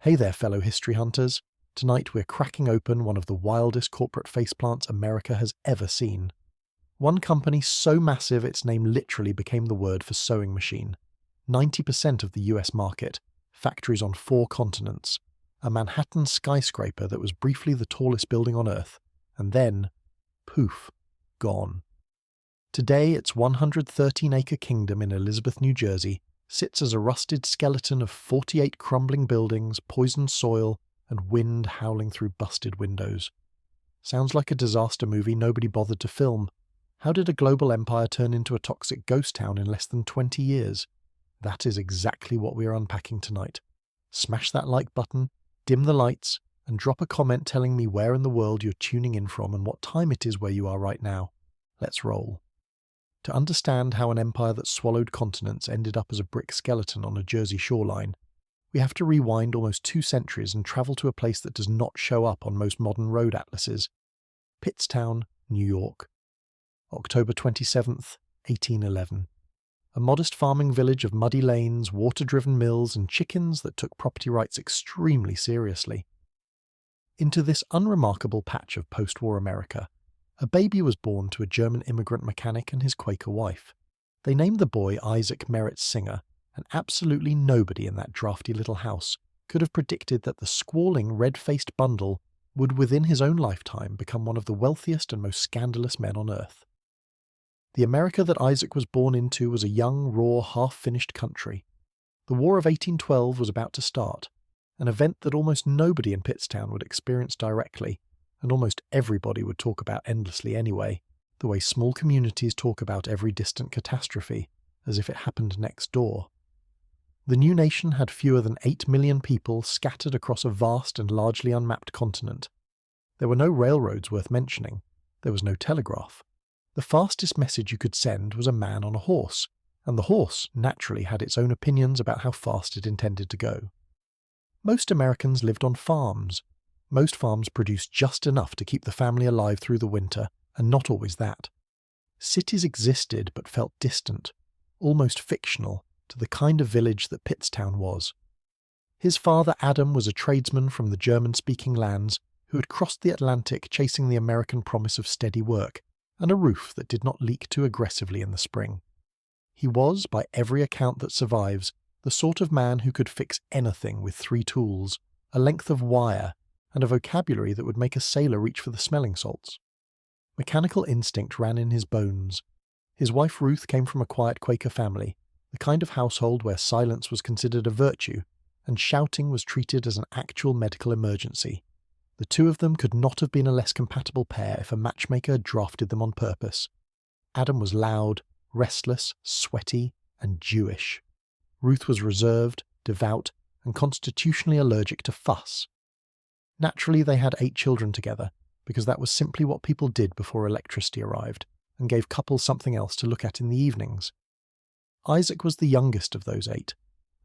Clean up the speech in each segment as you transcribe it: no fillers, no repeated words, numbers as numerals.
Hey there, fellow history hunters. Tonight we're cracking open one of the wildest corporate faceplants America has ever seen. One company so massive its name literally became the word for sewing machine. 90% of the US market, factories on 4 continents, a Manhattan skyscraper that was briefly the tallest building on Earth, and then, poof, gone. Today its 113-acre kingdom in Elizabeth, New Jersey, sits as a rusted skeleton of 48 crumbling buildings, poisoned soil, and wind howling through busted windows. Sounds like a disaster movie nobody bothered to film. How did a global empire turn into a toxic ghost town in less than 20 years? That is exactly what we are unpacking tonight. Smash that like button, dim the lights, and drop a comment telling me where in the world you're tuning in from and what time it is where you are right now. Let's roll. To understand how an empire that swallowed continents ended up as a brick skeleton on a Jersey shoreline, we have to rewind almost 2 centuries and travel to a place that does not show up on most modern road atlases. Pittstown, New York. October 27th, 1811. A modest farming village of muddy lanes, water-driven mills, and chickens that took property rights extremely seriously. Into this unremarkable patch of post-war America, a baby was born to a German immigrant mechanic and his Quaker wife. They named the boy Isaac Merritt Singer, and absolutely nobody in that drafty little house could have predicted that the squalling, red-faced bundle would within his own lifetime become one of the wealthiest and most scandalous men on earth. The America that Isaac was born into was a young, raw, half-finished country. The War of 1812 was about to start, an event that almost nobody in Pittstown would experience directly, and almost everybody would talk about endlessly anyway, the way small communities talk about every distant catastrophe, as if it happened next door. The new nation had fewer than 8 million people scattered across a vast and largely unmapped continent. There were no railroads worth mentioning. There was no telegraph. The fastest message you could send was a man on a horse, and the horse naturally had its own opinions about how fast it intended to go. Most Americans lived on farms. Most farms produced just enough to keep the family alive through the winter, and not always that. Cities existed but felt distant, almost fictional, to the kind of village that Pittstown was. His father Adam was a tradesman from the German-speaking lands who had crossed the Atlantic chasing the American promise of steady work and a roof that did not leak too aggressively in the spring. He was, by every account that survives, the sort of man who could fix anything with 3 tools, a length of wire, and a vocabulary that would make a sailor reach for the smelling salts. Mechanical instinct ran in his bones. His wife Ruth came from a quiet Quaker family, the kind of household where silence was considered a virtue, and shouting was treated as an actual medical emergency. The 2 of them could not have been a less compatible pair if a matchmaker had drafted them on purpose. Adam was loud, restless, sweaty, and Jewish. Ruth was reserved, devout, and constitutionally allergic to fuss. Naturally, they had 8 children together, because that was simply what people did before electricity arrived, and gave couples something else to look at in the evenings. Isaac was the youngest of those 8,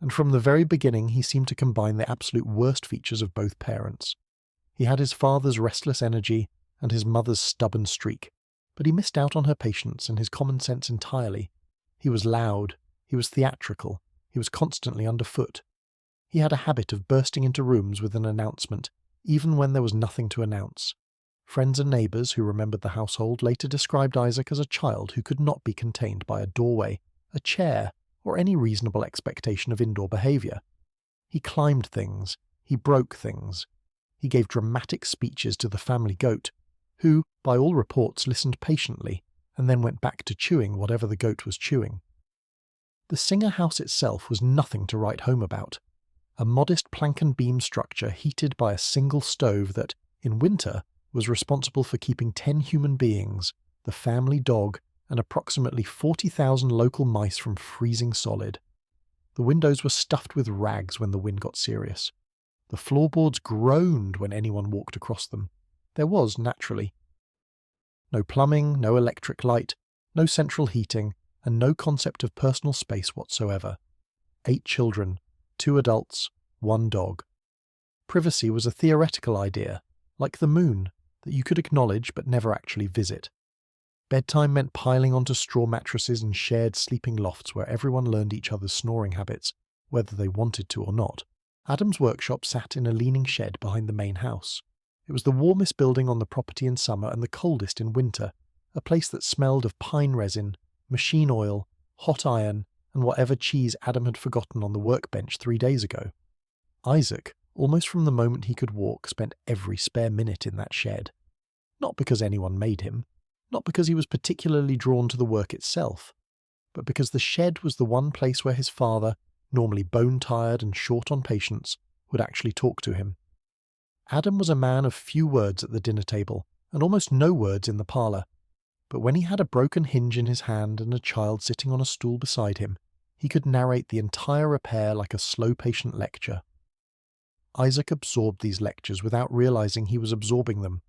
and from the very beginning he seemed to combine the absolute worst features of both parents. He had his father's restless energy and his mother's stubborn streak, but he missed out on her patience and his common sense entirely. He was loud, he was theatrical, he was constantly underfoot. He had a habit of bursting into rooms with an announcement, even when there was nothing to announce. Friends and neighbours who remembered the household later described Isaac as a child who could not be contained by a doorway, a chair, or any reasonable expectation of indoor behaviour. He climbed things, he broke things. He gave dramatic speeches to the family goat, who, by all reports, listened patiently, and then went back to chewing whatever the goat was chewing. The Singer house itself was nothing to write home about. A modest plank and beam structure heated by a single stove that, in winter, was responsible for keeping 10 human beings, the family dog, and approximately 40,000 local mice from freezing solid. The windows were stuffed with rags when the wind got serious. The floorboards groaned when anyone walked across them. There was, naturally, no plumbing, no electric light, no central heating, and no concept of personal space whatsoever. 8 children, 2 adults, 1 dog. Privacy was a theoretical idea, like the moon, that you could acknowledge but never actually visit. Bedtime meant piling onto straw mattresses in shared sleeping lofts where everyone learned each other's snoring habits, whether they wanted to or not. Adam's workshop sat in a leaning shed behind the main house. It was the warmest building on the property in summer and the coldest in winter, a place that smelled of pine resin, machine oil, hot iron, and whatever cheese Adam had forgotten on the workbench 3 days ago. Isaac, almost from the moment he could walk, spent every spare minute in that shed. Not because anyone made him, not because he was particularly drawn to the work itself, but because the shed was the one place where his father, normally bone-tired and short on patience, would actually talk to him. Adam was a man of few words at the dinner table, and almost no words in the parlour, but when he had a broken hinge in his hand and a child sitting on a stool beside him, he could narrate the entire repair like a slow patient lecture. Isaac absorbed these lectures without realizing he was absorbing them.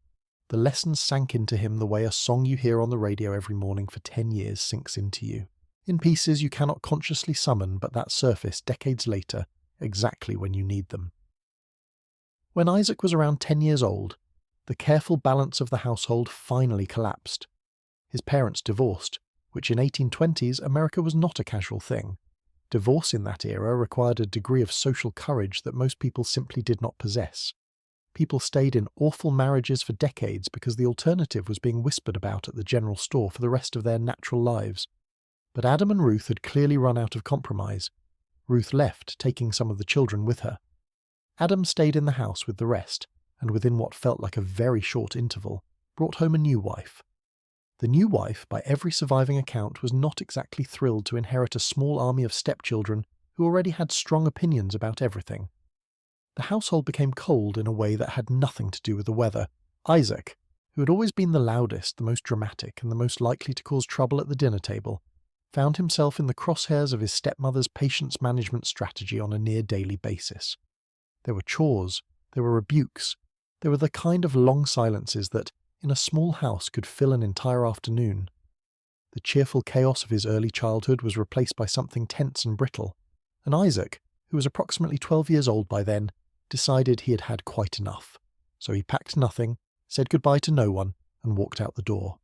The lessons sank into him the way a song you hear on the radio every morning for 10 years sinks into you, in pieces you cannot consciously summon but that surface decades later, exactly when you need them. When Isaac was around 10 years old, the careful balance of the household finally collapsed. His parents divorced, which in 1820s America was not a casual thing. Divorce in that era required a degree of social courage that most people simply did not possess. People stayed in awful marriages for decades because the alternative was being whispered about at the general store for the rest of their natural lives. But Adam and Ruth had clearly run out of compromise. Ruth left, taking some of the children with her. Adam stayed in the house with the rest, and within what felt like a very short interval, brought home a new wife. The new wife, by every surviving account, was not exactly thrilled to inherit a small army of stepchildren who already had strong opinions about everything. The household became cold in a way that had nothing to do with the weather. Isaac, who had always been the loudest, the most dramatic, and the most likely to cause trouble at the dinner table, found himself in the crosshairs of his stepmother's patience management strategy on a near-daily basis. There were chores, there were rebukes, there were the kind of long silences that, in a small house, could fill an entire afternoon. The cheerful chaos of his early childhood was replaced by something tense and brittle, and Isaac, who was approximately 12 years old by then, decided he had had quite enough. So he packed nothing, said goodbye to no one, and walked out the door.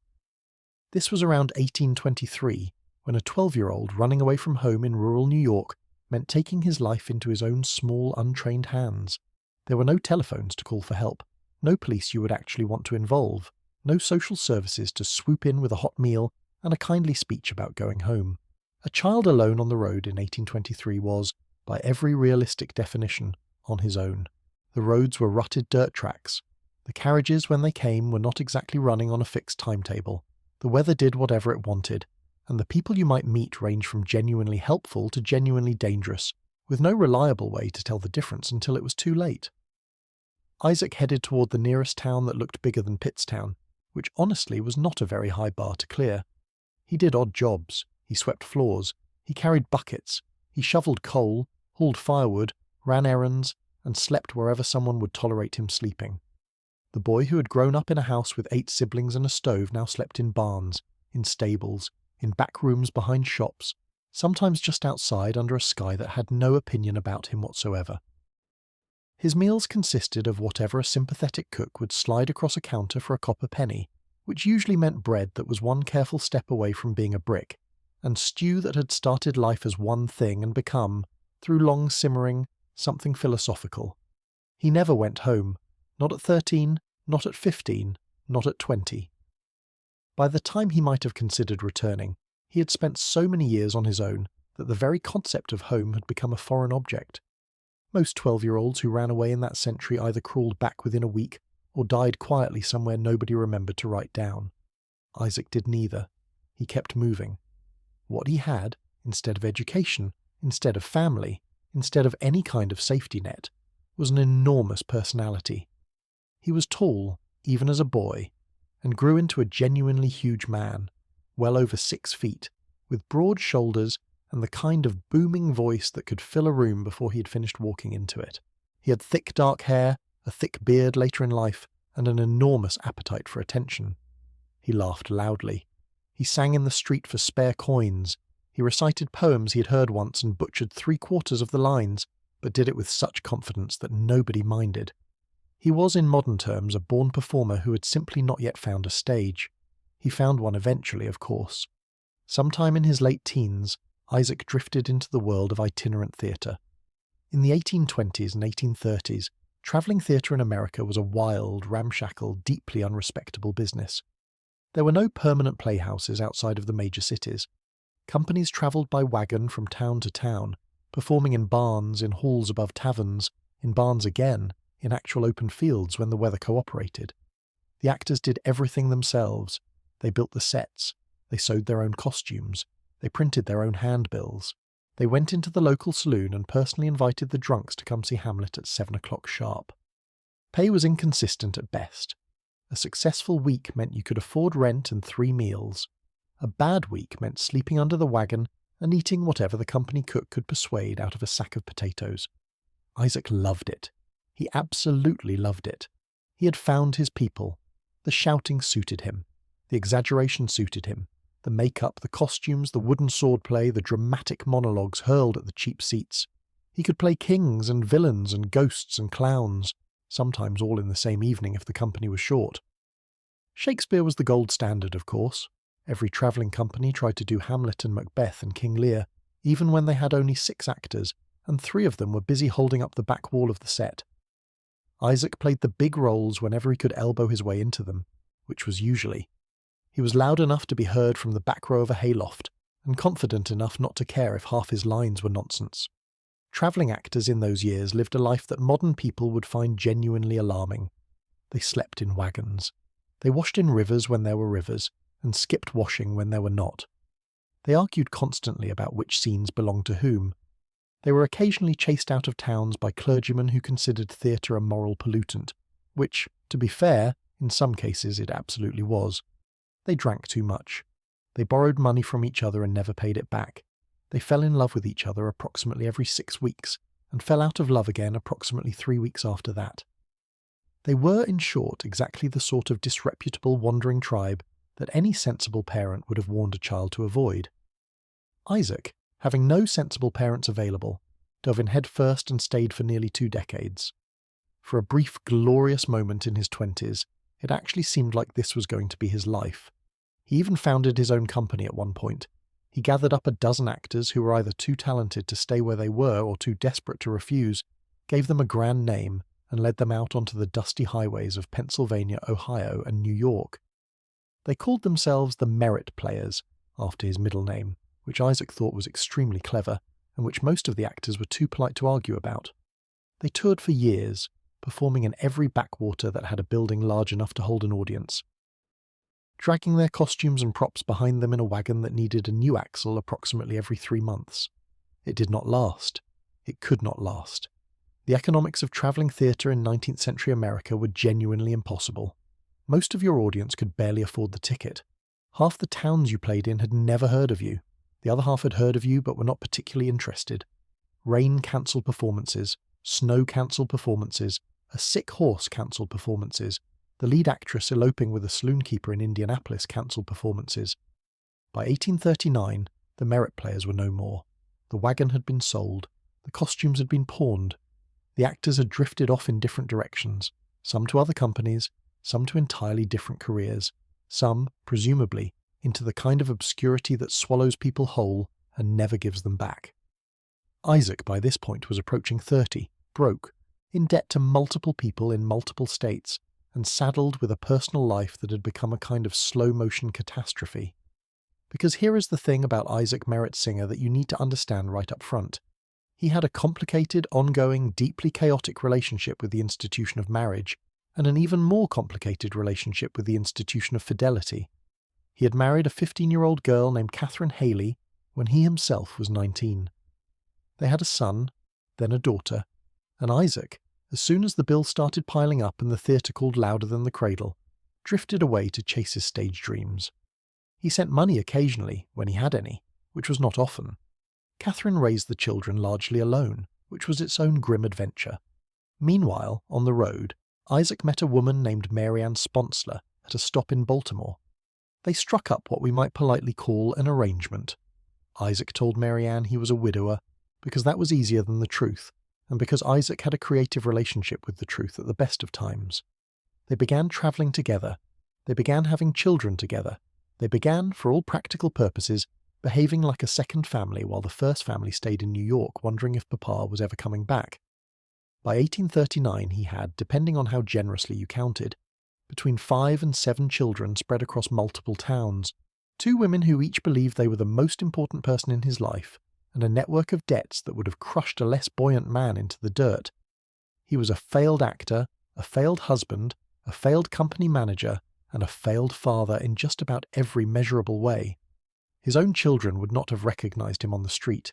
This was around 1823, when a 12-year-old running away from home in rural New York meant taking his life into his own small, untrained hands. There were no telephones to call for help, no police you would actually want to involve, no social services to swoop in with a hot meal and a kindly speech about going home. A child alone on the road in 1823 was, by every realistic definition, on his own. The roads were rutted dirt tracks. The carriages, when they came, were not exactly running on a fixed timetable. The weather did whatever it wanted, and the people you might meet ranged from genuinely helpful to genuinely dangerous, with no reliable way to tell the difference until it was too late. Isaac headed toward the nearest town that looked bigger than Pittstown, which honestly was not a very high bar to clear. He did odd jobs, he swept floors, he carried buckets, he shoveled coal, hauled firewood, ran errands, and slept wherever someone would tolerate him sleeping. The boy who had grown up in a house with 8 siblings and a stove now slept in barns, in stables, in back rooms behind shops, sometimes just outside under a sky that had no opinion about him whatsoever. His meals consisted of whatever a sympathetic cook would slide across a counter for a copper penny, which usually meant bread that was one careful step away from being a brick, and stew that had started life as one thing and become, through long simmering, something philosophical. He never went home, not at 13, not at 15, not at 20. By the time he might have considered returning, he had spent so many years on his own that the very concept of home had become a foreign object. Most 12-year-olds who ran away in that century either crawled back within a week or died quietly somewhere nobody remembered to write down. Isaac did neither. He kept moving. What he had, instead of education, instead of family, instead of any kind of safety net, was an enormous personality. He was tall, even as a boy, and grew into a genuinely huge man, well over 6 feet, with broad shoulders and the kind of booming voice that could fill a room before he had finished walking into it. He had thick dark hair, a thick beard later in life, and an enormous appetite for attention. He laughed loudly. He sang in the street for spare coins. He recited poems he had heard once and butchered 3/4 of the lines, but did it with such confidence that nobody minded. He was, in modern terms, a born performer who had simply not yet found a stage. He found one eventually, of course. Sometime in his late teens, Isaac drifted into the world of itinerant theatre. In the 1820s and 1830s, travelling theatre in America was a wild, ramshackle, deeply unrespectable business. There were no permanent playhouses outside of the major cities. Companies travelled by wagon from town to town, performing in barns, in halls above taverns, in barns again, in actual open fields when the weather cooperated. The actors did everything themselves. They built the sets, they sewed their own costumes, they printed their own handbills. They went into the local saloon and personally invited the drunks to come see Hamlet at 7 o'clock sharp. Pay was inconsistent at best. A successful week meant you could afford rent and 3 meals. A bad week meant sleeping under the wagon and eating whatever the company cook could persuade out of a sack of potatoes. Isaac loved it. He absolutely loved it. He had found his people. The shouting suited him. The exaggeration suited him. The makeup, the costumes, the wooden swordplay, the dramatic monologues hurled at the cheap seats. He could play kings and villains and ghosts and clowns, sometimes all in the same evening if the company was short. Shakespeare was the gold standard, of course. Every travelling company tried to do Hamlet and Macbeth and King Lear, even when they had only 6 actors, and 3 of them were busy holding up the back wall of the set. Isaac played the big roles whenever he could elbow his way into them, which was usually. He was loud enough to be heard from the back row of a hayloft, and confident enough not to care if half his lines were nonsense. Travelling actors in those years lived a life that modern people would find genuinely alarming. They slept in wagons. They washed in rivers when there were rivers, and skipped washing when there were not. They argued constantly about which scenes belonged to whom. They were occasionally chased out of towns by clergymen who considered theatre a moral pollutant, which, to be fair, in some cases it absolutely was. They drank too much. They borrowed money from each other and never paid it back. They fell in love with each other approximately every 6 weeks, and fell out of love again approximately 3 weeks after that. They were, in short, exactly the sort of disreputable wandering tribe that any sensible parent would have warned a child to avoid. Isaac, having no sensible parents available, dove in head first and stayed for nearly 2 decades. For a brief, glorious moment in his 20s, it actually seemed like this was going to be his life. He even founded his own company at one point. He gathered up a dozen actors who were either too talented to stay where they were or too desperate to refuse, gave them a grand name, and led them out onto the dusty highways of Pennsylvania, Ohio, and New York. They called themselves the Merit Players, after his middle name, which Isaac thought was extremely clever, and which most of the actors were too polite to argue about. They toured for years, performing in every backwater that had a building large enough to hold an audience, dragging their costumes and props behind them in a wagon that needed a new axle approximately every 3 months. It did not last. It could not last. The economics of travelling theatre in 19th century America were genuinely impossible. Most of your audience could barely afford the ticket. Half the towns you played in had never heard of you. The other half had heard of you but were not particularly interested. Rain cancelled performances, snow cancelled performances, a sick horse cancelled performances, the lead actress eloping with a saloon-keeper in Indianapolis cancelled performances. By 1839, the Merit Players were no more. The wagon had been sold. The costumes had been pawned. The actors had drifted off in different directions, some to other companies, some to entirely different careers, some, presumably, into the kind of obscurity that swallows people whole and never gives them back. Isaac, by this point, was approaching 30, broke, in debt to multiple people in multiple states, and saddled with a personal life that had become a kind of slow-motion catastrophe. Because here is the thing about Isaac Merritt Singer that you need to understand right up front. He had a complicated, ongoing, deeply chaotic relationship with the institution of marriage, and an even more complicated relationship with the institution of fidelity. He had married a 15-year-old girl named Catherine Haley when he himself was 19. They had a son, then a daughter, and Isaac, as soon as the bill started piling up and the theatre called louder than the cradle, drifted away to chase his stage dreams. He sent money occasionally, when he had any, which was not often. Catherine raised the children largely alone, which was its own grim adventure. Meanwhile, on the road, Isaac met a woman named Mary Ann Sponsler at a stop in Baltimore. They struck up what we might politely call an arrangement. Isaac told Mary Ann he was a widower, because that was easier than the truth, and because Isaac had a creative relationship with the truth at the best of times. They began travelling together. They began having children together. They began, for all practical purposes, behaving like a second family while the first family stayed in New York wondering if Papa was ever coming back. By 1839 he had, depending on how generously you counted, between 5 and 7 children spread across multiple towns, 2 women who each believed they were the most important person in his life, and a network of debts that would have crushed a less buoyant man into the dirt. He was a failed actor, a failed husband, a failed company manager, and a failed father in just about every measurable way. His own children would not have recognized him on the street.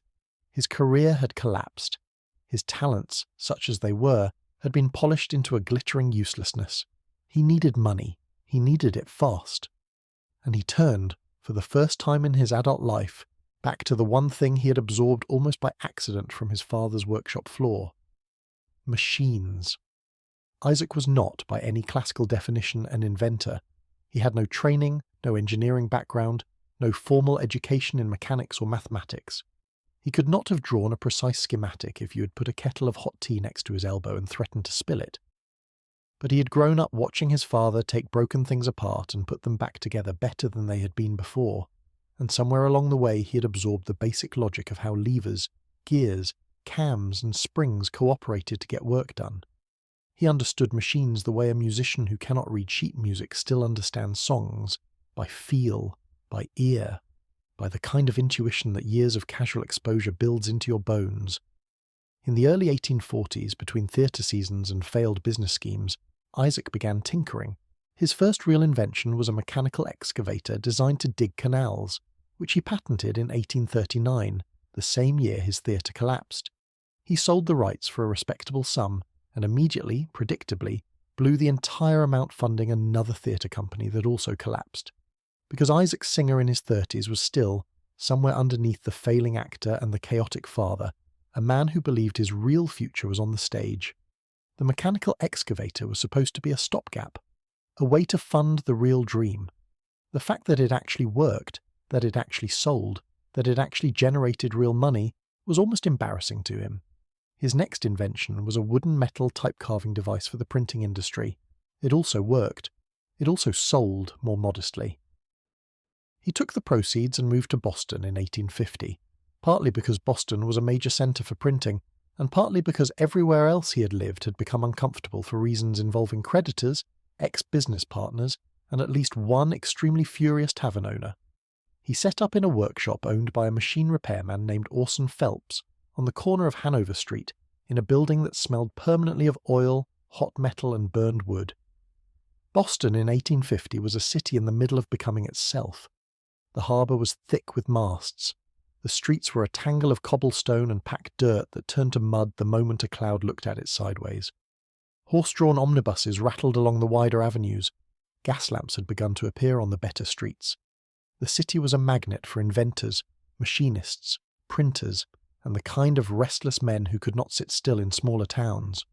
His career had collapsed. His talents, such as they were, had been polished into a glittering uselessness. He needed money. He needed it fast. And he turned, for the first time in his adult life, back to the one thing he had absorbed almost by accident from his father's workshop floor. Machines. Isaac was not, by any classical definition, an inventor. He had no training, no engineering background, no formal education in mechanics or mathematics. He could not have drawn a precise schematic if you had put a kettle of hot tea next to his elbow and threatened to spill it. But he had grown up watching his father take broken things apart and put them back together better than they had been before, and somewhere along the way he had absorbed the basic logic of how levers, gears, cams and springs cooperated to get work done. He understood machines the way a musician who cannot read sheet music still understands songs, by feel, by ear, by the kind of intuition that years of casual exposure builds into your bones. In the early 1840s, between theatre seasons and failed business schemes, Isaac began tinkering. His first real invention was a mechanical excavator designed to dig canals, which he patented in 1839, the same year his theatre collapsed. He sold the rights for a respectable sum, and immediately, predictably, blew the entire amount funding another theatre company that also collapsed. Because Isaac Singer in his 30s was still, somewhere underneath the failing actor and the chaotic father, a man who believed his real future was on the stage. The mechanical excavator was supposed to be a stopgap, a way to fund the real dream. The fact that it actually worked, that it actually sold, that it actually generated real money, was almost embarrassing to him. His next invention was a wooden metal type carving device for the printing industry. It also worked. It also sold, more modestly. He took the proceeds and moved to Boston in 1850, partly because Boston was a major centre for printing, and partly because everywhere else he had lived had become uncomfortable for reasons involving creditors, ex-business partners, and at least one extremely furious tavern owner. He set up in a workshop owned by a machine repairman named Orson Phelps, on the corner of Hanover Street, in a building that smelled permanently of oil, hot metal and burned wood. Boston in 1850 was a city in the middle of becoming itself. The harbour was thick with masts. The streets were a tangle of cobblestone and packed dirt that turned to mud the moment a cloud looked at it sideways. Horse-drawn omnibuses rattled along the wider avenues. Gas lamps had begun to appear on the better streets. The city was a magnet for inventors, machinists, printers, and the kind of restless men who could not sit still in smaller towns.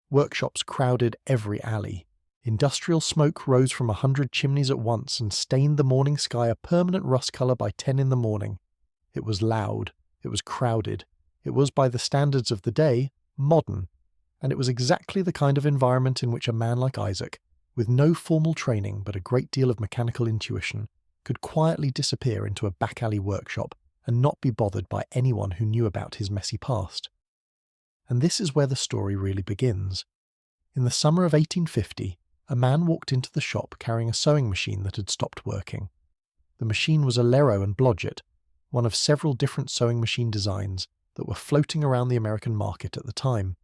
Workshops crowded every alley. Industrial smoke rose from 100 chimneys at once and stained the morning sky a permanent rust colour by 10 in the morning. It was loud. It was crowded. It was, by the standards of the day, modern. And it was exactly the kind of environment in which a man like Isaac, with no formal training but a great deal of mechanical intuition, could quietly disappear into a back-alley workshop and not be bothered by anyone who knew about his messy past. And this is where the story really begins. In the summer of 1850, a man walked into the shop carrying a sewing machine that had stopped working. The machine was a Lero and Blodgett, one of several different sewing machine designs that were floating around the American market at the time.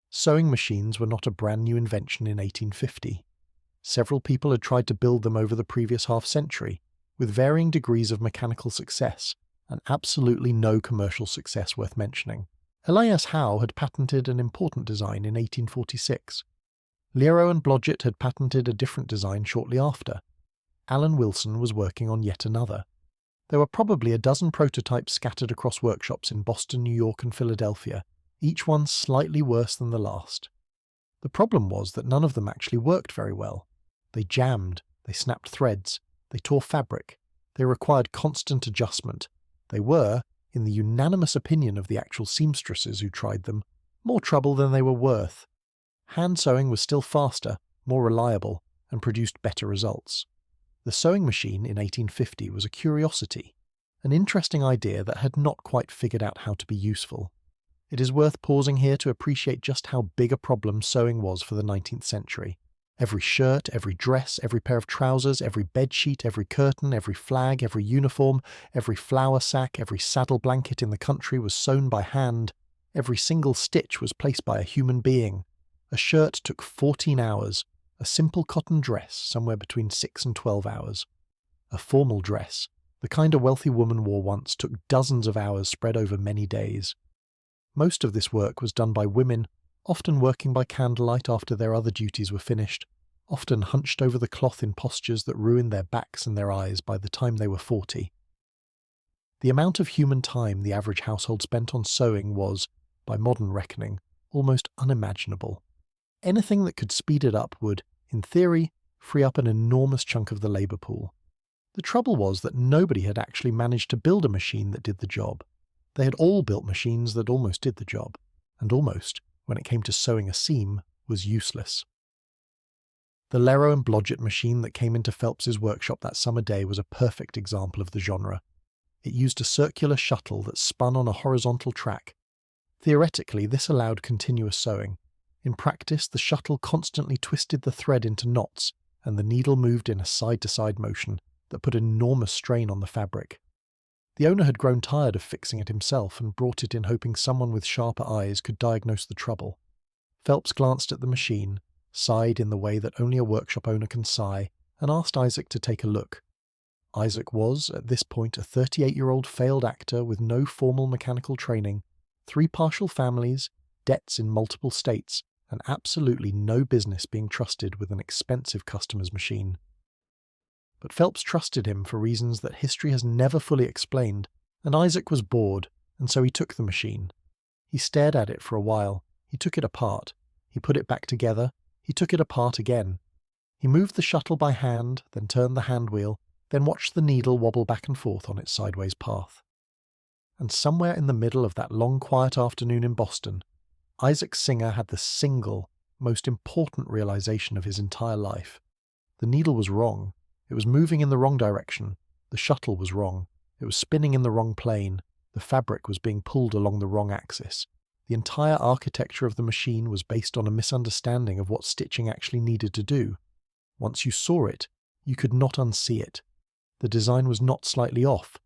Sewing machines were not a brand new invention in 1850. Several people had tried to build them over the previous half-century, with varying degrees of mechanical success, and absolutely no commercial success worth mentioning. Elias Howe had patented an important design in 1846. Lero and Blodgett had patented a different design shortly after. Alan Wilson was working on yet another. There were probably a dozen prototypes scattered across workshops in Boston, New York and Philadelphia, each one slightly worse than the last. The problem was that none of them actually worked very well. They jammed, they snapped threads, they tore fabric, they required constant adjustment. They were, in the unanimous opinion of the actual seamstresses who tried them, more trouble than they were worth. Hand sewing was still faster, more reliable, and produced better results. The sewing machine in 1850 was a curiosity. an interesting idea that had not quite figured out how to be useful. It is worth pausing here to appreciate just how big a problem sewing was for the 19th century. Every shirt, every dress, every pair of trousers, every bedsheet, every curtain, every flag, every uniform, every flour sack, every saddle blanket in the country was sewn by hand. Every single stitch was placed by a human being. A shirt took 14 hours, a simple cotton dress somewhere between 6 and 12 hours. A formal dress, the kind a wealthy woman wore once, took dozens of hours spread over many days. Most of this work was done by women, often working by candlelight after their other duties were finished, often hunched over the cloth in postures that ruined their backs and their eyes by the time they were 40. The amount of human time the average household spent on sewing was, by modern reckoning, almost unimaginable. Anything that could speed it up would, in theory, free up an enormous chunk of the labour pool. The trouble was that nobody had actually managed to build a machine that did the job. They had all built machines that almost did the job, and almost, when it came to sewing a seam, was useless. The Lero and Blodgett machine that came into Phelps's workshop that summer day was a perfect example of the genre. It used a circular shuttle that spun on a horizontal track. Theoretically, this allowed continuous sewing. In practice, the shuttle constantly twisted the thread into knots, and the needle moved in a side-to-side motion that put enormous strain on the fabric. The owner had grown tired of fixing it himself and brought it in hoping someone with sharper eyes could diagnose the trouble. Phelps glanced at the machine, sighed in the way that only a workshop owner can sigh, and asked Isaac to take a look. Isaac was, at this point, a 38-year-old failed actor with no formal mechanical training, 3 partial families, debts in multiple states, and absolutely no business being trusted with an expensive customer's machine. But Phelps trusted him for reasons that history has never fully explained, and Isaac was bored, and so he took the machine. He stared at it for a while. He took it apart. He put it back together. He took it apart again. He moved the shuttle by hand, then turned the hand wheel, then watched the needle wobble back and forth on its sideways path. And somewhere in the middle of that long quiet afternoon in Boston, Isaac Singer had the single, most important realization of his entire life. The needle was wrong. It was moving in the wrong direction. The shuttle was wrong. It was spinning in the wrong plane. The fabric was being pulled along the wrong axis. The entire architecture of the machine was based on a misunderstanding of what stitching actually needed to do. Once you saw it, you could not unsee it. The design was not slightly off.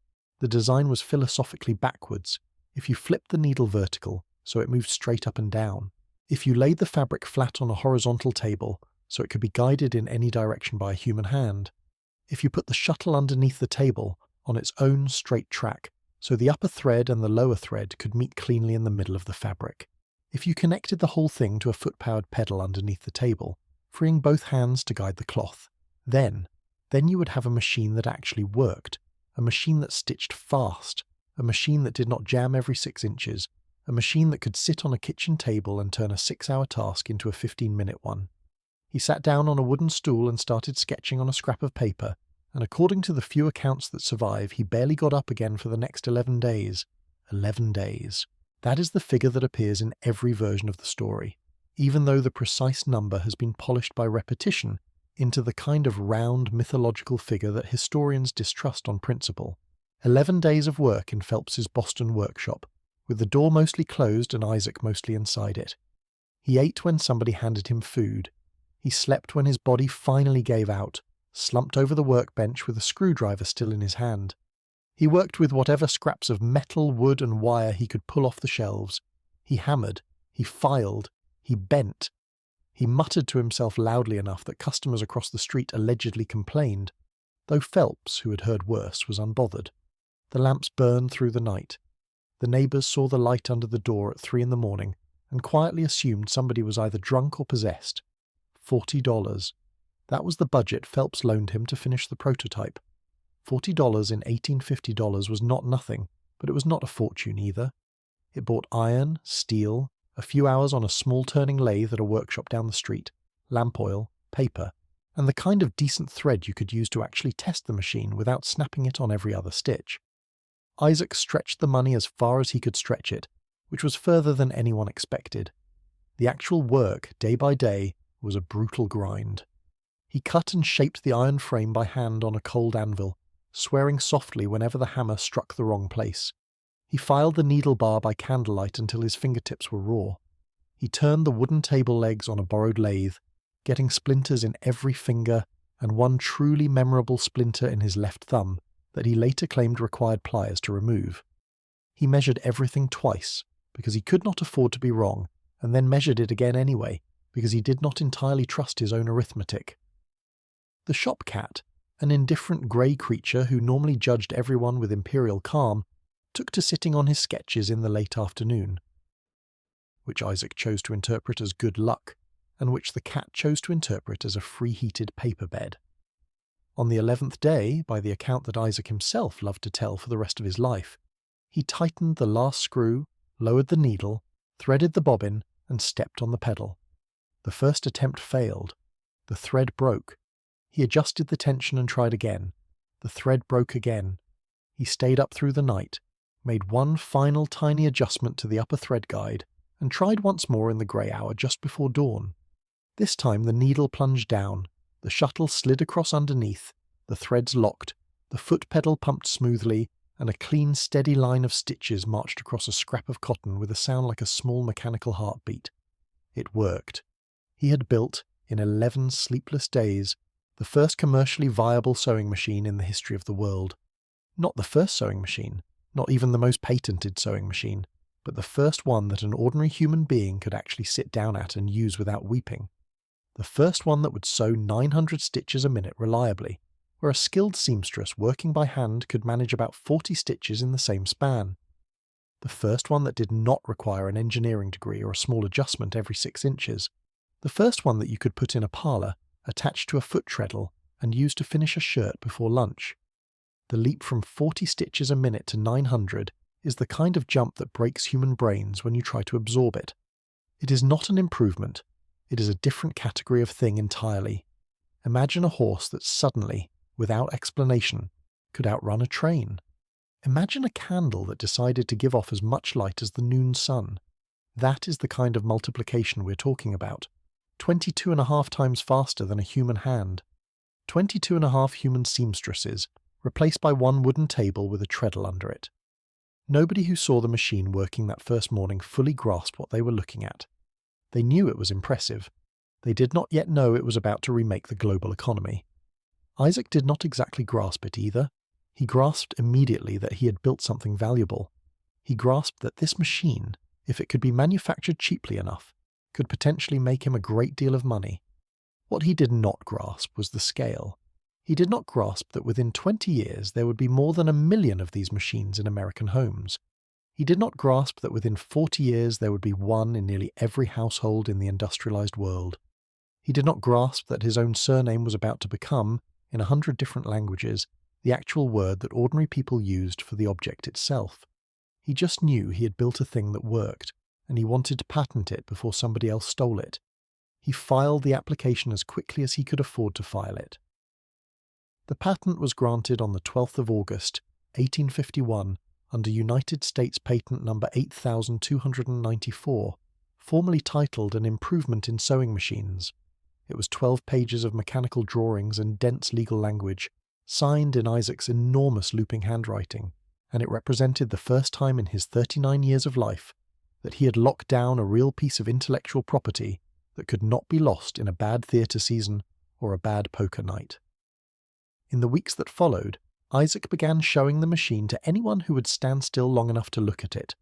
The design was philosophically backwards. If you flipped the needle vertical, so it moved straight up and down. If you laid the fabric flat on a horizontal table, so it could be guided in any direction by a human hand. If you put the shuttle underneath the table, on its own straight track, so the upper thread and the lower thread could meet cleanly in the middle of the fabric. If you connected the whole thing to a foot-powered pedal underneath the table, freeing both hands to guide the cloth, then you would have a machine that actually worked, a machine that stitched fast, a machine that did not jam every 6 inches, a machine that could sit on a kitchen table and turn a 6-hour task into a 15-minute one. He sat down on a wooden stool and started sketching on a scrap of paper, and according to the few accounts that survive, he barely got up again for the next 11 days. 11 days. That is the figure that appears in every version of the story, even though the precise number has been polished by repetition into the kind of round mythological figure that historians distrust on principle. 11 days of work in Phelps's Boston workshop, with the door mostly closed and Isaac mostly inside it. He ate when somebody handed him food. He slept when his body finally gave out, slumped over the workbench with a screwdriver still in his hand. He worked with whatever scraps of metal, wood, and wire he could pull off the shelves. He hammered, he filed, he bent. He muttered to himself loudly enough that customers across the street allegedly complained, though Phelps, who had heard worse, was unbothered. The lamps burned through the night. The neighbours saw the light under the door at 3 a.m. and quietly assumed somebody was either drunk or possessed. $40. That was the budget Phelps loaned him to finish the prototype. $40 in 1850 was not nothing, but it was not a fortune either. It bought iron, steel, a few hours on a small turning lathe at a workshop down the street, lamp oil, paper, and the kind of decent thread you could use to actually test the machine without snapping it on every other stitch. Isaac stretched the money as far as he could stretch it, which was further than anyone expected. The actual work, day by day, was a brutal grind. He cut and shaped the iron frame by hand on a cold anvil, swearing softly whenever the hammer struck the wrong place. He filed the needle bar by candlelight until his fingertips were raw. He turned the wooden table legs on a borrowed lathe, getting splinters in every finger and one truly memorable splinter in his left thumb that he later claimed required pliers to remove. He measured everything twice, because he could not afford to be wrong, and then measured it again anyway, because he did not entirely trust his own arithmetic. The shop cat, an indifferent grey creature who normally judged everyone with imperial calm, took to sitting on his sketches in the late afternoon, which Isaac chose to interpret as good luck, and which the cat chose to interpret as a free-heated paper bed. On the 11th day, by the account that Isaac himself loved to tell for the rest of his life, he tightened the last screw, lowered the needle, threaded the bobbin, and stepped on the pedal. The first attempt failed. The thread broke. He adjusted the tension and tried again. The thread broke again. He stayed up through the night, made one final tiny adjustment to the upper thread guide, and tried once more in the grey hour just before dawn. This time the needle plunged down, the shuttle slid across underneath, the threads locked, the foot pedal pumped smoothly, and a clean, steady line of stitches marched across a scrap of cotton with a sound like a small mechanical heartbeat. It worked. He had built, in 11 sleepless days, the first commercially viable sewing machine in the history of the world. Not the first sewing machine, not even the most patented sewing machine, but the first one that an ordinary human being could actually sit down at and use without weeping. The first one that would sew 900 stitches a minute reliably, where a skilled seamstress working by hand could manage about 40 stitches in the same span. The first one that did not require an engineering degree or a small adjustment every 6 inches. The first one that you could put in a parlour, attached to a foot treadle, and use to finish a shirt before lunch. The leap from 40 stitches a minute to 900 is the kind of jump that breaks human brains when you try to absorb it. It is not an improvement. It is a different category of thing entirely. Imagine a horse that suddenly, without explanation, could outrun a train. Imagine a candle that decided to give off as much light as the noon sun. That is the kind of multiplication we're talking about. 22.5 times faster than a human hand. 22.5 human seamstresses, replaced by one wooden table with a treadle under it. Nobody who saw the machine working that first morning fully grasped what they were looking at. They knew it was impressive. They did not yet know it was about to remake the global economy. Isaac did not exactly grasp it either. He grasped immediately that he had built something valuable. He grasped that this machine, if it could be manufactured cheaply enough, could potentially make him a great deal of money. What he did not grasp was the scale. He did not grasp that within 20 years there would be more than 1 million of these machines in American homes. He did not grasp that within 40 years there would be one in nearly every household in the industrialized world. He did not grasp that his own surname was about to become, in 100 different languages, the actual word that ordinary people used for the object itself. He just knew he had built a thing that worked, and he wanted to patent it before somebody else stole it. He filed the application as quickly as he could afford to file it. The patent was granted on the 12th of August, 1851, under United States Patent number 8294, formally titled An Improvement in Sewing Machines. It was 12 pages of mechanical drawings and dense legal language, signed in Isaac's enormous looping handwriting, and it represented the first time in his 39 years of life that he had locked down a real piece of intellectual property that could not be lost in a bad theatre season or a bad poker night. In the weeks that followed, Isaac began showing the machine to anyone who would stand still long enough to look at it.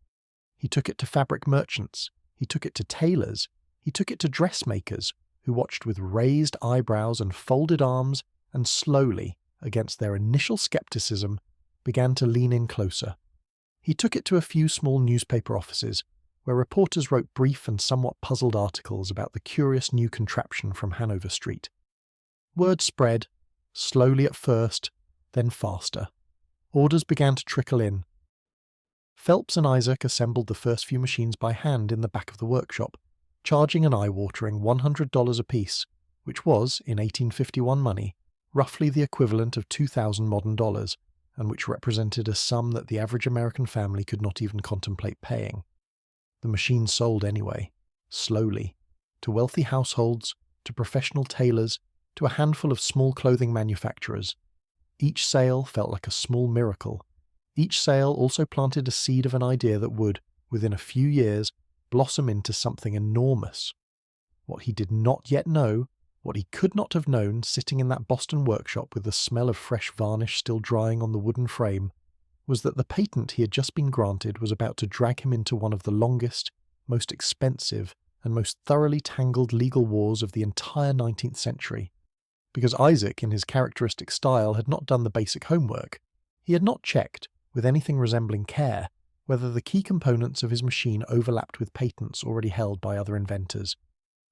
He took it to fabric merchants, he took it to tailors, he took it to dressmakers, who watched with raised eyebrows and folded arms and slowly, against their initial skepticism, began to lean in closer. He took it to a few small newspaper offices, where reporters wrote brief and somewhat puzzled articles about the curious new contraption from Hanover Street. Word spread, slowly at first, then faster. Orders began to trickle in. Phelps and Isaac assembled the first few machines by hand in the back of the workshop, charging an eye-watering $100 apiece, which was, in 1851 money, roughly the equivalent of 2,000 modern dollars, and which represented a sum that the average American family could not even contemplate paying. The machines sold anyway, slowly, to wealthy households, to professional tailors, to a handful of small clothing manufacturers. Each sale felt like a small miracle. Each sale also planted a seed of an idea that would, within a few years, blossom into something enormous. What he did not yet know, what he could not have known sitting in that Boston workshop with the smell of fresh varnish still drying on the wooden frame, was that the patent he had just been granted was about to drag him into one of the longest, most expensive, and most thoroughly tangled legal wars of the entire 19th century. Because Isaac, in his characteristic style, had not done the basic homework. He had not checked, with anything resembling care, whether the key components of his machine overlapped with patents already held by other inventors.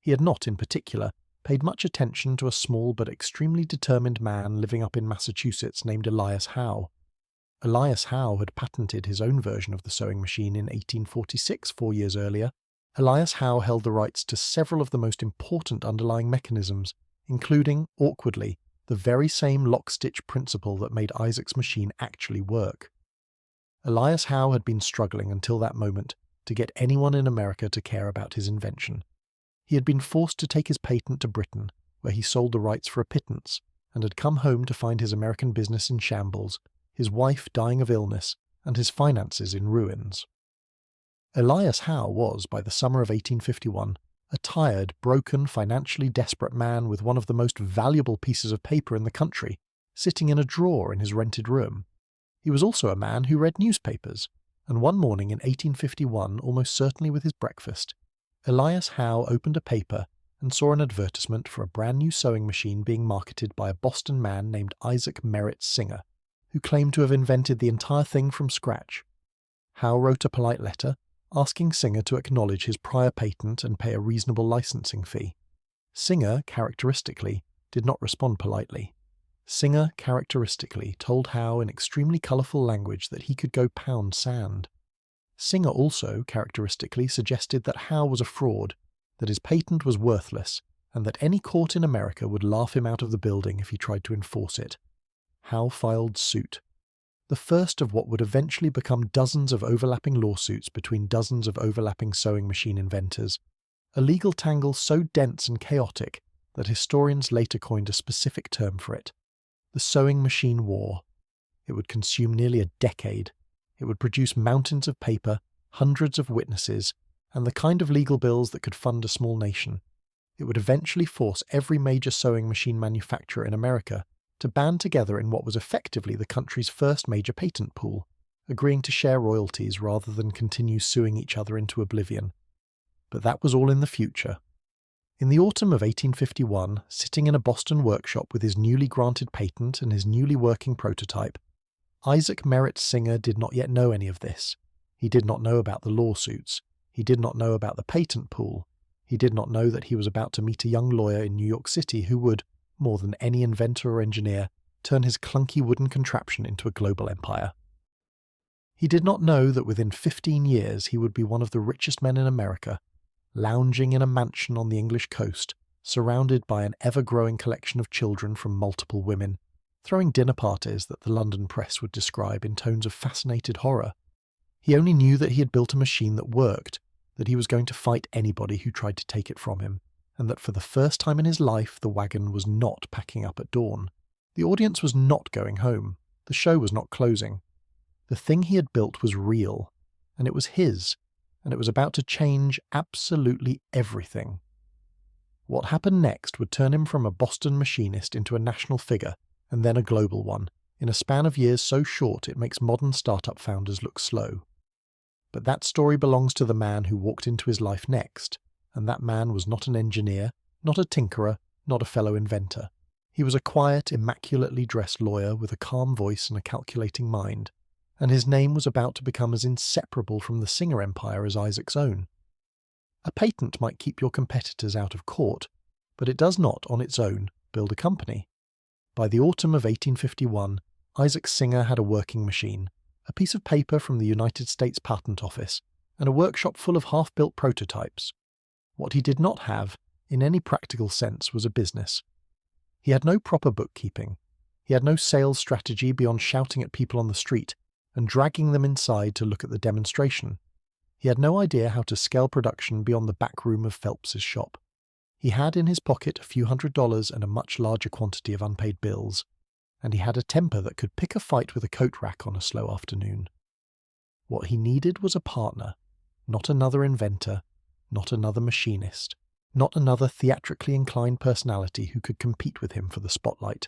He had not, in particular, paid much attention to a small but extremely determined man living up in Massachusetts named Elias Howe. Elias Howe had patented his own version of the sewing machine in 1846, 4 years earlier. Elias Howe held the rights to several of the most important underlying mechanisms, including, awkwardly, the very same lock-stitch principle that made Isaac's machine actually work. Elias Howe had been struggling until that moment to get anyone in America to care about his invention. He had been forced to take his patent to Britain, where he sold the rights for a pittance, and had come home to find his American business in shambles, his wife dying of illness, and his finances in ruins. Elias Howe was, by the summer of 1851, a tired, broken, financially desperate man with one of the most valuable pieces of paper in the country, sitting in a drawer in his rented room. He was also a man who read newspapers, and one morning in 1851, almost certainly with his breakfast, Elias Howe opened a paper and saw an advertisement for a brand new sewing machine being marketed by a Boston man named Isaac Merritt Singer, who claimed to have invented the entire thing from scratch. Howe wrote a polite letter, asking Singer to acknowledge his prior patent and pay a reasonable licensing fee. Singer, characteristically, did not respond politely. Singer, characteristically, told Howe in extremely colourful language that he could go pound sand. Singer also, characteristically, suggested that Howe was a fraud, that his patent was worthless, and that any court in America would laugh him out of the building if he tried to enforce it. Howe filed suit. The first of what would eventually become dozens of overlapping lawsuits between dozens of overlapping sewing machine inventors, a legal tangle so dense and chaotic that historians later coined a specific term for it: the Sewing Machine War. It would consume nearly a decade. It would produce mountains of paper, hundreds of witnesses, and the kind of legal bills that could fund a small nation. It would eventually force every major sewing machine manufacturer in America to band together in what was effectively the country's first major patent pool, agreeing to share royalties rather than continue suing each other into oblivion. But that was all in the future. In the autumn of 1851, sitting in a Boston workshop with his newly granted patent and his newly working prototype, Isaac Merritt Singer did not yet know any of this. He did not know about the lawsuits. He did not know about the patent pool. He did not know that he was about to meet a young lawyer in New York City who would, more than any inventor or engineer, turn his clunky wooden contraption into a global empire. He did not know that within 15 years he would be one of the richest men in America, lounging in a mansion on the English coast, surrounded by an ever-growing collection of children from multiple women, throwing dinner parties that the London press would describe in tones of fascinated horror. He only knew that he had built a machine that worked, that he was going to fight anybody who tried to take it from him, and that for the first time in his life the wagon was not packing up at dawn. The audience was not going home. The show was not closing. The thing he had built was real, and it was his, and it was about to change absolutely everything. What happened next would turn him from a Boston machinist into a national figure, and then a global one, in a span of years so short it makes modern startup founders look slow. But that story belongs to the man who walked into his life next, and that man was not an engineer, not a tinkerer, not a fellow inventor. He was a quiet, immaculately dressed lawyer with a calm voice and a calculating mind, and his name was about to become as inseparable from the Singer empire as Isaac's own. A patent might keep your competitors out of court, but it does not, on its own, build a company. By the autumn of 1851, Isaac Singer had a working machine, a piece of paper from the United States Patent Office, and a workshop full of half-built prototypes. What he did not have, in any practical sense, was a business. He had no proper bookkeeping. He had no sales strategy beyond shouting at people on the street and dragging them inside to look at the demonstration. He had no idea how to scale production beyond the back room of Phelps's shop. He had in his pocket a few $100s and a much larger quantity of unpaid bills. and he had a temper that could pick a fight with a coat rack on a slow afternoon. What he needed was a partner, not another inventor, not another machinist, not another theatrically inclined personality who could compete with him for the spotlight.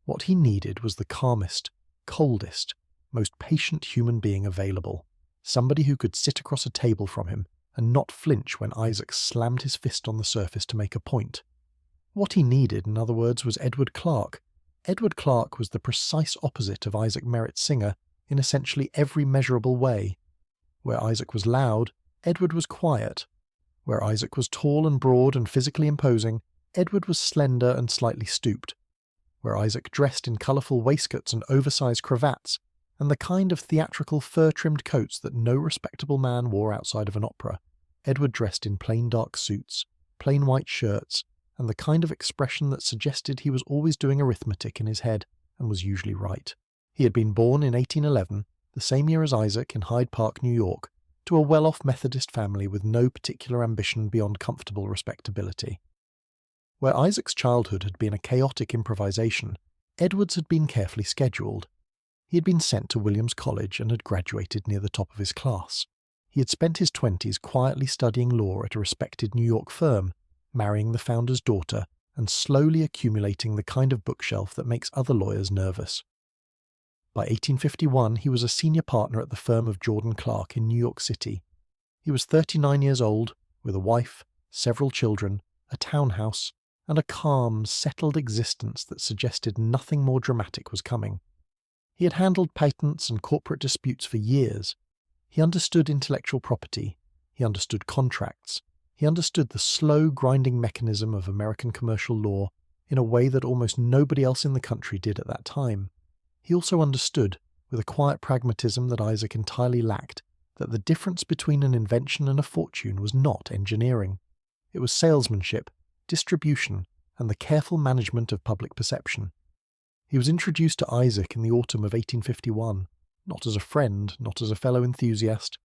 What he needed was the calmest, coldest, most patient human being available, somebody who could sit across a table from him and not flinch when Isaac slammed his fist on the surface to make a point. What he needed, in other words, was Edward Clarke. Edward Clarke was the precise opposite of Isaac Merritt Singer in essentially every measurable way. Where Isaac was loud, Edward was quiet. Where Isaac was tall and broad and physically imposing, Edward was slender and slightly stooped. Where Isaac dressed in colourful waistcoats and oversized cravats, and the kind of theatrical fur-trimmed coats that no respectable man wore outside of an opera, Edward dressed in plain dark suits, plain white shirts, and the kind of expression that suggested he was always doing arithmetic in his head and was usually right. He had been born in 1811, the same year as Isaac, in Hyde Park, New York, to a well-off Methodist family with no particular ambition beyond comfortable respectability. Where Isaac's childhood had been a chaotic improvisation, Edward's had been carefully scheduled. He had been sent to Williams College and had graduated near the top of his class. He had spent his 20s quietly studying law at a respected New York firm, marrying the founder's daughter, and slowly accumulating the kind of bookshelf that makes other lawyers nervous. By 1851, he was a senior partner at the firm of Jordan Clark in New York City. He was 39 years old, with a wife, several children, a townhouse, and a calm, settled existence that suggested nothing more dramatic was coming. He had handled patents and corporate disputes for years. He understood intellectual property. He understood contracts. He understood the slow, grinding mechanism of American commercial law in a way that almost nobody else in the country did at that time. He also understood, with a quiet pragmatism that Isaac entirely lacked, that the difference between an invention and a fortune was not engineering. It was salesmanship, distribution, and the careful management of public perception. He was introduced to Isaac in the autumn of 1851, not as a friend, not as a fellow enthusiast,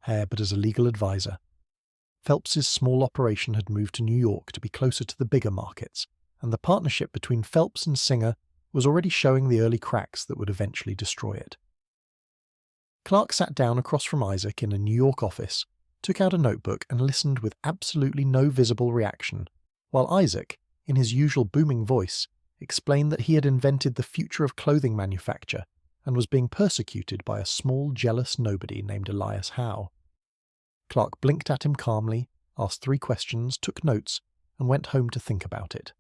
but as a legal advisor. Phelps's small operation had moved to New York to be closer to the bigger markets, and the partnership between Phelps and Singer was already showing the early cracks that would eventually destroy it. Clark sat down across from Isaac in a New York office, took out a notebook and listened with absolutely no visible reaction, while Isaac, in his usual booming voice, explained that he had invented the future of clothing manufacture and was being persecuted by a small, jealous nobody named Elias Howe. Clark blinked at him calmly, asked 3 questions, took notes, and went home to think about it.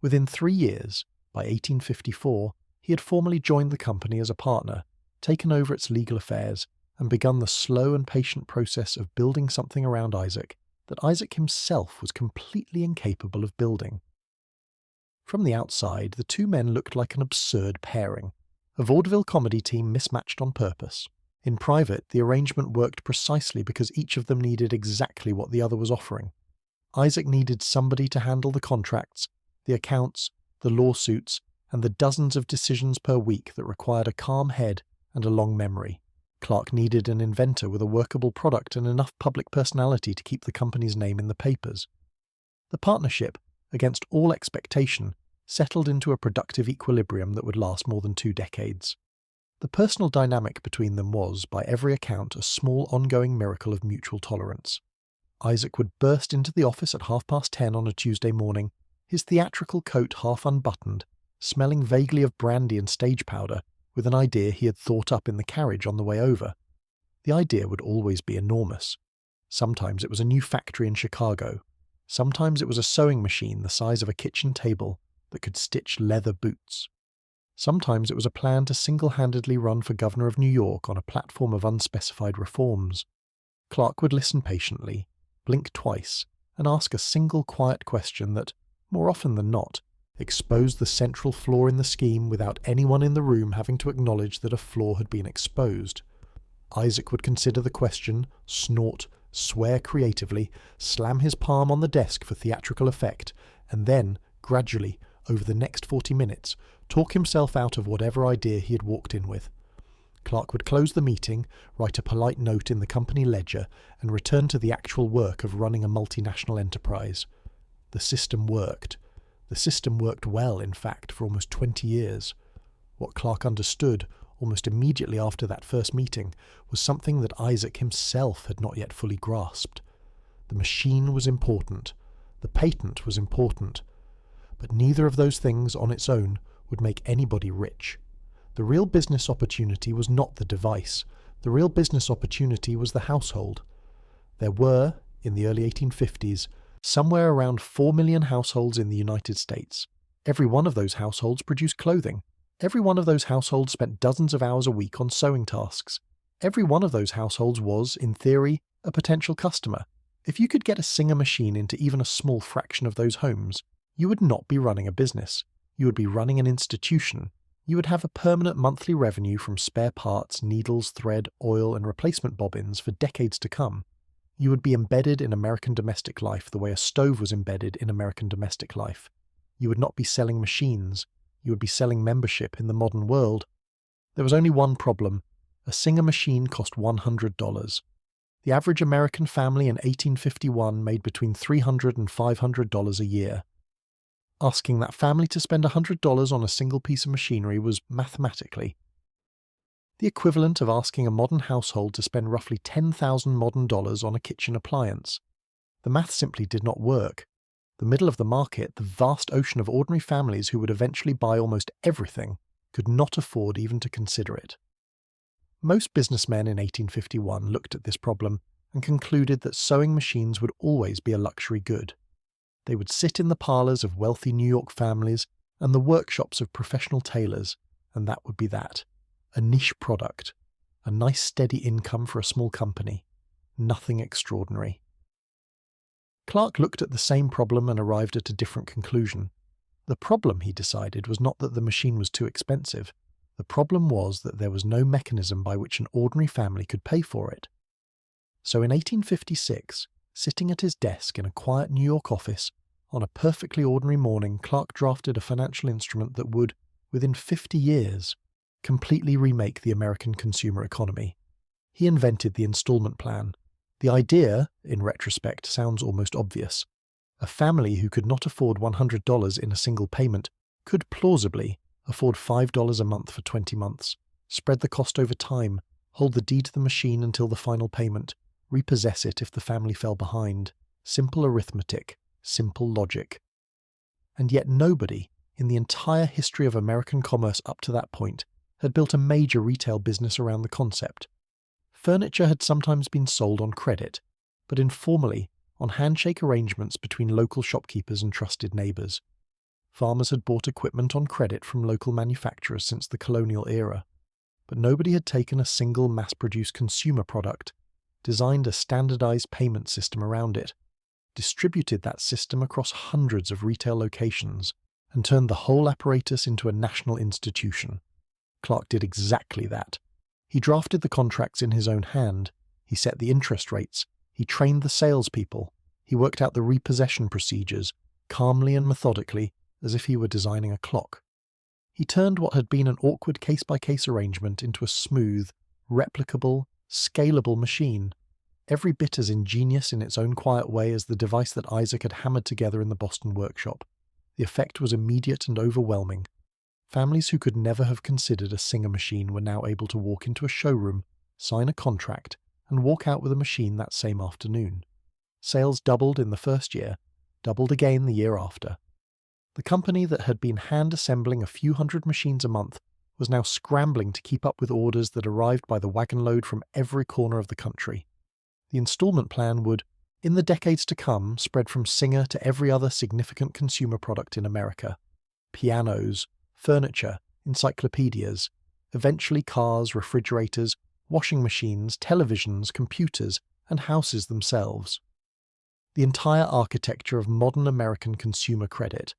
Within 3 years, by 1854, he had formally joined the company as a partner, taken over its legal affairs, and begun the slow and patient process of building something around Isaac that Isaac himself was completely incapable of building. From the outside, the 2 men looked like an absurd pairing, a vaudeville comedy team mismatched on purpose. In private, the arrangement worked precisely because each of them needed exactly what the other was offering. Isaac needed somebody to handle the contracts, the accounts, the lawsuits, and the dozens of decisions per week that required a calm head and a long memory. Clark needed an inventor with a workable product and enough public personality to keep the company's name in the papers. The partnership, against all expectation, settled into a productive equilibrium that would last more than 2 decades. The personal dynamic between them was, by every account, a small ongoing miracle of mutual tolerance. Isaac would burst into the office at 10:30 on a Tuesday morning, his theatrical coat half unbuttoned, smelling vaguely of brandy and stage powder, with an idea he had thought up in the carriage on the way over. The idea would always be enormous. Sometimes it was a new factory in Chicago. Sometimes it was a sewing machine the size of a kitchen table that could stitch leather boots. Sometimes it was a plan to single-handedly run for governor of New York on a platform of unspecified reforms. Clark would listen patiently, blink twice, and ask a single quiet question that, more often than not, exposed the central flaw in the scheme without anyone in the room having to acknowledge that a flaw had been exposed. Isaac would consider the question, snort, swear creatively, slam his palm on the desk for theatrical effect, and then, gradually, over the next 40 minutes, talk himself out of whatever idea he had walked in with. Clark would close the meeting, write a polite note in the company ledger, and return to the actual work of running a multinational enterprise. The system worked. The system worked well, in fact, for almost 20 years. What Clark understood, almost immediately after that first meeting, was something that Isaac himself had not yet fully grasped. The machine was important. The patent was important. But neither of those things on its own would make anybody rich. The real business opportunity was not the device. The real business opportunity was the household. There were, in the early 1850s, somewhere around 4 million households in the United States. Every one of those households produced clothing. Every one of those households spent dozens of hours a week on sewing tasks. Every one of those households was, in theory, a potential customer. If you could get a Singer machine into even a small fraction of those homes, you would not be running a business. You would be running an institution. You would have a permanent monthly revenue from spare parts, needles, thread, oil, and replacement bobbins for decades to come. You would be embedded in American domestic life the way a stove was embedded in American domestic life. You would not be selling machines. You would be selling membership in the modern world. There was only one problem. A Singer machine cost $100. The average American family in 1851 made between $300 and $500 a year. Asking that family to spend $100 on a single piece of machinery was, mathematically, the equivalent of asking a modern household to spend roughly 10,000 modern dollars on a kitchen appliance. The math simply did not work. The middle of the market, the vast ocean of ordinary families who would eventually buy almost everything, could not afford even to consider it. Most businessmen in 1851 looked at this problem and concluded that sewing machines would always be a luxury good. They would sit in the parlors of wealthy New York families and the workshops of professional tailors, and that would be that. A niche product. A nice steady income for a small company. Nothing extraordinary. Clark looked at the same problem and arrived at a different conclusion. The problem, he decided, was not that the machine was too expensive. The problem was that there was no mechanism by which an ordinary family could pay for it. So in 1856, sitting at his desk in a quiet New York office, on a perfectly ordinary morning, Clark drafted a financial instrument that would, within 50 years, completely remake the American consumer economy. He invented the installment plan. The idea, in retrospect, sounds almost obvious. A family who could not afford $100 in a single payment could plausibly afford $5 a month for 20 months, spread the cost over time, hold the deed to the machine until the final payment, repossess it if the family fell behind. Simple arithmetic, simple logic. And yet nobody, in the entire history of American commerce up to that point, had built a major retail business around the concept. Furniture had sometimes been sold on credit, but informally, on handshake arrangements between local shopkeepers and trusted neighbours. Farmers had bought equipment on credit from local manufacturers since the colonial era, but nobody had taken a single mass-produced consumer product, designed a standardized payment system around it, distributed that system across hundreds of retail locations, and turned the whole apparatus into a national institution. Clark did exactly that. He drafted the contracts in his own hand, he set the interest rates, he trained the salespeople, he worked out the repossession procedures, calmly and methodically, as if he were designing a clock. He turned what had been an awkward case-by-case arrangement into a smooth, replicable, scalable machine, every bit as ingenious in its own quiet way as the device that Isaac had hammered together in the Boston workshop. The effect was immediate and overwhelming. Families who could never have considered a Singer machine were now able to walk into a showroom, sign a contract, and walk out with a machine that same afternoon. Sales doubled in the first year, doubled again the year after. The company that had been hand-assembling a few hundred machines a month was now scrambling to keep up with orders that arrived by the wagon load from every corner of the country. The installment plan would, in the decades to come, spread from Singer to every other significant consumer product in America. Pianos, furniture, encyclopedias, eventually cars, refrigerators, washing machines, televisions, computers, and houses themselves. The entire architecture of modern American consumer credit,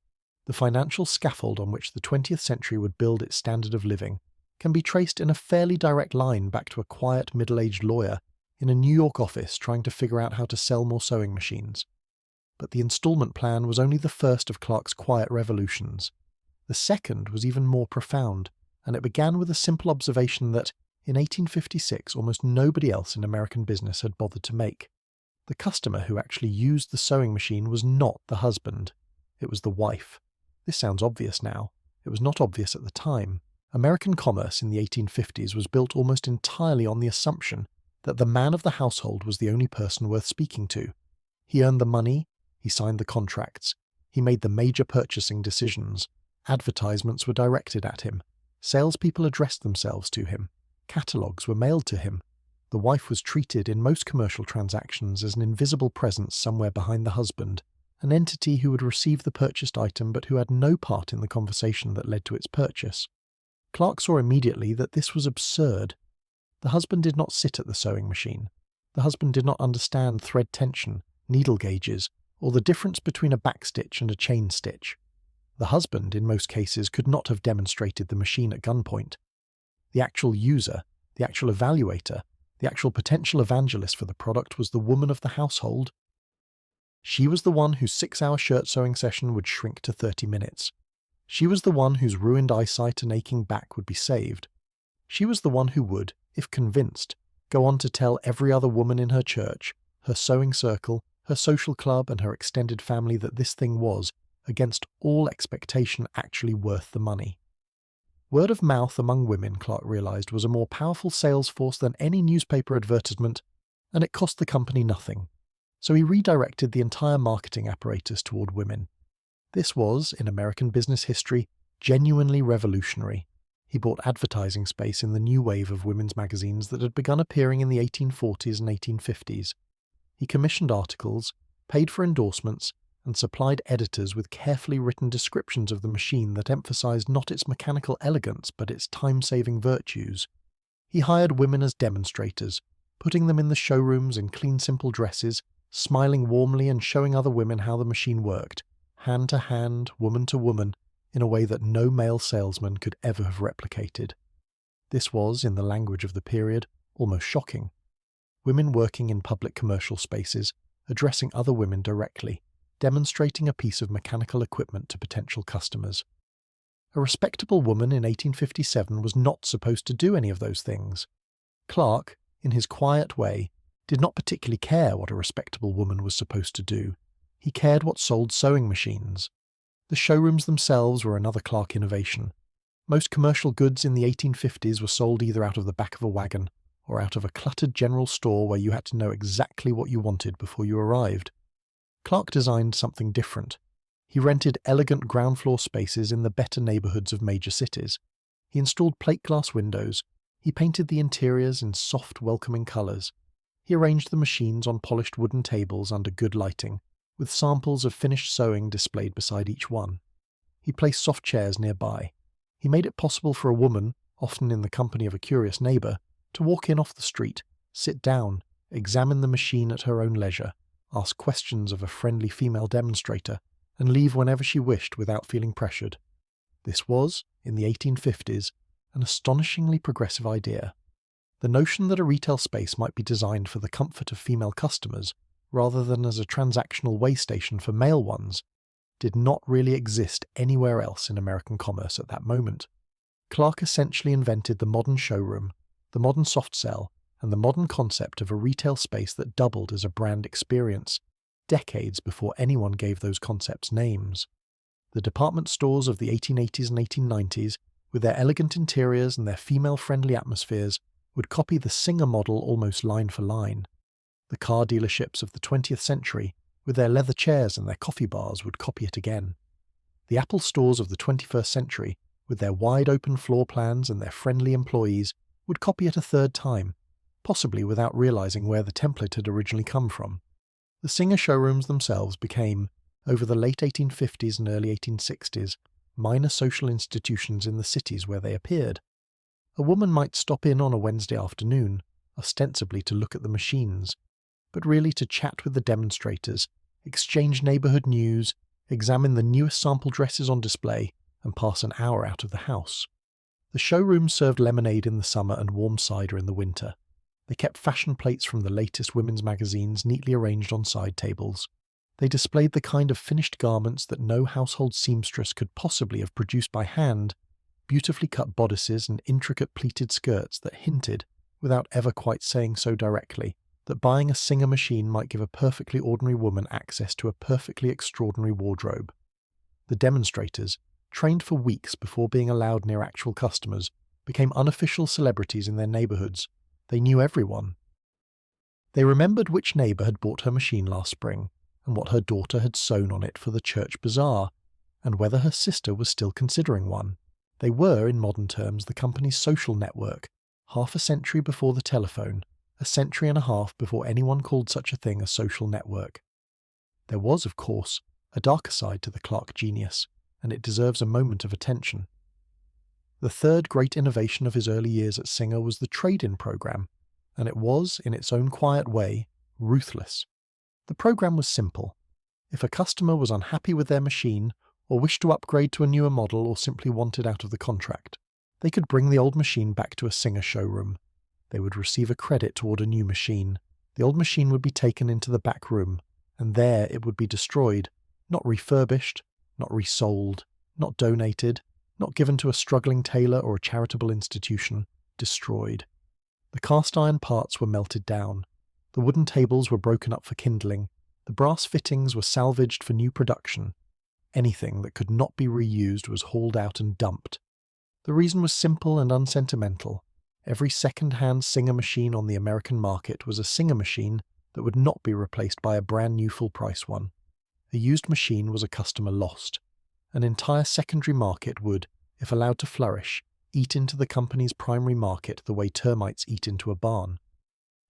the financial scaffold on which the 20th century would build its standard of living, can be traced in a fairly direct line back to a quiet middle-aged lawyer in a New York office trying to figure out how to sell more sewing machines. But the installment plan was only the first of Clark's quiet revolutions. The second was even more profound, and it began with a simple observation that, in 1856, almost nobody else in American business had bothered to make. The customer who actually used the sewing machine was not the husband, it was the wife. This sounds obvious now. It was not obvious at the time. American commerce in the 1850s was built almost entirely on the assumption that the man of the household was the only person worth speaking to. He earned the money, he signed the contracts, he made the major purchasing decisions. Advertisements were directed at him. Salespeople addressed themselves to him. Catalogues were mailed to him. The wife was treated in most commercial transactions as an invisible presence somewhere behind the husband, an entity who would receive the purchased item but who had no part in the conversation that led to its purchase. Clark saw immediately that this was absurd. The husband did not sit at the sewing machine. The husband did not understand thread tension, needle gauges, or the difference between a backstitch and a chain stitch. The husband, in most cases, could not have demonstrated the machine at gunpoint. The actual user, the actual evaluator, the actual potential evangelist for the product was the woman of the household. She was the one whose 6-hour shirt sewing session would shrink to 30 minutes. She was the one whose ruined eyesight and aching back would be saved. She was the one who would, if convinced, go on to tell every other woman in her church, her sewing circle, her social club, and her extended family that this thing was, against all expectation, actually worth the money. Word of mouth among women, Clark realized, was a more powerful sales force than any newspaper advertisement, and it cost the company nothing. So he redirected the entire marketing apparatus toward women. This was, in American business history, genuinely revolutionary. He bought advertising space in the new wave of women's magazines that had begun appearing in the 1840s and 1850s. He commissioned articles, paid for endorsements, and supplied editors with carefully written descriptions of the machine that emphasized not its mechanical elegance but its time-saving virtues. He hired women as demonstrators, putting them in the showrooms in clean, simple dresses, smiling warmly and showing other women how the machine worked, hand to hand, woman to woman, in a way that no male salesman could ever have replicated. This was, in the language of the period, almost shocking. Women working in public commercial spaces, addressing other women directly, demonstrating a piece of mechanical equipment to potential customers. A respectable woman in 1857 was not supposed to do any of those things. Clark, in his quiet way, did not particularly care what a respectable woman was supposed to do. He cared what sold sewing machines. The showrooms themselves were another Clark innovation. Most commercial goods in the 1850s were sold either out of the back of a wagon or out of a cluttered general store where you had to know exactly what you wanted before you arrived. Clark designed something different. He rented elegant ground floor spaces in the better neighborhoods of major cities. He installed plate glass windows. He painted the interiors in soft, welcoming colors. He arranged the machines on polished wooden tables under good lighting, with samples of finished sewing displayed beside each one. He placed soft chairs nearby. He made it possible for a woman, often in the company of a curious neighbor, to walk in off the street, sit down, examine the machine at her own leisure, ask questions of a friendly female demonstrator, and leave whenever she wished without feeling pressured. This was, in the 1850s, an astonishingly progressive idea. The notion that a retail space might be designed for the comfort of female customers, rather than as a transactional way station for male ones, did not really exist anywhere else in American commerce at that moment. Clark essentially invented the modern showroom, the modern soft sell, and the modern concept of a retail space that doubled as a brand experience, decades before anyone gave those concepts names. The department stores of the 1880s and 1890s, with their elegant interiors and their female-friendly atmospheres, would copy the Singer model almost line for line. The car dealerships of the 20th century, with their leather chairs and their coffee bars, would copy it again. The Apple stores of the 21st century, with their wide-open floor plans and their friendly employees, would copy it a third time, possibly without realizing where the template had originally come from. The Singer showrooms themselves became, over the late 1850s and early 1860s, minor social institutions in the cities where they appeared. A woman might stop in on a Wednesday afternoon, ostensibly to look at the machines, but really to chat with the demonstrators, exchange neighborhood news, examine the newest sample dresses on display, and pass an hour out of the house. The showrooms served lemonade in the summer and warm cider in the winter. They kept fashion plates from the latest women's magazines neatly arranged on side tables. They displayed the kind of finished garments that no household seamstress could possibly have produced by hand, beautifully cut bodices and intricate pleated skirts that hinted, without ever quite saying so directly, that buying a Singer machine might give a perfectly ordinary woman access to a perfectly extraordinary wardrobe. The demonstrators, trained for weeks before being allowed near actual customers, became unofficial celebrities in their neighborhoods. They knew everyone. They remembered which neighbor had bought her machine last spring, and what her daughter had sewn on it for the church bazaar, and whether her sister was still considering one. They were, in modern terms, the company's social network, half a century before the telephone, a century and a half before anyone called such a thing a social network. There was, of course, a darker side to the Clark genius, and it deserves a moment of attention. The third great innovation of his early years at Singer was the trade-in program, and it was, in its own quiet way, ruthless. The program was simple. If a customer was unhappy with their machine, or wished to upgrade to a newer model or simply wanted out of the contract, they could bring the old machine back to a Singer showroom. They would receive a credit toward a new machine. The old machine would be taken into the back room, and there it would be destroyed, not refurbished, not resold, not donated, not given to a struggling tailor or a charitable institution, destroyed. The cast iron parts were melted down. The wooden tables were broken up for kindling. The brass fittings were salvaged for new production. Anything that could not be reused was hauled out and dumped. The reason was simple and unsentimental. Every second-hand Singer machine on the American market was a Singer machine that would not be replaced by a brand new full-price one. A used machine was a customer lost. An entire secondary market would, if allowed to flourish, eat into the company's primary market the way termites eat into a barn.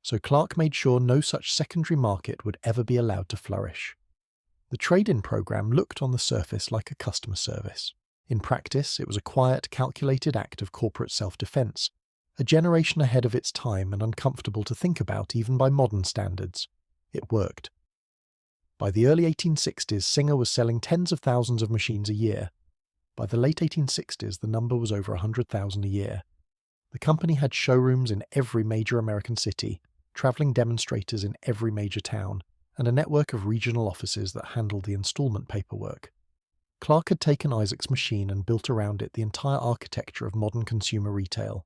So Clark made sure no such secondary market would ever be allowed to flourish. The trade-in program looked on the surface like a customer service. In practice, it was a quiet, calculated act of corporate self-defense, a generation ahead of its time and uncomfortable to think about even by modern standards. It worked. By the early 1860s, Singer was selling tens of thousands of machines a year. By the late 1860s, the number was over 100,000 a year. The company had showrooms in every major American city, traveling demonstrators in every major town, and a network of regional offices that handled the installment paperwork. Clark had taken Isaac's machine and built around it the entire architecture of modern consumer retail.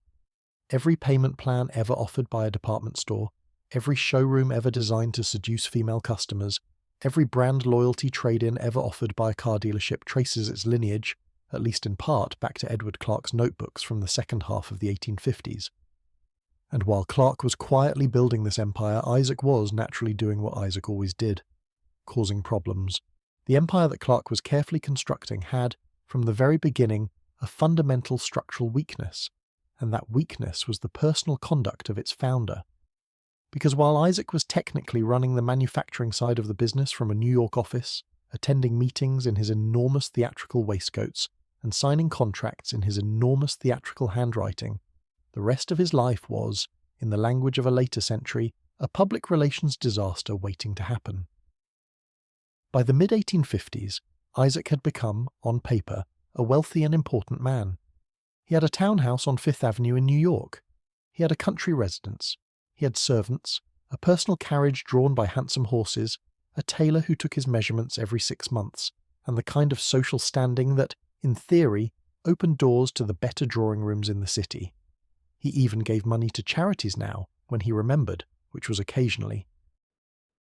Every payment plan ever offered by a department store, every showroom ever designed to seduce female customers, every brand loyalty trade-in ever offered by a car dealership traces its lineage, at least in part, back to Edward Clark's notebooks from the second half of the 1850s. And while Clark was quietly building this empire, Isaac was naturally doing what Isaac always did, causing problems. The empire that Clark was carefully constructing had, from the very beginning, a fundamental structural weakness, and that weakness was the personal conduct of its founder. Because while Isaac was technically running the manufacturing side of the business from a New York office, attending meetings in his enormous theatrical waistcoats, and signing contracts in his enormous theatrical handwriting, the rest of his life was, in the language of a later century, a public relations disaster waiting to happen. By the mid-1850s, Isaac had become, on paper, a wealthy and important man. He had a townhouse on Fifth Avenue in New York. He had a country residence. He had servants, a personal carriage drawn by handsome horses, a tailor who took his measurements every 6 months, and the kind of social standing that, in theory, opened doors to the better drawing rooms in the city. He even gave money to charities now, when he remembered, which was occasionally.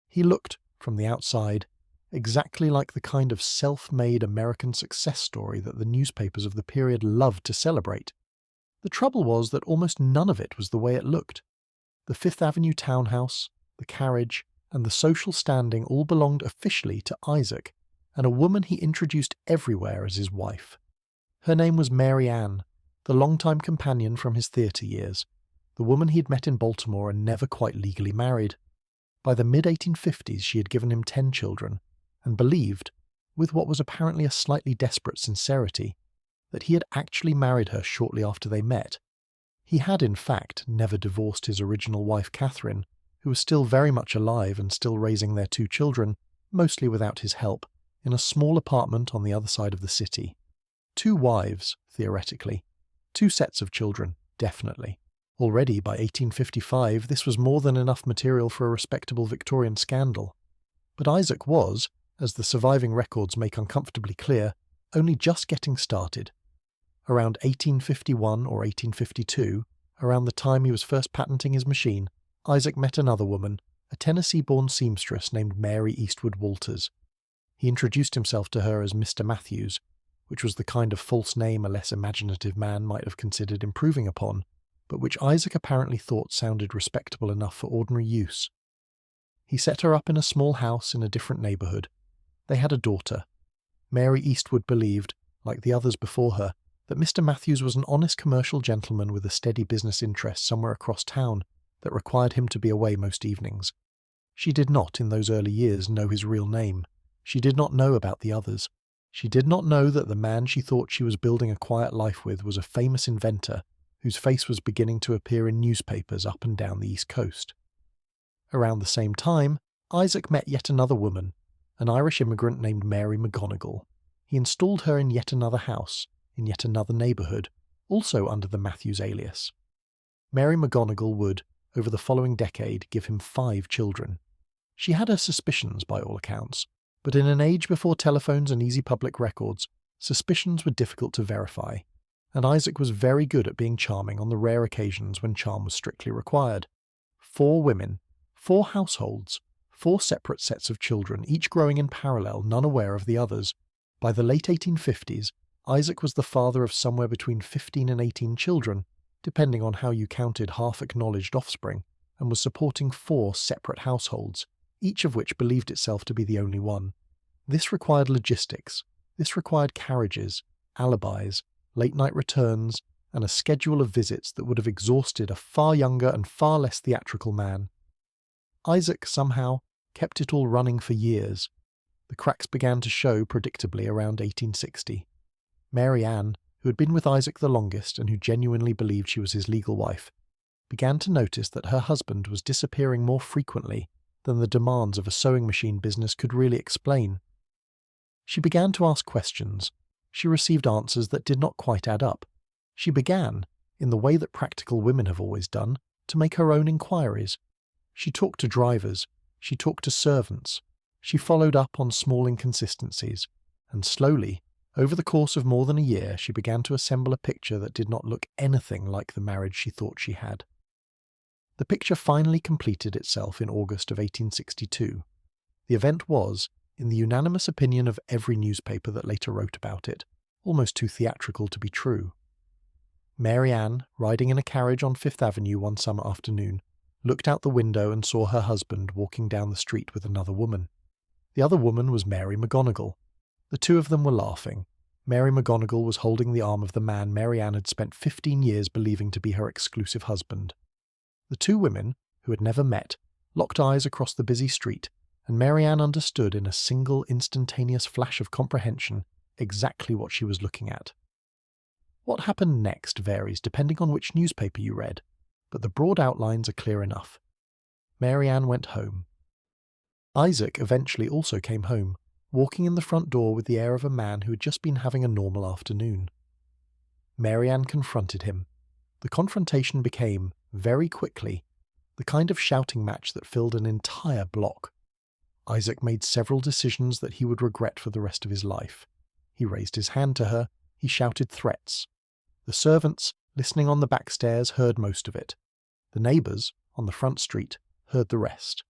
He looked, from the outside, exactly like the kind of self-made American success story that the newspapers of the period loved to celebrate. The trouble was that almost none of it was the way it looked. The Fifth Avenue townhouse, the carriage, and the social standing all belonged officially to Isaac, and a woman he introduced everywhere as his wife. Her name was Mary Ann, the longtime companion from his theatre years, the woman he'd met in Baltimore and never quite legally married. By the mid-1850s she had given him 10 children, and believed, with what was apparently a slightly desperate sincerity, that he had actually married her shortly after they met. He had, in fact, never divorced his original wife Catherine, who was still very much alive and still raising their 2 children, mostly without his help, in a small apartment on the other side of the city. 2 wives, theoretically. 2 sets of children, definitely. Already, by 1855, this was more than enough material for a respectable Victorian scandal. But Isaac was, as the surviving records make uncomfortably clear, only just getting started. Around 1851 or 1852, around the time he was first patenting his machine, Isaac met another woman, a Tennessee-born seamstress named Mary Eastwood Walters. He introduced himself to her as Mr. Matthews, which was the kind of false name a less imaginative man might have considered improving upon, but which Isaac apparently thought sounded respectable enough for ordinary use. He set her up in a small house in a different neighbourhood. They had a daughter. Mary Eastwood believed, like the others before her, that Mr. Matthews was an honest commercial gentleman with a steady business interest somewhere across town that required him to be away most evenings. She did not, in those early years, know his real name. She did not know about the others. She did not know that the man she thought she was building a quiet life with was a famous inventor whose face was beginning to appear in newspapers up and down the East Coast. Around the same time, Isaac met yet another woman, an Irish immigrant named Mary McGonigal. He installed her in yet another house, in yet another neighbourhood, also under the Matthews alias. Mary McGonigal would, over the following decade, give him 5 children. She had her suspicions, by all accounts, but in an age before telephones and easy public records, suspicions were difficult to verify, and Isaac was very good at being charming on the rare occasions when charm was strictly required. 4 women, 4 households, 4 separate sets of children, each growing in parallel, none aware of the others. By the late 1850s, Isaac was the father of somewhere between 15 and 18 children, depending on how you counted half-acknowledged offspring, and was supporting 4 separate households, each of which believed itself to be the only one. This required logistics. This required carriages, alibis, late-night returns, and a schedule of visits that would have exhausted a far younger and far less theatrical man. Isaac, somehow, kept it all running for years. The cracks began to show predictably around 1860. Mary Ann, who had been with Isaac the longest and who genuinely believed she was his legal wife, began to notice that her husband was disappearing more frequently than the demands of a sewing machine business could really explain. She began to ask questions. She received answers that did not quite add up. She began, in the way that practical women have always done, to make her own inquiries. She talked to drivers. She talked to servants. She followed up on small inconsistencies, and slowly, over the course of more than a year, she began to assemble a picture that did not look anything like the marriage she thought she had. The picture finally completed itself in August of 1862. The event was, in the unanimous opinion of every newspaper that later wrote about it, almost too theatrical to be true. Mary Ann, riding in a carriage on Fifth Avenue one summer afternoon, looked out the window and saw her husband walking down the street with another woman. The other woman was Mary McGonigal. The two of them were laughing. Mary McGonigal was holding the arm of the man Mary Ann had spent 15 years believing to be her exclusive husband. The two women, who had never met, locked eyes across the busy street, and Mary Ann understood in a single instantaneous flash of comprehension exactly what she was looking at. What happened next varies depending on which newspaper you read, but the broad outlines are clear enough. Mary Ann went home. Isaac eventually also came home, walking in the front door with the air of a man who had just been having a normal afternoon. Mary Ann confronted him. The confrontation became, very quickly, the kind of shouting match that filled an entire block. Isaac made several decisions that he would regret for the rest of his life. He raised his hand to her. He shouted threats. The servants, listening on the back stairs, heard most of it. The neighbours, on the front street, heard the rest.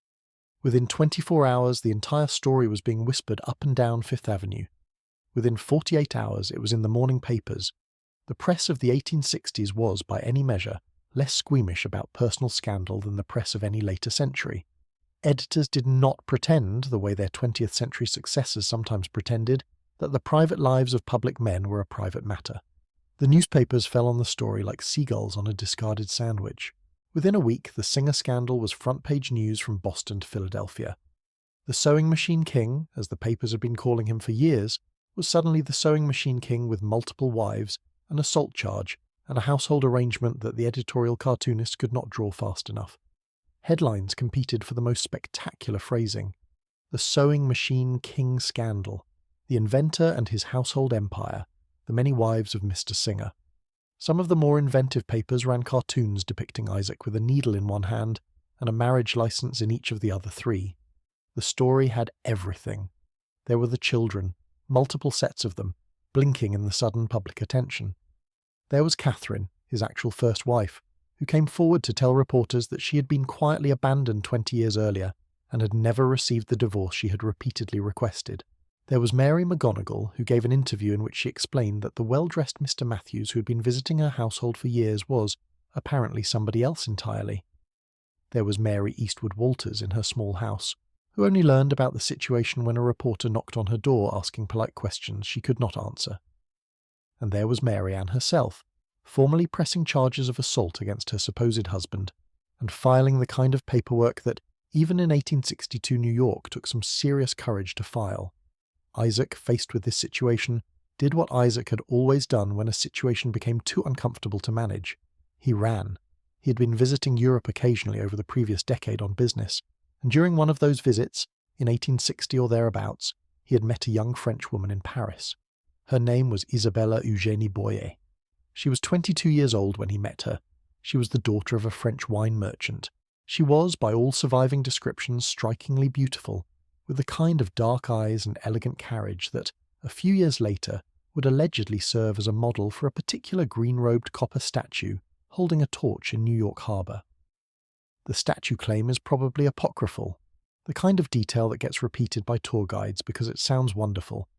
Within 24 hours, the entire story was being whispered up and down Fifth Avenue. Within 48 hours, it was in the morning papers. The press of the 1860s was, by any measure, less squeamish about personal scandal than the press of any later century. Editors did not pretend, the way their 20th century successors sometimes pretended, that the private lives of public men were a private matter. The newspapers fell on the story like seagulls on a discarded sandwich. Within a week, the Singer scandal was front-page news from Boston to Philadelphia. The sewing machine king, as the papers had been calling him for years, was suddenly the sewing machine king with multiple wives, an assault charge, and a household arrangement that the editorial cartoonist could not draw fast enough. Headlines competed for the most spectacular phrasing. The sewing machine king scandal. The inventor and his household empire. The many wives of Mr. Singer. Some of the more inventive papers ran cartoons depicting Isaac with a needle in one hand and a marriage license in each of the other 3. The story had everything. There were the children, multiple sets of them, blinking in the sudden public attention. There was Catherine, his actual first wife, who came forward to tell reporters that she had been quietly abandoned 20 years earlier and had never received the divorce she had repeatedly requested. There was Mary McGonigal, who gave an interview in which she explained that the well-dressed Mr. Matthews who had been visiting her household for years was, apparently, somebody else entirely. There was Mary Eastwood Walters in her small house, who only learned about the situation when a reporter knocked on her door asking polite questions she could not answer. And there was Mary Ann herself, formally pressing charges of assault against her supposed husband, and filing the kind of paperwork that, even in 1862 New York, took some serious courage to file. Isaac, faced with this situation, did what Isaac had always done when a situation became too uncomfortable to manage. He ran. He had been visiting Europe occasionally over the previous decade on business, and during one of those visits, in 1860 or thereabouts, he had met a young French woman in Paris. Her name was Isabella Eugénie Boyer. She was 22 years old when he met her. She was the daughter of a French wine merchant. She was, by all surviving descriptions, strikingly beautiful, with the kind of dark eyes and elegant carriage that, a few years later, would allegedly serve as a model for a particular green-robed copper statue holding a torch in New York Harbor. The statue claim is probably apocryphal, the kind of detail that gets repeated by tour guides because it sounds wonderful,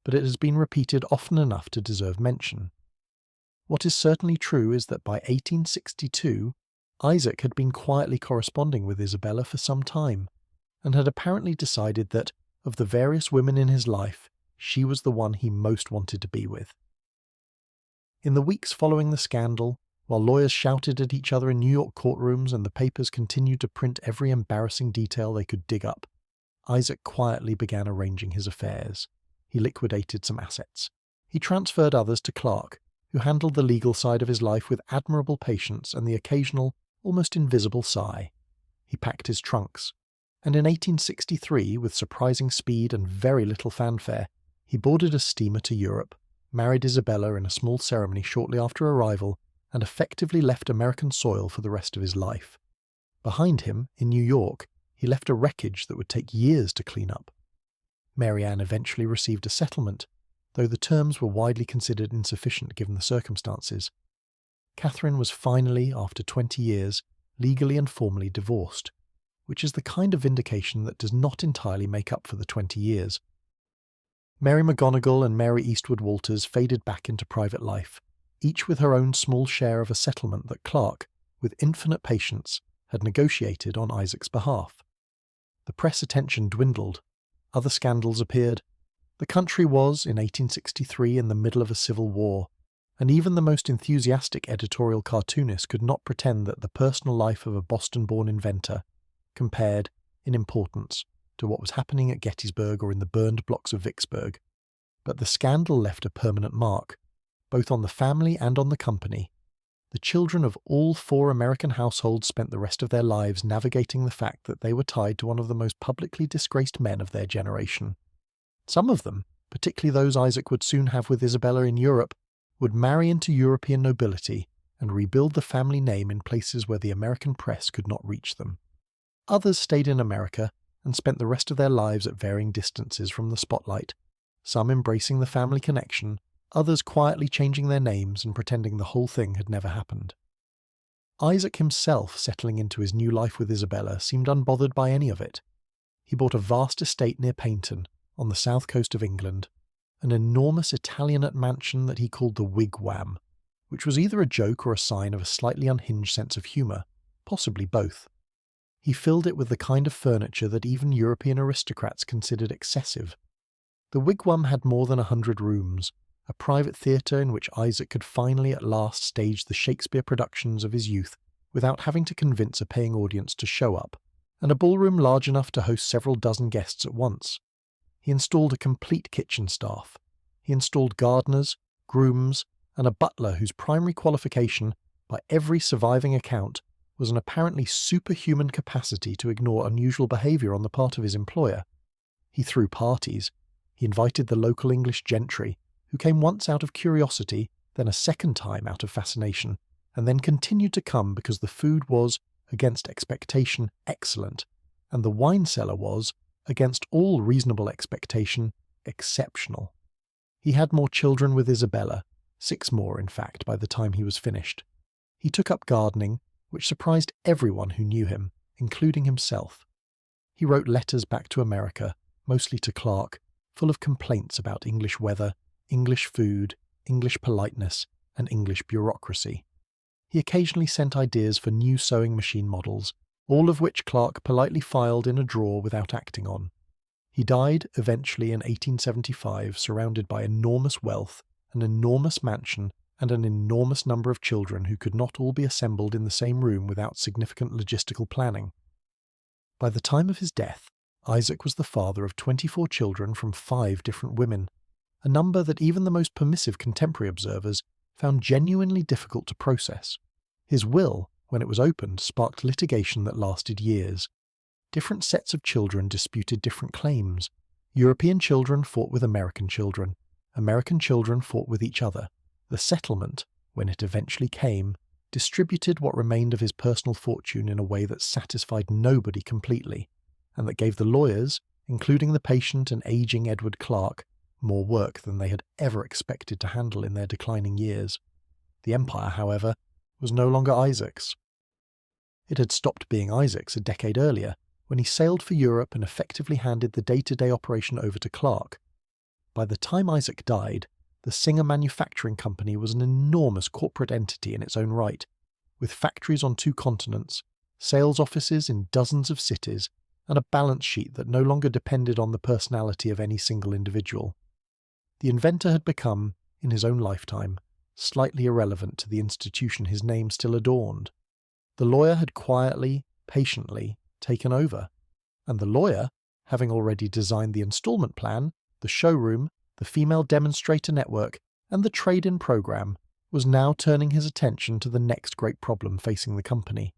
but it has been repeated often enough to deserve mention. What is certainly true is that by 1862, Isaac had been quietly corresponding with Isabella for some time, and had apparently decided that, of the various women in his life, she was the one he most wanted to be with. In the weeks following the scandal, while lawyers shouted at each other in New York courtrooms and the papers continued to print every embarrassing detail they could dig up, Isaac quietly began arranging his affairs. He liquidated some assets. He transferred others to Clark, who handled the legal side of his life with admirable patience and the occasional, almost invisible sigh. He packed his trunks, and in 1863, with surprising speed and very little fanfare, he boarded a steamer to Europe, married Isabella in a small ceremony shortly after arrival, and effectively left American soil for the rest of his life. Behind him, in New York, he left a wreckage that would take years to clean up. Mary Ann eventually received a settlement, though the terms were widely considered insufficient given the circumstances. Catherine was finally, after 20 years, legally and formally divorced, which is the kind of vindication that does not entirely make up for the 20 years. Mary McGonigal and Mary Eastwood Walters faded back into private life, each with her own small share of a settlement that Clark, with infinite patience, had negotiated on Isaac's behalf. The press attention dwindled. Other scandals appeared. The country was, in 1863, in the middle of a civil war, and even the most enthusiastic editorial cartoonist could not pretend that the personal life of a Boston-born inventor compared, in importance, to what was happening at Gettysburg or in the burned blocks of Vicksburg. But the scandal left a permanent mark, both on the family and on the company. The children of all 4 American households spent the rest of their lives navigating the fact that they were tied to one of the most publicly disgraced men of their generation. Some of them, particularly those Isaac would soon have with Isabella in Europe, would marry into European nobility and rebuild the family name in places where the American press could not reach them. Others stayed in America and spent the rest of their lives at varying distances from the spotlight, some embracing the family connection, others quietly changing their names and pretending the whole thing had never happened. Isaac himself, settling into his new life with Isabella, seemed unbothered by any of it. He bought a vast estate near Paynton, on the south coast of England, an enormous Italianate mansion that he called the Wigwam, which was either a joke or a sign of a slightly unhinged sense of humour, possibly both. He filled it with the kind of furniture that even European aristocrats considered excessive. The Wigwam had more than 100 rooms, a private theatre in which Isaac could finally at last stage the Shakespeare productions of his youth without having to convince a paying audience to show up, and a ballroom large enough to host several dozen guests at once. He installed a complete kitchen staff. He installed gardeners, grooms, and a butler whose primary qualification, by every surviving account, was an apparently superhuman capacity to ignore unusual behaviour on the part of his employer. He threw parties. He invited the local English gentry, who came once out of curiosity, then a second time out of fascination, and then continued to come because the food was, against expectation, excellent, and the wine cellar was, against all reasonable expectation, exceptional. He had more children with Isabella, 6 more, in fact, by the time he was finished. He took up gardening, which surprised everyone who knew him, including himself. He wrote letters back to America, mostly to Clark, full of complaints about English weather, English food, English politeness, and English bureaucracy. He occasionally sent ideas for new sewing machine models, all of which Clark politely filed in a drawer without acting on. He died eventually in 1875, surrounded by enormous wealth, an enormous mansion, and an enormous number of children who could not all be assembled in the same room without significant logistical planning. By the time of his death, Isaac was the father of 24 children from 5 different women, a number that even the most permissive contemporary observers found genuinely difficult to process. His will, when it was opened, sparked litigation that lasted years. Different sets of children disputed different claims. European children fought with American children. American children fought with each other. The settlement, when it eventually came, distributed what remained of his personal fortune in a way that satisfied nobody completely, and that gave the lawyers, including the patient and aging Edward Clark, more work than they had ever expected to handle in their declining years. The empire, however, was no longer Isaac's. It had stopped being Isaac's a decade earlier, when he sailed for Europe and effectively handed the day-to-day operation over to Clark. By the time Isaac died, the Singer Manufacturing Company was an enormous corporate entity in its own right, with factories on 2 continents, sales offices in dozens of cities, and a balance sheet that no longer depended on the personality of any single individual. The inventor had become, in his own lifetime, slightly irrelevant to the institution his name still adorned. The lawyer had quietly, patiently taken over, and the lawyer, having already designed the installment plan, the showroom, the female demonstrator network, and the trade-in program, was now turning his attention to the next great problem facing the company.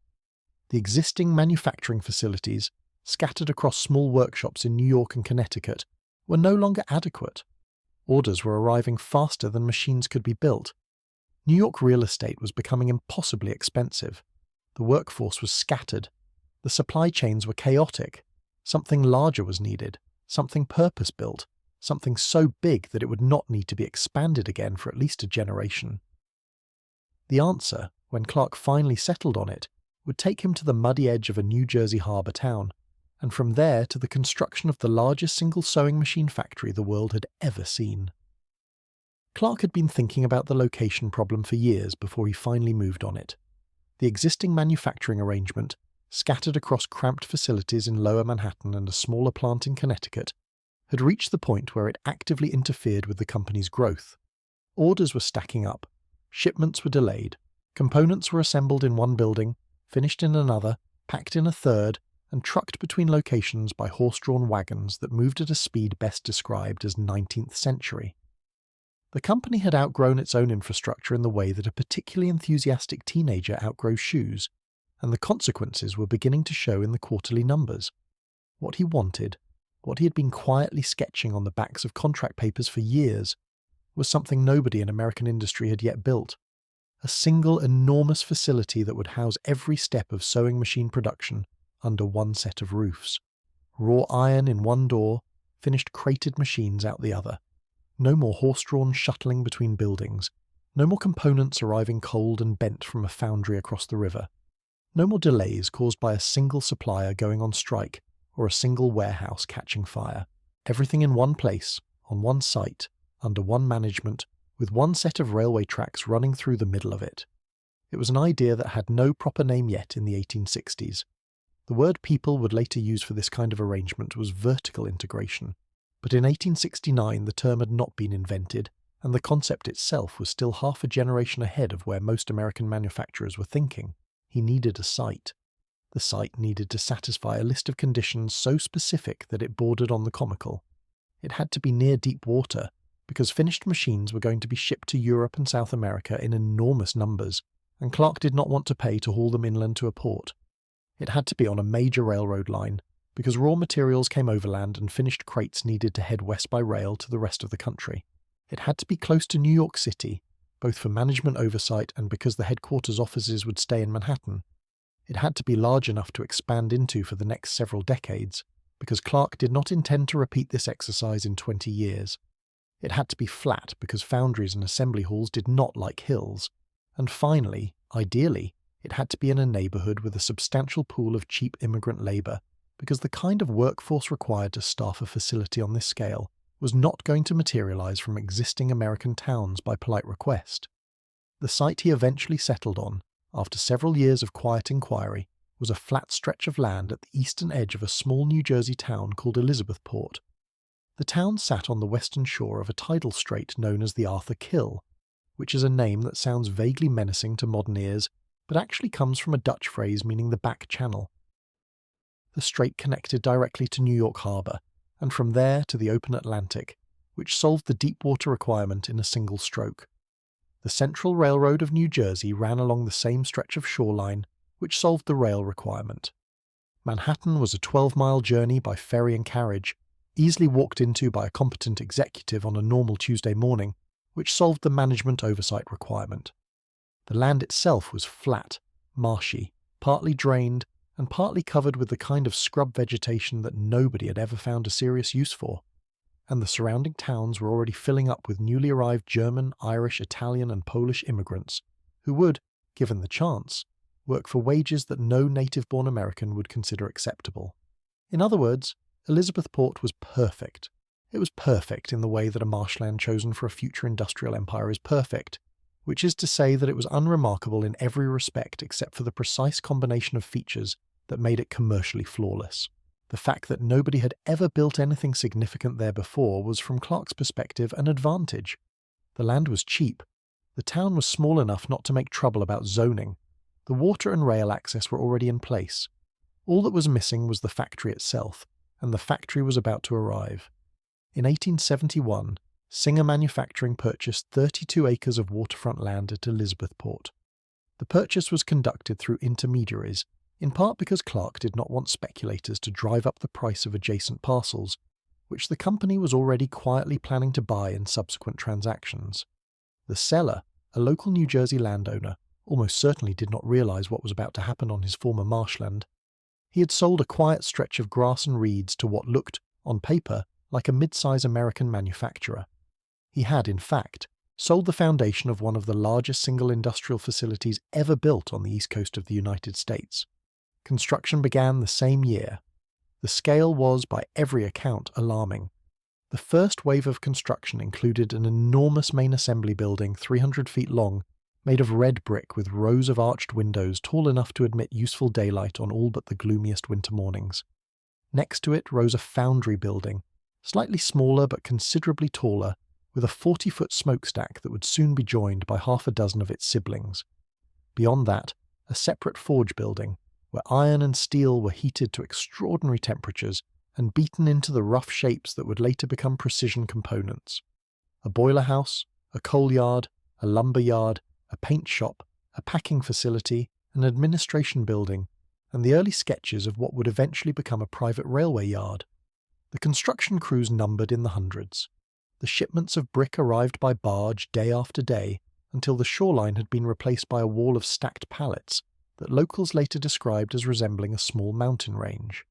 The existing manufacturing facilities, scattered across small workshops in New York and Connecticut, were no longer adequate. Orders were arriving faster than machines could be built. New York real estate was becoming impossibly expensive. The workforce was scattered. The supply chains were chaotic. Something larger was needed, something purpose-built, something so big that it would not need to be expanded again for at least a generation. The answer, when Clark finally settled on it, would take him to the muddy edge of a New Jersey harbor town, and from there to the construction of the largest single sewing machine factory the world had ever seen. Clark had been thinking about the location problem for years before he finally moved on it. The existing manufacturing arrangement, scattered across cramped facilities in Lower Manhattan and a smaller plant in Connecticut, had reached the point where it actively interfered with the company's growth. Orders were stacking up, shipments were delayed, components were assembled in one building, finished in another, packed in a third, and trucked between locations by horse-drawn wagons that moved at a speed best described as 19th century. The company had outgrown its own infrastructure in the way that a particularly enthusiastic teenager outgrows shoes, and the consequences were beginning to show in the quarterly numbers. What he wanted, what he had been quietly sketching on the backs of contract papers for years, was something nobody in American industry had yet built. A single enormous facility that would house every step of sewing machine production under one set of roofs. Raw iron in one door, finished crated machines out the other. No more horse-drawn shuttling between buildings. No more components arriving cold and bent from a foundry across the river. No more delays caused by a single supplier going on strike or a single warehouse catching fire. Everything in one place, on one site, under one management, with one set of railway tracks running through the middle of it. It was an idea that had no proper name yet in the 1860s. The word people would later use for this kind of arrangement was vertical integration, but in 1869 the term had not been invented, and the concept itself was still half a generation ahead of where most American manufacturers were thinking. He needed a site. The site needed to satisfy a list of conditions so specific that it bordered on the comical. It had to be near deep water, because finished machines were going to be shipped to Europe and South America in enormous numbers, and Clark did not want to pay to haul them inland to a port. It had to be on a major railroad line, because raw materials came overland and finished crates needed to head west by rail to the rest of the country. It had to be close to New York City, both for management oversight and because the headquarters offices would stay in Manhattan. It had to be large enough to expand into for the next several decades, because Clark did not intend to repeat this exercise in 20 years. It had to be flat because foundries and assembly halls did not like hills. And finally, ideally, it had to be in a neighborhood with a substantial pool of cheap immigrant labor, because the kind of workforce required to staff a facility on this scale was not going to materialize from existing American towns by polite request. The site he eventually settled on, after several years of quiet inquiry, was a flat stretch of land at the eastern edge of a small New Jersey town called Elizabethport. The town sat on the western shore of a tidal strait known as the Arthur Kill, which is a name that sounds vaguely menacing to modern ears, but actually comes from a Dutch phrase meaning the back channel. The strait connected directly to New York Harbour, and from there to the open Atlantic, which solved the deep water requirement in a single stroke. The Central Railroad of New Jersey ran along the same stretch of shoreline, which solved the rail requirement. Manhattan was a 12-mile journey by ferry and carriage, easily walked into by a competent executive on a normal Tuesday morning, which solved the management oversight requirement. The land itself was flat, marshy, partly drained, and partly covered with the kind of scrub vegetation that nobody had ever found a serious use for. And the surrounding towns were already filling up with newly arrived German, Irish, Italian, and Polish immigrants, who would, given the chance, work for wages that no native-born American would consider acceptable. In other words, Elizabethport was perfect. It was perfect in the way that a marshland chosen for a future industrial empire is perfect, which is to say that it was unremarkable in every respect except for the precise combination of features that made it commercially flawless. The fact that nobody had ever built anything significant there before was, from Clark's perspective, an advantage. The land was cheap. The town was small enough not to make trouble about zoning. The water and rail access were already in place. All that was missing was the factory itself, and the factory was about to arrive. In 1871, Singer Manufacturing purchased 32 acres of waterfront land at Elizabethport. The purchase was conducted through intermediaries, in part because Clark did not want speculators to drive up the price of adjacent parcels, which the company was already quietly planning to buy in subsequent transactions. The seller, a local New Jersey landowner, almost certainly did not realize what was about to happen on his former marshland. He had sold a quiet stretch of grass and reeds to what looked, on paper, like a mid-size American manufacturer. He had, in fact, sold the foundation of one of the largest single industrial facilities ever built on the east coast of the United States. Construction began the same year. The scale was, by every account, alarming. The first wave of construction included an enormous main assembly building 300 feet long, made of red brick with rows of arched windows tall enough to admit useful daylight on all but the gloomiest winter mornings. Next to it rose a foundry building, slightly smaller but considerably taller, with a 40-foot smokestack that would soon be joined by half a dozen of its siblings. Beyond that, a separate forge building, where iron and steel were heated to extraordinary temperatures and beaten into the rough shapes that would later become precision components. A boiler house, a coal yard, a lumber yard, a paint shop, a packing facility, an administration building, and the early sketches of what would eventually become a private railway yard. The construction crews numbered in the hundreds. The shipments of brick arrived by barge day after day, until the shoreline had been replaced by a wall of stacked pallets that locals later described as resembling a small mountain range.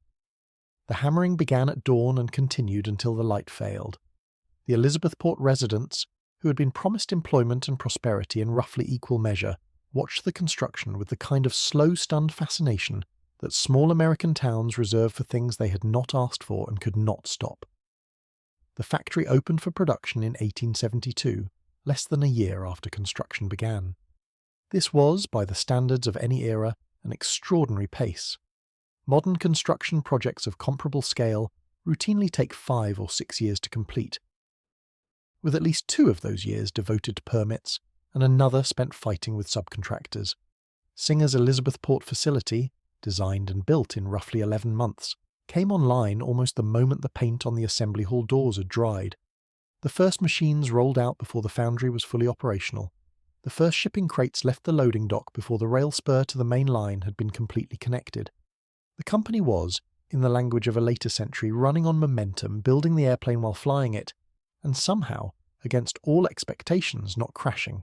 The hammering began at dawn and continued until the light failed. The Elizabethport residents, who had been promised employment and prosperity in roughly equal measure, watched the construction with the kind of slow, stunned fascination that small American towns reserve for things they had not asked for and could not stop. The factory opened for production in 1872, less than a year after construction began. This was, by the standards of any era, an extraordinary pace. Modern construction projects of comparable scale routinely take 5 or 6 years to complete, with at least 2 of those years devoted to permits and another spent fighting with subcontractors. Singer's Elizabethport facility, designed and built in roughly 11 months, came online almost the moment the paint on the assembly hall doors had dried. The first machines rolled out before the foundry was fully operational. The first shipping crates left the loading dock before the rail spur to the main line had been completely connected. The company was, in the language of a later century, running on momentum, building the airplane while flying it, and somehow, against all expectations, not crashing.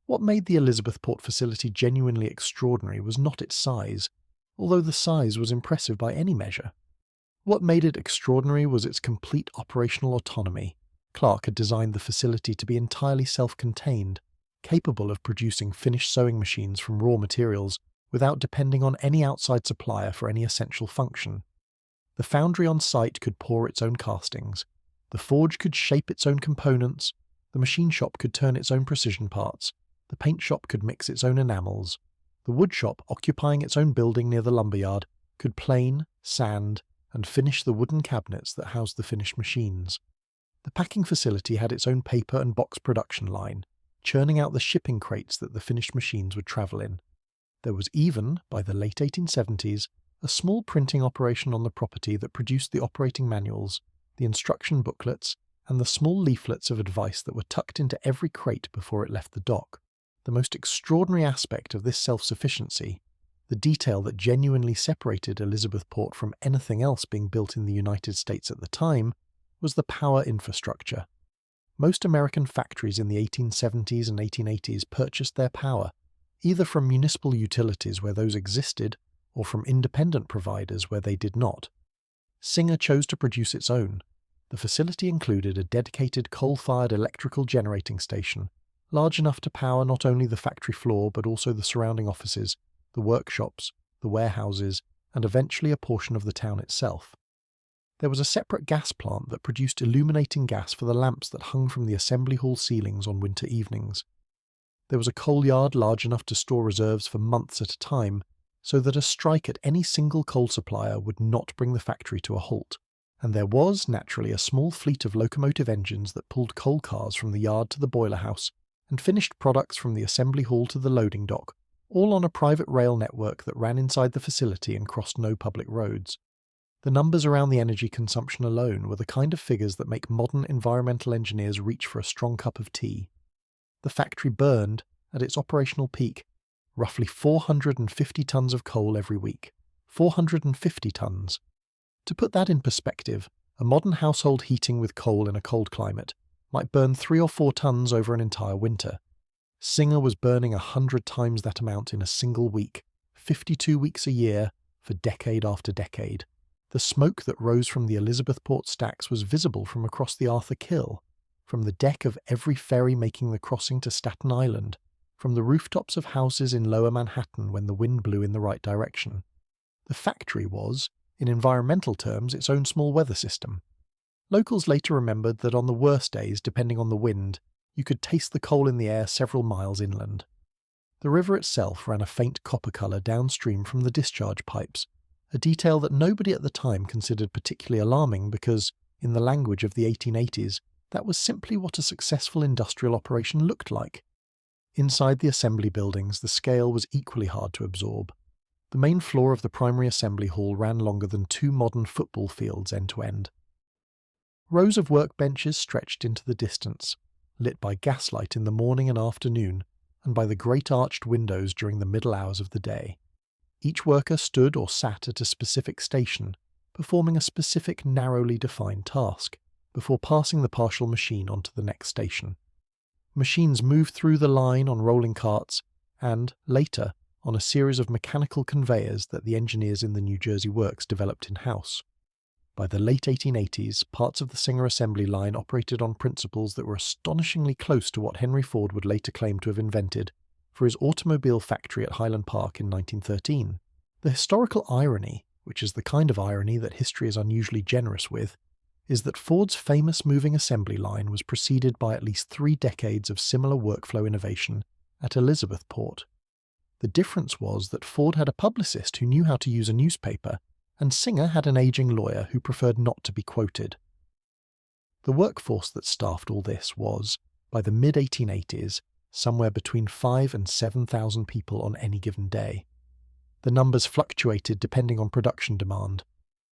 What made the Elizabethport facility genuinely extraordinary was not its size, although the size was impressive by any measure. What made it extraordinary was its complete operational autonomy. Clark had designed the facility to be entirely self-contained, capable of producing finished sewing machines from raw materials without depending on any outside supplier for any essential function. The foundry on site could pour its own castings. The forge could shape its own components, the machine shop could turn its own precision parts, the paint shop could mix its own enamels, the wood shop, occupying its own building near the lumberyard, could plane, sand, and finish the wooden cabinets that housed the finished machines. The packing facility had its own paper and box production line, churning out the shipping crates that the finished machines would travel in. There was even, by the late 1870s, a small printing operation on the property that produced the operating manuals, the instruction booklets, and the small leaflets of advice that were tucked into every crate before it left the dock. The most extraordinary aspect of this self-sufficiency, the detail that genuinely separated Elizabethport from anything else being built in the United States at the time, was the power infrastructure. Most American factories in the 1870s and 1880s purchased their power, either from municipal utilities where those existed, or from independent providers where they did not. Singer chose to produce its own. The facility included a dedicated coal-fired electrical generating station, large enough to power not only the factory floor but also the surrounding offices, the workshops, the warehouses, and eventually a portion of the town itself. There was a separate gas plant that produced illuminating gas for the lamps that hung from the assembly hall ceilings on winter evenings. There was a coal yard large enough to store reserves for months at a time, so that a strike at any single coal supplier would not bring the factory to a halt. And there was, naturally, a small fleet of locomotive engines that pulled coal cars from the yard to the boiler house, and finished products from the assembly hall to the loading dock, all on a private rail network that ran inside the facility and crossed no public roads. The numbers around the energy consumption alone were the kind of figures that make modern environmental engineers reach for a strong cup of tea. The factory burned, at its operational peak, roughly 450 tons of coal every week. 450 tons. To put that in perspective, a modern household heating with coal in a cold climate might burn 3 or 4 tons over an entire winter. Singer was burning 100 times that amount in a single week, 52 weeks a year, for decade after decade. The smoke that rose from the Elizabethport stacks was visible from across the Arthur Kill, from the deck of every ferry making the crossing to Staten Island, from the rooftops of houses in lower Manhattan when the wind blew in the right direction. The factory was, in environmental terms, its own small weather system. Locals later remembered that on the worst days, depending on the wind, you could taste the coal in the air several miles inland. The river itself ran a faint copper colour downstream from the discharge pipes, a detail that nobody at the time considered particularly alarming because, in the language of the 1880s, that was simply what a successful industrial operation looked like. Inside the assembly buildings, the scale was equally hard to absorb. The main floor of the primary assembly hall ran longer than 2 modern football fields end to end. Rows of workbenches stretched into the distance, lit by gaslight in the morning and afternoon, and by the great arched windows during the middle hours of the day. Each worker stood or sat at a specific station, performing a specific narrowly defined task, before passing the partial machine onto the next station. Machines moved through the line on rolling carts, and, later, on a series of mechanical conveyors that the engineers in the New Jersey works developed in-house. By the late 1880s, parts of the Singer assembly line operated on principles that were astonishingly close to what Henry Ford would later claim to have invented for his automobile factory at Highland Park in 1913. The historical irony, which is the kind of irony that history is unusually generous with, is that Ford's famous moving assembly line was preceded by at least 3 decades of similar workflow innovation at Elizabethport. The difference was that Ford had a publicist who knew how to use a newspaper, and Singer had an aging lawyer who preferred not to be quoted. The workforce that staffed all this was, by the mid-1880s, somewhere between 5,000 and 7,000 people on any given day. The numbers fluctuated depending on production demand,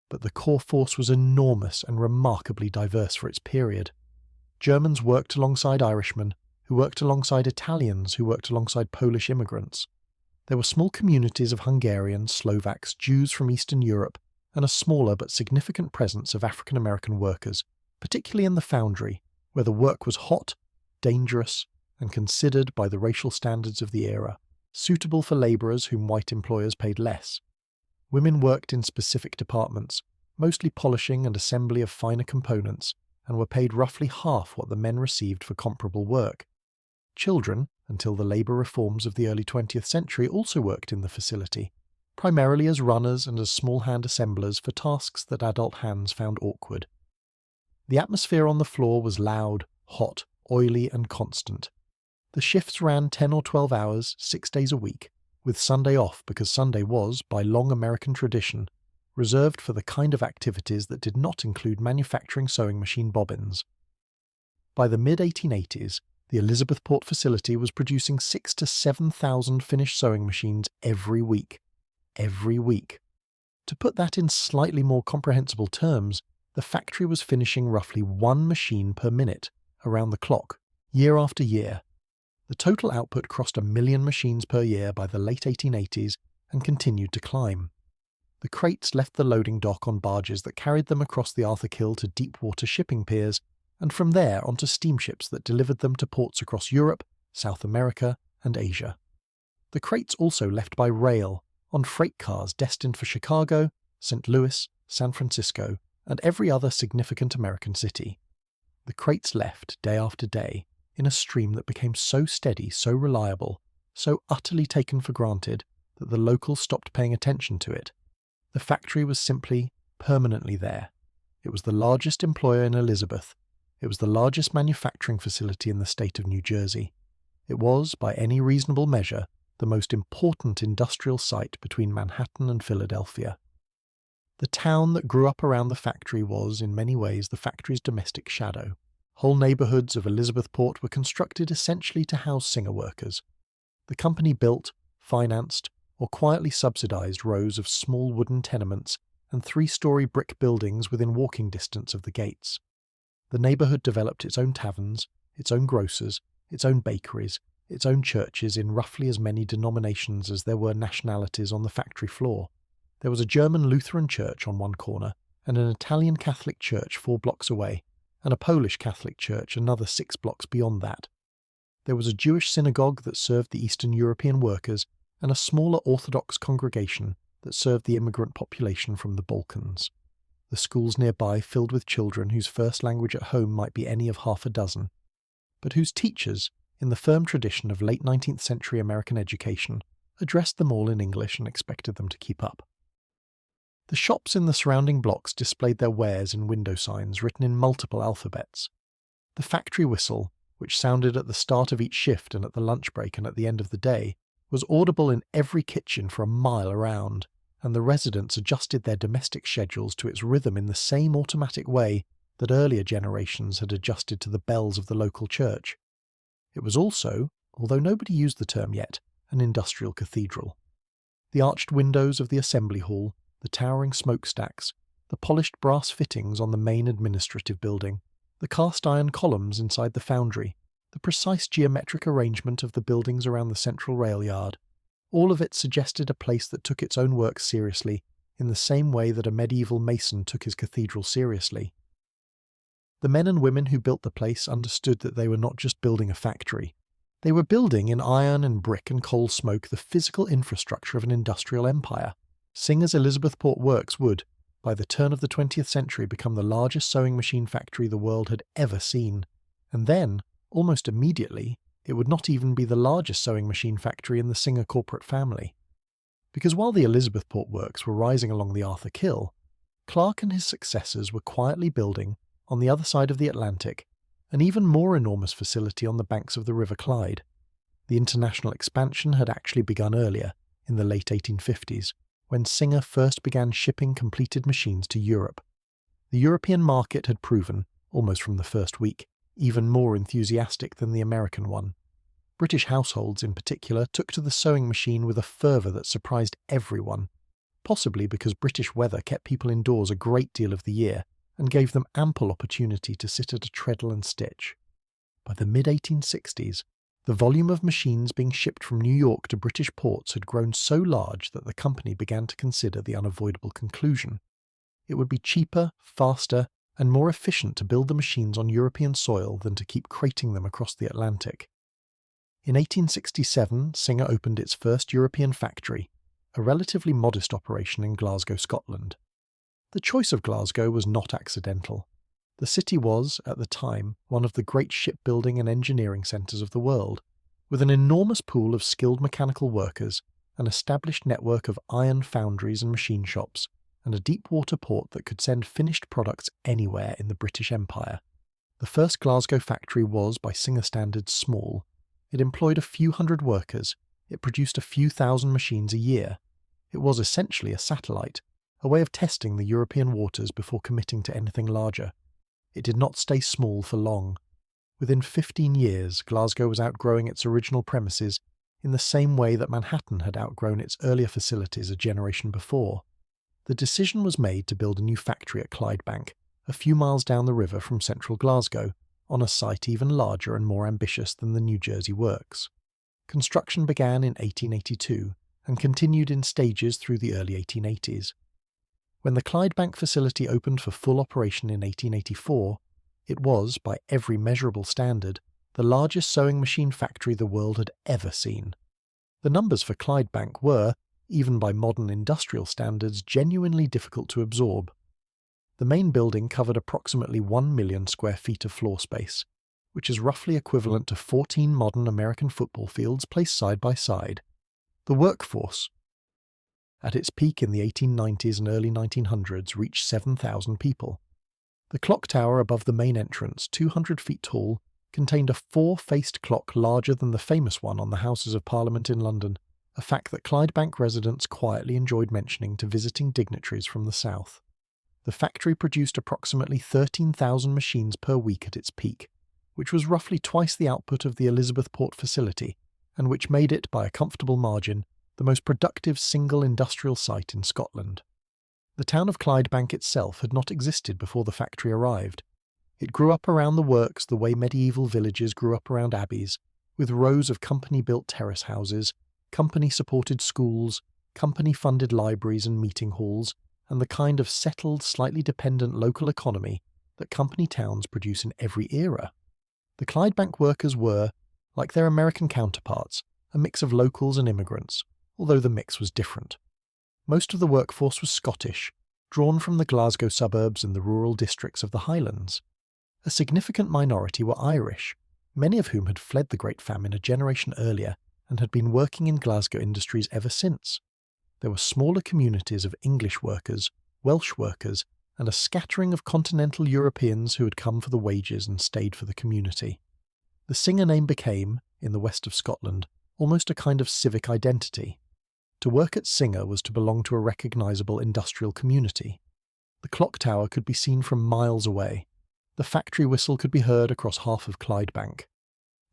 but the core force was enormous and remarkably diverse for its period. Germans worked alongside Irishmen, who worked alongside Italians, who worked alongside Polish immigrants. There were small communities of Hungarians, Slovaks, Jews from Eastern Europe, and a smaller but significant presence of African American workers, particularly in the foundry, where the work was hot, dangerous, and considered by the racial standards of the era, suitable for labourers whom white employers paid less. Women worked in specific departments, mostly polishing and assembly of finer components, and were paid roughly half what the men received for comparable work. Children, until the labour reforms of the early 20th century, also worked in the facility, primarily as runners and as small-hand assemblers for tasks that adult hands found awkward. The atmosphere on the floor was loud, hot, oily, and constant. The shifts ran 10 or 12 hours, 6 days a week, with Sunday off because Sunday was, by long American tradition, reserved for the kind of activities that did not include manufacturing sewing machine bobbins. By the mid-1880s, the Elizabethport facility was producing 6,000 to 7,000 finished sewing machines every week. Every week. To put that in slightly more comprehensible terms, the factory was finishing roughly one machine per minute, around the clock, year after year. The total output crossed 1 million machines per year by the late 1880s and continued to climb. The crates left the loading dock on barges that carried them across the Arthur Kill to deep water shipping piers, and from there onto steamships that delivered them to ports across Europe, South America, and Asia. The crates also left by rail, on freight cars destined for Chicago, St. Louis, San Francisco, and every other significant American city. The crates left day after day, in a stream that became so steady, so reliable, so utterly taken for granted that the locals stopped paying attention to it. The factory was simply, permanently there. It was the largest employer in Elizabeth. It was the largest manufacturing facility in the state of New Jersey. It was, by any reasonable measure, the most important industrial site between Manhattan and Philadelphia. The town that grew up around the factory was, in many ways, the factory's domestic shadow. Whole neighbourhoods of Elizabethport were constructed essentially to house Singer workers. The company built, financed, or quietly subsidised rows of small wooden tenements and 3-story brick buildings within walking distance of the gates. The neighbourhood developed its own taverns, its own grocers, its own bakeries, its own churches in roughly as many denominations as there were nationalities on the factory floor. There was a German Lutheran church on one corner, and an Italian Catholic church 4 blocks away, and a Polish Catholic church another 6 blocks beyond that. There was a Jewish synagogue that served the Eastern European workers, and a smaller Orthodox congregation that served the immigrant population from the Balkans. The schools nearby filled with children whose first language at home might be any of half a dozen, but whose teachers, in the firm tradition of late 19th century American education, addressed them all in English and expected them to keep up. The shops in the surrounding blocks displayed their wares in window signs written in multiple alphabets. The factory whistle, which sounded at the start of each shift and at the lunch break and at the end of the day, was audible in every kitchen for a mile around, and the residents adjusted their domestic schedules to its rhythm in the same automatic way that earlier generations had adjusted to the bells of the local church. It was also, although nobody used the term yet, an industrial cathedral. The arched windows of the assembly hall, the towering smokestacks, the polished brass fittings on the main administrative building, the cast-iron columns inside the foundry, the precise geometric arrangement of the buildings around the central rail yard, all of it suggested a place that took its own work seriously in the same way that a medieval mason took his cathedral seriously. The men and women who built the place understood that they were not just building a factory. They were building in iron and brick and coal smoke the physical infrastructure of an industrial empire. Singer's Elizabethport Works would, by the turn of the 20th century, become the largest sewing machine factory the world had ever seen. And then, almost immediately, it would not even be the largest sewing machine factory in the Singer corporate family. Because while the Elizabethport Works were rising along the Arthur Kill, Clark and his successors were quietly building, on the other side of the Atlantic, an even more enormous facility on the banks of the River Clyde. The international expansion had actually begun earlier, in the late 1850s, when Singer first began shipping completed machines to Europe. The European market had proven, almost from the first week, even more enthusiastic than the American one. British households, in particular, took to the sewing machine with a fervour that surprised everyone, possibly because British weather kept people indoors a great deal of the year and gave them ample opportunity to sit at a treadle and stitch. By the mid-1860s, the volume of machines being shipped from New York to British ports had grown so large that the company began to consider the unavoidable conclusion. It would be cheaper, faster, and more efficient to build the machines on European soil than to keep crating them across the Atlantic. In 1867, Singer opened its first European factory, a relatively modest operation in Glasgow, Scotland. The choice of Glasgow was not accidental. The city was, at the time, one of the great shipbuilding and engineering centres of the world, with an enormous pool of skilled mechanical workers, an established network of iron foundries and machine shops, and a deep-water port that could send finished products anywhere in the British Empire. The first Glasgow factory was, by Singer standards, small. It employed a few hundred workers. It produced a few thousand machines a year. It was essentially a satellite, a way of testing the European waters before committing to anything larger. It did not stay small for long. Within 15 years, Glasgow was outgrowing its original premises in the same way that Manhattan had outgrown its earlier facilities a generation before. The decision was made to build a new factory at Clydebank, a few miles down the river from central Glasgow, on a site even larger and more ambitious than the New Jersey Works. Construction began in 1882 and continued in stages through the early 1880s. When the Clydebank facility opened for full operation in 1884, it was, by every measurable standard, the largest sewing machine factory the world had ever seen. The numbers for Clydebank were, even by modern industrial standards, genuinely difficult to absorb. The main building covered approximately 1 million square feet of floor space, which is roughly equivalent to 14 modern American football fields placed side by side. The workforce, at its peak in the 1890s and early 1900s, reached 7,000 people. The clock tower above the main entrance, 200 feet tall, contained a four-faced clock larger than the famous one on the Houses of Parliament in London, a fact that Clydebank residents quietly enjoyed mentioning to visiting dignitaries from the south. The factory produced approximately 13,000 machines per week at its peak, which was roughly twice the output of the Elizabethport facility, and which made it, by a comfortable margin, the most productive single industrial site in Scotland. The town of Clydebank itself had not existed before the factory arrived. It grew up around the works the way medieval villages grew up around abbeys, with rows of company-built terrace houses, company-supported schools, company-funded libraries and meeting halls, and the kind of settled, slightly dependent local economy that company towns produce in every era. The Clydebank workers were, like their American counterparts, a mix of locals and immigrants, although the mix was different. Most of the workforce was Scottish, drawn from the Glasgow suburbs and the rural districts of the Highlands. A significant minority were Irish, many of whom had fled the Great Famine a generation earlier and had been working in Glasgow industries ever since. There were smaller communities of English workers, Welsh workers, and a scattering of continental Europeans who had come for the wages and stayed for the community. The Singer name became, in the west of Scotland, almost a kind of civic identity. To work at Singer was to belong to a recognizable industrial community. The clock tower could be seen from miles away. The factory whistle could be heard across half of Clydebank.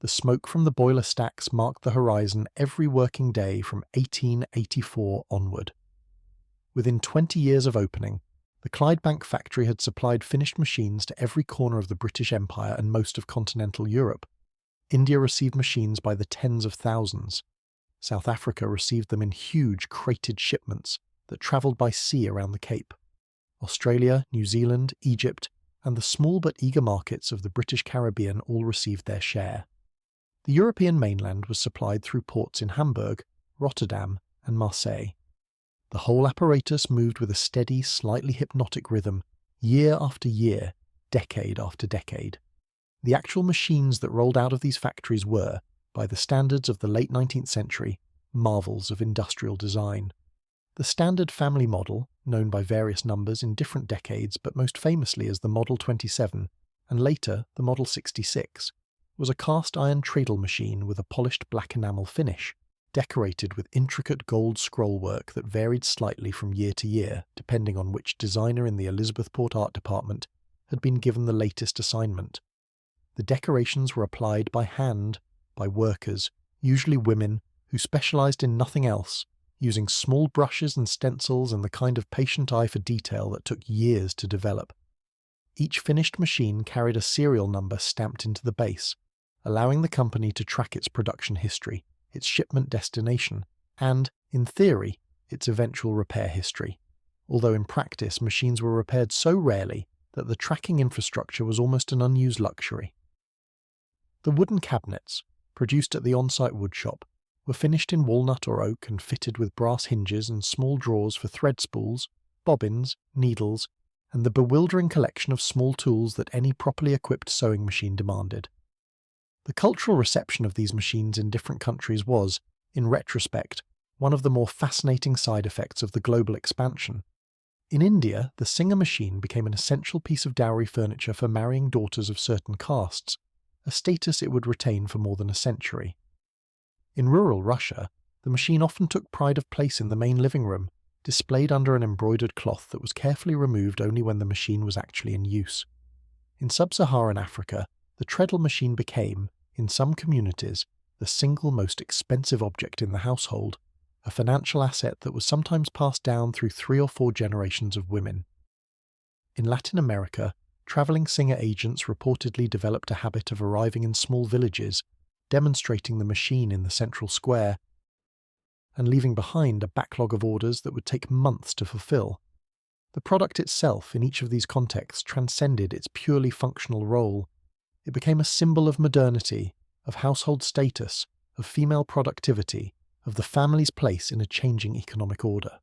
The smoke from the boiler stacks marked the horizon every working day from 1884 onward. Within 20 years of opening, the Clydebank factory had supplied finished machines to every corner of the British Empire and most of continental Europe. India received machines by the tens of thousands. South Africa received them in huge crated shipments that travelled by sea around the Cape. Australia, New Zealand, Egypt, and the small but eager markets of the British Caribbean all received their share. The European mainland was supplied through ports in Hamburg, Rotterdam, and Marseille. The whole apparatus moved with a steady, slightly hypnotic rhythm, year after year, decade after decade. The actual machines that rolled out of these factories were, by the standards of the late 19th century, marvels of industrial design. The standard family model, known by various numbers in different decades but most famously as the Model 27, and later the Model 66, was a cast-iron treadle machine with a polished black enamel finish, decorated with intricate gold scrollwork that varied slightly from year to year, depending on which designer in the Elizabethport art department had been given the latest assignment. The decorations were applied by hand, by workers, usually women, who specialized in nothing else, using small brushes and stencils and the kind of patient eye for detail that took years to develop. Each finished machine carried a serial number stamped into the base, allowing the company to track its production history, its shipment destination, and, in theory, its eventual repair history, although in practice machines were repaired so rarely that the tracking infrastructure was almost an unused luxury. The wooden cabinets, produced at the on-site woodshop, were finished in walnut or oak and fitted with brass hinges and small drawers for thread spools, bobbins, needles, and the bewildering collection of small tools that any properly equipped sewing machine demanded. The cultural reception of these machines in different countries was, in retrospect, one of the more fascinating side effects of the global expansion. In India, the Singer machine became an essential piece of dowry furniture for marrying daughters of certain castes, a status it would retain for more than a century. In rural Russia, the machine often took pride of place in the main living room, displayed under an embroidered cloth that was carefully removed only when the machine was actually in use. In sub-Saharan Africa, the treadle machine became, in some communities, the single most expensive object in the household, a financial asset that was sometimes passed down through 3 or 4 generations of women. In Latin America, travelling Singer agents reportedly developed a habit of arriving in small villages, demonstrating the machine in the central square, and leaving behind a backlog of orders that would take months to fulfill. The product itself in each of these contexts transcended its purely functional role. It became a symbol of modernity, of household status, of female productivity, of the family's place in a changing economic order.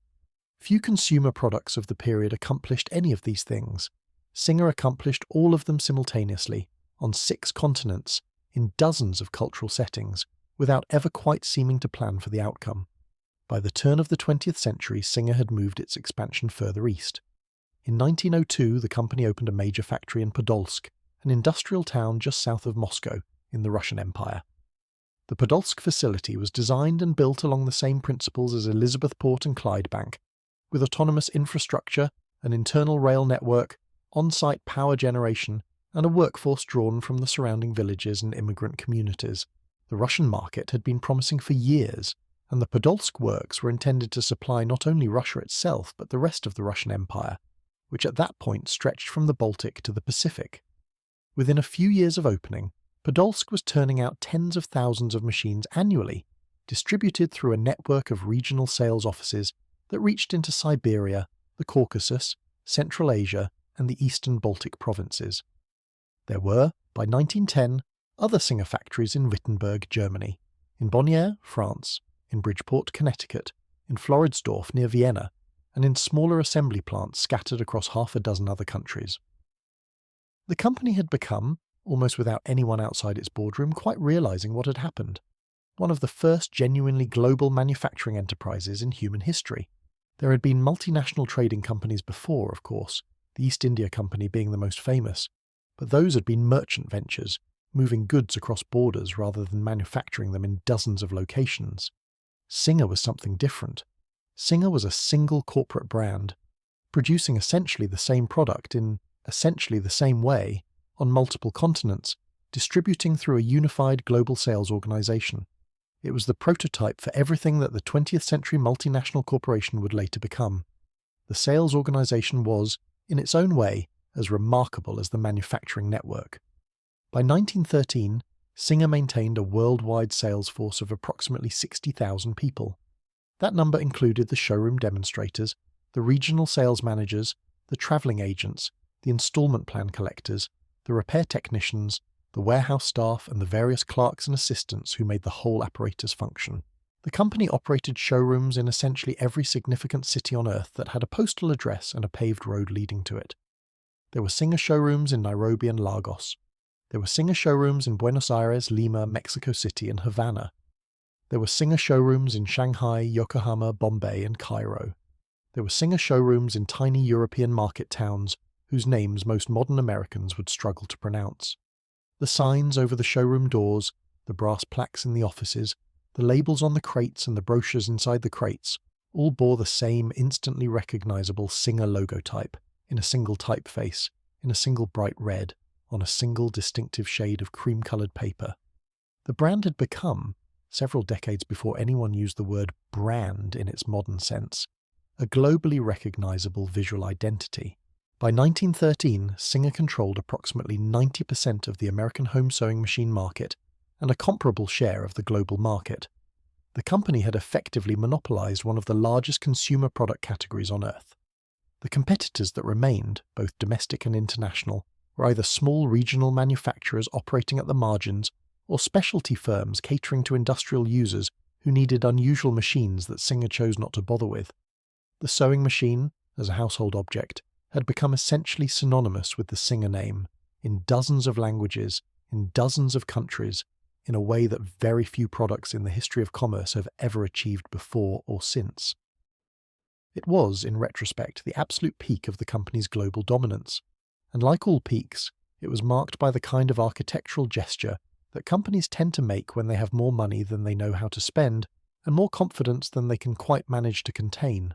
Few consumer products of the period accomplished any of these things. Singer accomplished all of them simultaneously, on 6 continents, in dozens of cultural settings, without ever quite seeming to plan for the outcome. By the turn of the 20th century, Singer had moved its expansion further east. In 1902, the company opened a major factory in Podolsk, an industrial town just south of Moscow, in the Russian Empire. The Podolsk facility was designed and built along the same principles as Elizabethport and Clydebank, with autonomous infrastructure, an internal rail network, on-site power generation, and a workforce drawn from the surrounding villages and immigrant communities. The Russian market had been promising for years, and the Podolsk works were intended to supply not only Russia itself but the rest of the Russian Empire, which at that point stretched from the Baltic to the Pacific. Within a few years of opening, Podolsk was turning out tens of thousands of machines annually, distributed through a network of regional sales offices that reached into Siberia, the Caucasus, Central Asia, and the eastern Baltic provinces. There were, by 1910, other Singer factories in Wittenberg, Germany, in Bonnières, France, in Bridgeport, Connecticut, in Floridsdorf near Vienna, and in smaller assembly plants scattered across half a dozen other countries. The company had become, almost without anyone outside its boardroom quite realizing what had happened, one of the first genuinely global manufacturing enterprises in human history. There had been multinational trading companies before, of course, the East India Company being the most famous, but those had been merchant ventures, moving goods across borders rather than manufacturing them in dozens of locations. Singer was something different. Singer was a single corporate brand, producing essentially the same product in essentially the same way, on multiple continents, distributing through a unified global sales organization. It was the prototype for everything that the 20th century multinational corporation would later become. The sales organization was, in its own way, as remarkable as the manufacturing network. By 1913, Singer maintained a worldwide sales force of approximately 60,000 people. That number included the showroom demonstrators, the regional sales managers, the traveling agents, the installment plan collectors, the repair technicians, the warehouse staff, and the various clerks and assistants who made the whole apparatus function. The company operated showrooms in essentially every significant city on Earth that had a postal address and a paved road leading to it. There were Singer showrooms in Nairobi and Lagos. There were Singer showrooms in Buenos Aires, Lima, Mexico City, and Havana. There were Singer showrooms in Shanghai, Yokohama, Bombay, and Cairo. There were Singer showrooms in tiny European market towns whose names most modern Americans would struggle to pronounce. The signs over the showroom doors, the brass plaques in the offices, the labels on the crates and the brochures inside the crates all bore the same instantly recognizable Singer logotype, in a single typeface, in a single bright red, on a single distinctive shade of cream-coloured paper. The brand had become, several decades before anyone used the word brand in its modern sense, a globally recognizable visual identity. By 1913, Singer controlled approximately 90% of the American home sewing machine market and a comparable share of the global market. The company had effectively monopolized one of the largest consumer product categories on Earth. The competitors that remained, both domestic and international, were either small regional manufacturers operating at the margins or specialty firms catering to industrial users who needed unusual machines that Singer chose not to bother with. The sewing machine, as a household object, had become essentially synonymous with the Singer name, in dozens of languages, in dozens of countries, in a way that very few products in the history of commerce have ever achieved before or since. It was, in retrospect, the absolute peak of the company's global dominance, and like all peaks, it was marked by the kind of architectural gesture that companies tend to make when they have more money than they know how to spend and more confidence than they can quite manage to contain.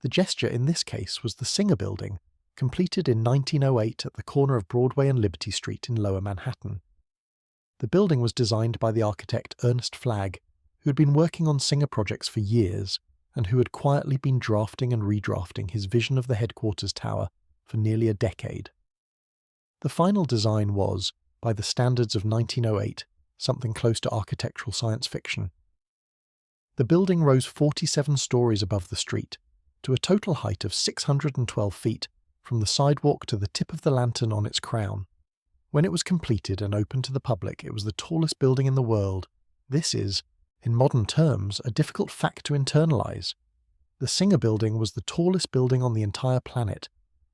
The gesture in this case was the Singer Building, completed in 1908 at the corner of Broadway and Liberty Street in Lower Manhattan. The building was designed by the architect Ernest Flagg, who had been working on Singer projects for years and who had quietly been drafting and redrafting his vision of the headquarters tower for nearly a decade. The final design was, by the standards of 1908, something close to architectural science fiction. The building rose 47 stories above the street, to a total height of 612 feet, from the sidewalk to the tip of the lantern on its crown. When it was completed and opened to the public, it was the tallest building in the world. This is, in modern terms, a difficult fact to internalize. The Singer Building was the tallest building on the entire planet,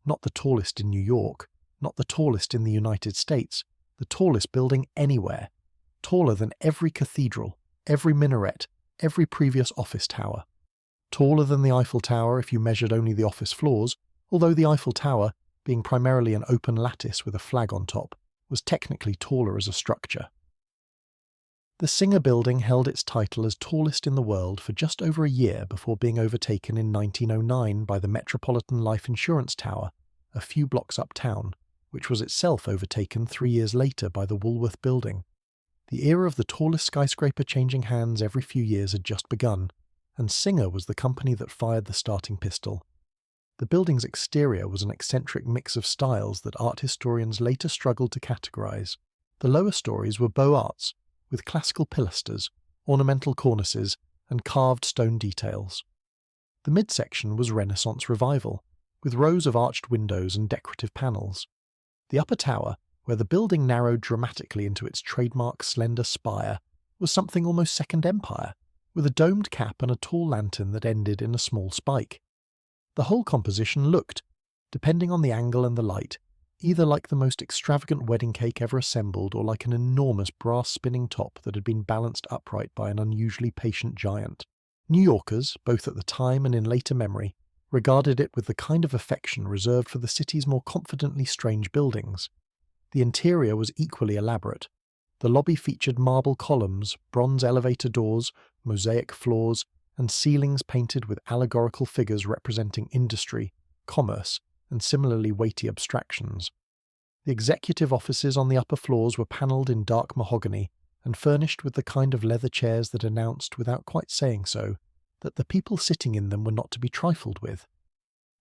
not the tallest in New York, not the tallest in the United States, the tallest building anywhere, taller than every cathedral, every minaret, every previous office tower. Taller than the Eiffel Tower if you measured only the office floors, although the Eiffel Tower, being primarily an open lattice with a flag on top, was technically taller as a structure. The Singer Building held its title as tallest in the world for just over a year before being overtaken in 1909 by the Metropolitan Life Insurance Tower, a few blocks uptown, which was itself overtaken 3 years later by the Woolworth Building. The era of the tallest skyscraper changing hands every few years had just begun, and Singer was the company that fired the starting pistol. The building's exterior was an eccentric mix of styles that art historians later struggled to categorize. The lower stories were Beaux-Arts, with classical pilasters, ornamental cornices, and carved stone details. The midsection was Renaissance Revival, with rows of arched windows and decorative panels. The upper tower, where the building narrowed dramatically into its trademark slender spire, was something almost Second Empire, with a domed cap and a tall lantern that ended in a small spike. The whole composition looked, depending on the angle and the light, either like the most extravagant wedding cake ever assembled or like an enormous brass spinning top that had been balanced upright by an unusually patient giant. New Yorkers, both at the time and in later memory, regarded it with the kind of affection reserved for the city's more confidently strange buildings. The interior was equally elaborate. The lobby featured marble columns, bronze elevator doors, mosaic floors, and ceilings painted with allegorical figures representing industry, commerce, and similarly weighty abstractions. The executive offices on the upper floors were panelled in dark mahogany and furnished with the kind of leather chairs that announced, without quite saying so, that the people sitting in them were not to be trifled with.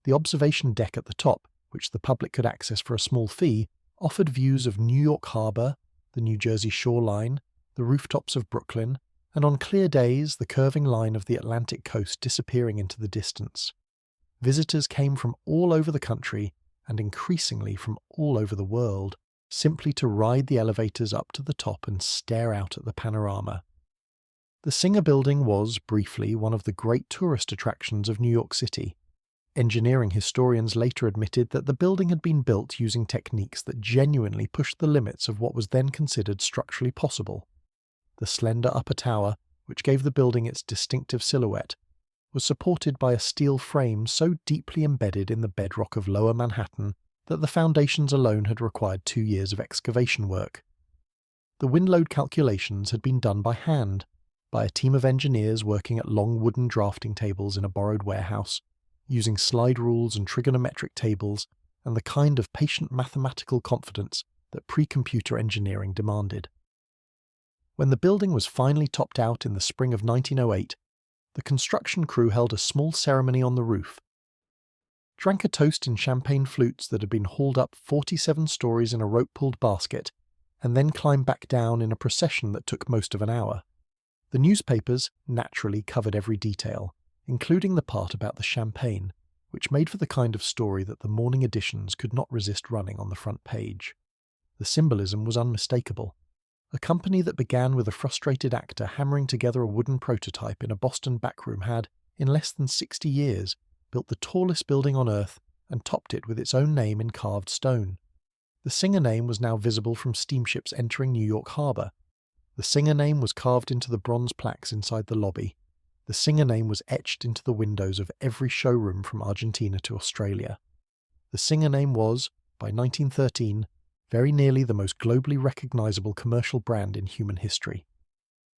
The observation deck at the top, which the public could access for a small fee, offered views of New York Harbor, the New Jersey shoreline, the rooftops of Brooklyn, and on clear days the curving line of the Atlantic coast disappearing into the distance. Visitors came from all over the country, and increasingly from all over the world, simply to ride the elevators up to the top and stare out at the panorama. The Singer Building was, briefly, one of the great tourist attractions of New York City. Engineering historians later admitted that the building had been built using techniques that genuinely pushed the limits of what was then considered structurally possible. The slender upper tower, which gave the building its distinctive silhouette, was supported by a steel frame so deeply embedded in the bedrock of Lower Manhattan that the foundations alone had required 2 years of excavation work. The wind load calculations had been done by hand, by a team of engineers working at long wooden drafting tables in a borrowed warehouse, using slide rules and trigonometric tables and the kind of patient mathematical confidence that pre-computer engineering demanded. When the building was finally topped out in the spring of 1908, the construction crew held a small ceremony on the roof, drank a toast in champagne flutes that had been hauled up 47 stories in a rope-pulled basket, and then climbed back down in a procession that took most of an hour. The newspapers naturally covered every detail, including the part about the champagne, which made for the kind of story that the morning editions could not resist running on the front page. The symbolism was unmistakable. A company that began with a frustrated actor hammering together a wooden prototype in a Boston backroom had, in less than 60 years, built the tallest building on Earth and topped it with its own name in carved stone. The Singer name was now visible from steamships entering New York Harbor. The Singer name was carved into the bronze plaques inside the lobby. The Singer name was etched into the windows of every showroom from Argentina to Australia. The Singer name was, by 1913, very nearly the most globally recognizable commercial brand in human history.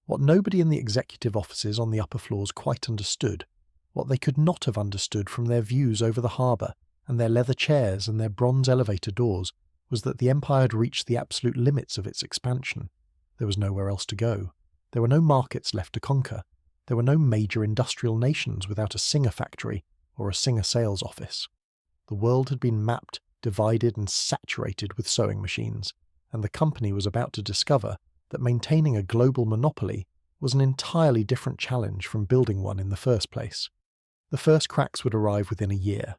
What nobody in the executive offices on the upper floors quite understood, what they could not have understood from their views over the harbour and their leather chairs and their bronze elevator doors, was that the empire had reached the absolute limits of its expansion. There was nowhere else to go. There were no markets left to conquer. There were no major industrial nations without a Singer factory or a Singer sales office. The world had been mapped, divided and saturated with sewing machines, and the company was about to discover that maintaining a global monopoly was an entirely different challenge from building one in the first place. The first cracks would arrive within a year.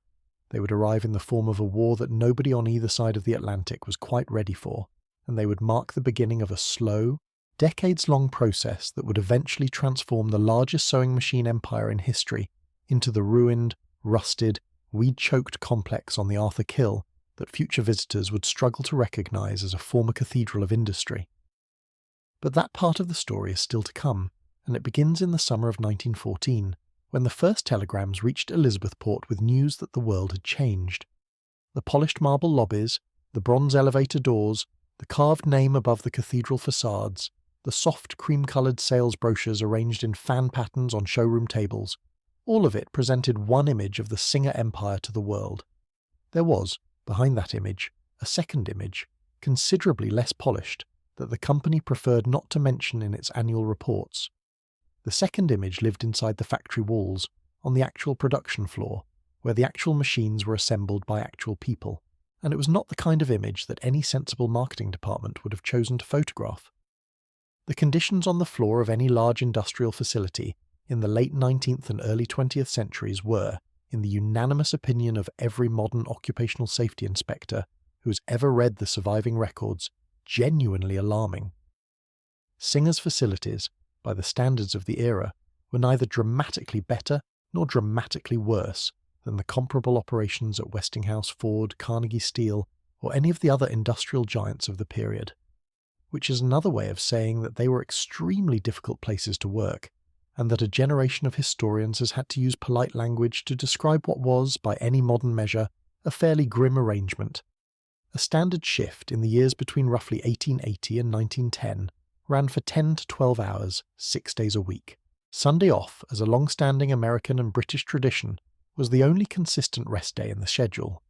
They would arrive in the form of a war that nobody on either side of the Atlantic was quite ready for, and they would mark the beginning of a slow, decades-long process that would eventually transform the largest sewing machine empire in history into the ruined, rusted, weed-choked complex on the Arthur Kill that future visitors would struggle to recognize as a former cathedral of industry. But that part of the story is still to come, and it begins in the summer of 1914, when the first telegrams reached Elizabethport with news that the world had changed. The polished marble lobbies, the bronze elevator doors, the carved name above the cathedral facades, the soft cream-coloured sales brochures arranged in fan patterns on showroom tables, all of it presented one image of the Singer empire to the world. There was, behind that image, a second image, considerably less polished, that the company preferred not to mention in its annual reports. The second image lived inside the factory walls, on the actual production floor, where the actual machines were assembled by actual people, and it was not the kind of image that any sensible marketing department would have chosen to photograph. The conditions on the floor of any large industrial facility in the late 19th and early 20th centuries were, in the unanimous opinion of every modern occupational safety inspector who has ever read the surviving records, genuinely alarming. Singer's facilities, by the standards of the era, were neither dramatically better nor dramatically worse than the comparable operations at Westinghouse, Ford, Carnegie Steel, or any of the other industrial giants of the period, which is another way of saying that they were extremely difficult places to work, and that a generation of historians has had to use polite language to describe what was, by any modern measure, a fairly grim arrangement. A standard shift in the years between roughly 1880 and 1910 ran for 10 to 12 hours, 6 days a week. Sunday off, as a long-standing American and British tradition, was the only consistent rest day in the schedule.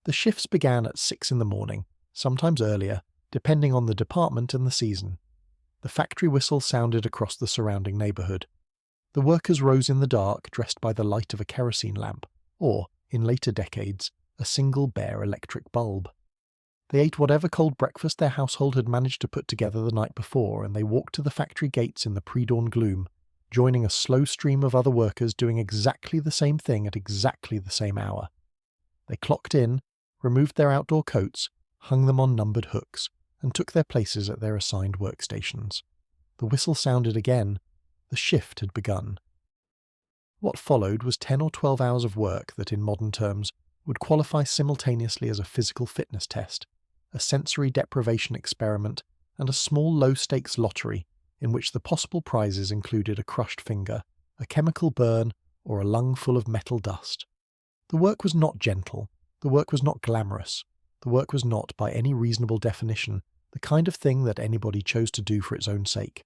The shifts began at 6 in the morning, sometimes earlier, depending on the department and the season. The factory whistle sounded across the surrounding neighbourhood. The workers rose in the dark, dressed by the light of a kerosene lamp, or, in later decades, a single bare electric bulb. They ate whatever cold breakfast their household had managed to put together the night before, and they walked to the factory gates in the pre-dawn gloom, joining a slow stream of other workers doing exactly the same thing at exactly the same hour. They clocked in, removed their outdoor coats, hung them on numbered hooks, and took their places at their assigned workstations. The whistle sounded again. The shift had begun. What followed was 10 or 12 hours of work that, in modern terms, would qualify simultaneously as a physical fitness test, a sensory deprivation experiment, and a small low-stakes lottery in which the possible prizes included a crushed finger, a chemical burn, or a lung full of metal dust. The work was not gentle. The work was not glamorous. The work was not, by any reasonable definition, the kind of thing that anybody chose to do for its own sake.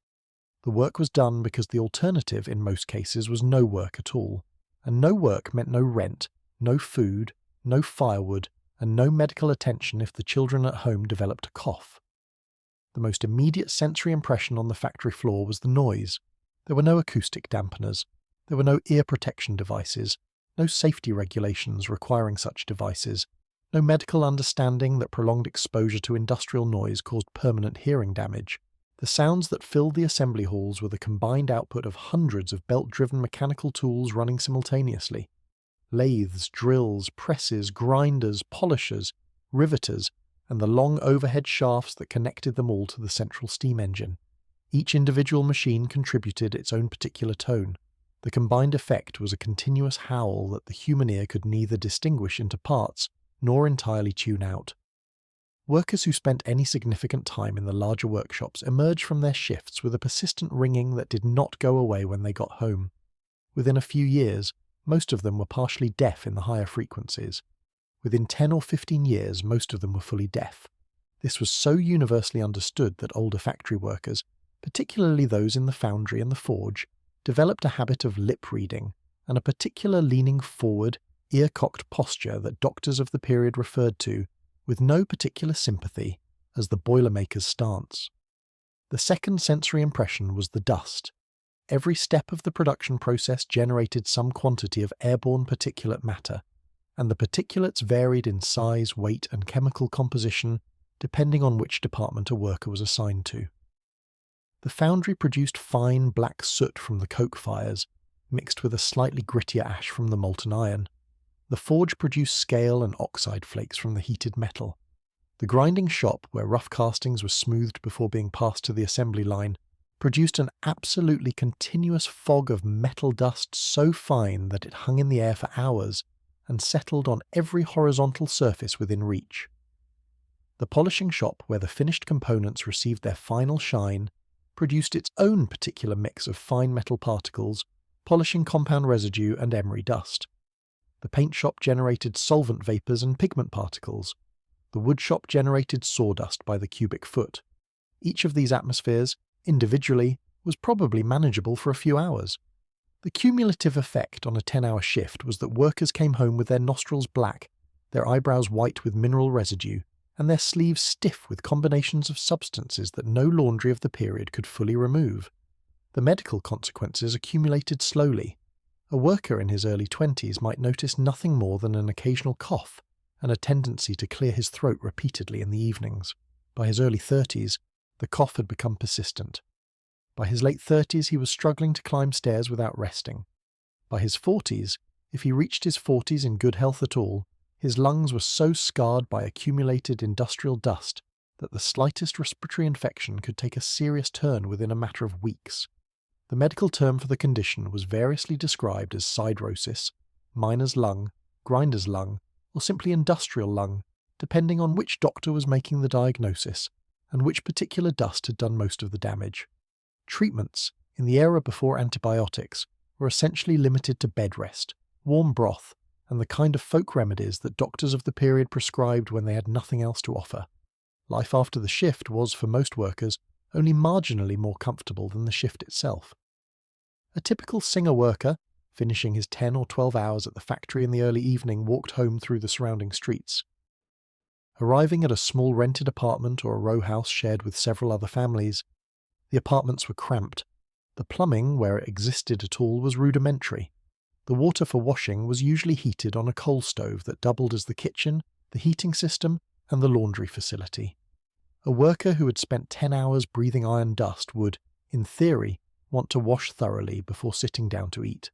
The work was done because the alternative, in most cases, was no work at all, and no work meant no rent, no food, no firewood, and no medical attention if the children at home developed a cough. The most immediate sensory impression on the factory floor was the noise. There were no acoustic dampeners. There were no ear protection devices, no safety regulations requiring such devices, no medical understanding that prolonged exposure to industrial noise caused permanent hearing damage. The sounds that filled the assembly halls were the combined output of hundreds of belt-driven mechanical tools running simultaneously. Lathes, drills, presses, grinders, polishers, riveters, and the long overhead shafts that connected them all to the central steam engine. Each individual machine contributed its own particular tone. The combined effect was a continuous howl that the human ear could neither distinguish into parts nor entirely tune out. Workers who spent any significant time in the larger workshops emerged from their shifts with a persistent ringing that did not go away when they got home. Within a few years, most of them were partially deaf in the higher frequencies. Within 10 or 15 years, most of them were fully deaf. This was so universally understood that older factory workers, particularly those in the foundry and the forge, developed a habit of lip reading and a particular leaning forward, ear-cocked posture that doctors of the period referred to, with no particular sympathy, as the Boilermaker's stance. The second sensory impression was the dust. Every step of the production process generated some quantity of airborne particulate matter, and the particulates varied in size, weight, and chemical composition depending on which department a worker was assigned to. The foundry produced fine black soot from the coke fires, mixed with a slightly grittier ash from the molten iron. The forge produced scale and oxide flakes from the heated metal. The grinding shop, where rough castings were smoothed before being passed to the assembly line, produced an absolutely continuous fog of metal dust so fine that it hung in the air for hours and settled on every horizontal surface within reach. The polishing shop, where the finished components received their final shine, produced its own particular mix of fine metal particles, polishing compound residue and emery dust. The paint shop generated solvent vapours and pigment particles. The wood shop generated sawdust by the cubic foot. Each of these atmospheres, individually, was probably manageable for a few hours. The cumulative effect on a 10-hour shift was that workers came home with their nostrils black, their eyebrows white with mineral residue, and their sleeves stiff with combinations of substances that no laundry of the period could fully remove. The medical consequences accumulated slowly. A worker in his early 20s might notice nothing more than an occasional cough and a tendency to clear his throat repeatedly in the evenings. By his early 30s, the cough had become persistent. By his late 30s, he was struggling to climb stairs without resting. By his 40s, if he reached his 40s in good health at all, his lungs were so scarred by accumulated industrial dust that the slightest respiratory infection could take a serious turn within a matter of weeks. The medical term for the condition was variously described as siderosis, miner's lung, grinder's lung, or simply industrial lung, depending on which doctor was making the diagnosis and which particular dust had done most of the damage. Treatments, in the era before antibiotics, were essentially limited to bed rest, warm broth, and the kind of folk remedies that doctors of the period prescribed when they had nothing else to offer. Life after the shift was, for most workers, only marginally more comfortable than the shift itself. A typical Singer worker, finishing his 10 or 12 hours at the factory in the early evening, walked home through the surrounding streets. Arriving at a small rented apartment or a row house shared with several other families, the apartments were cramped. The plumbing, where it existed at all, was rudimentary. The water for washing was usually heated on a coal stove that doubled as the kitchen, the heating system, and the laundry facility. A worker who had spent 10 hours breathing iron dust would, in theory, want to wash thoroughly before sitting down to eat.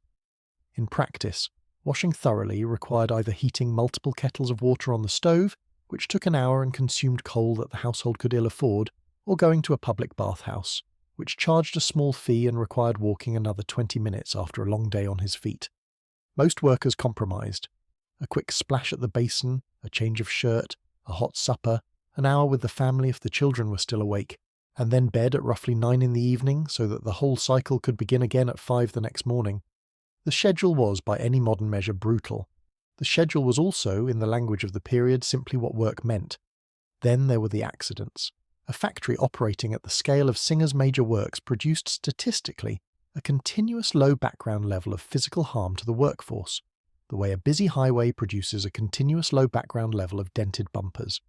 In practice, washing thoroughly required either heating multiple kettles of water on the stove, which took an hour and consumed coal that the household could ill afford, or going to a public bathhouse, which charged a small fee and required walking another 20 minutes after a long day on his feet. Most workers compromised. A quick splash at the basin, a change of shirt, a hot supper, an hour with the family if the children were still awake, and then bed at roughly 9 in the evening so that the whole cycle could begin again at 5 the next morning. The schedule was, by any modern measure, brutal. The schedule was also, in the language of the period, simply what work meant. Then there were the accidents. A factory operating at the scale of Singer's major works produced statistically a continuous low background level of physical harm to the workforce, the way a busy highway produces a continuous low background level of dented bumpers.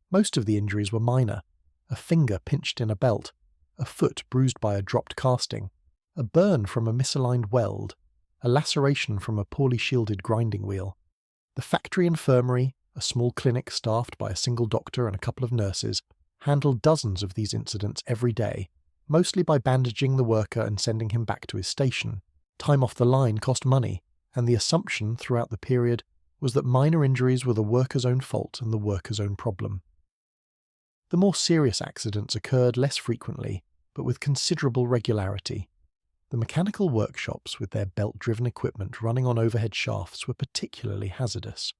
Most of the injuries were minor: a finger pinched in a belt, a foot bruised by a dropped casting, a burn from a misaligned weld, a laceration from a poorly shielded grinding wheel. The factory infirmary, a small clinic staffed by a single doctor and a couple of nurses, handled dozens of these incidents every day, mostly by bandaging the worker and sending him back to his station. Time off the line cost money, and the assumption throughout the period was that minor injuries were the worker's own fault and the worker's own problem. The more serious accidents occurred less frequently, but with considerable regularity. The mechanical workshops with their belt-driven equipment running on overhead shafts were particularly hazardous.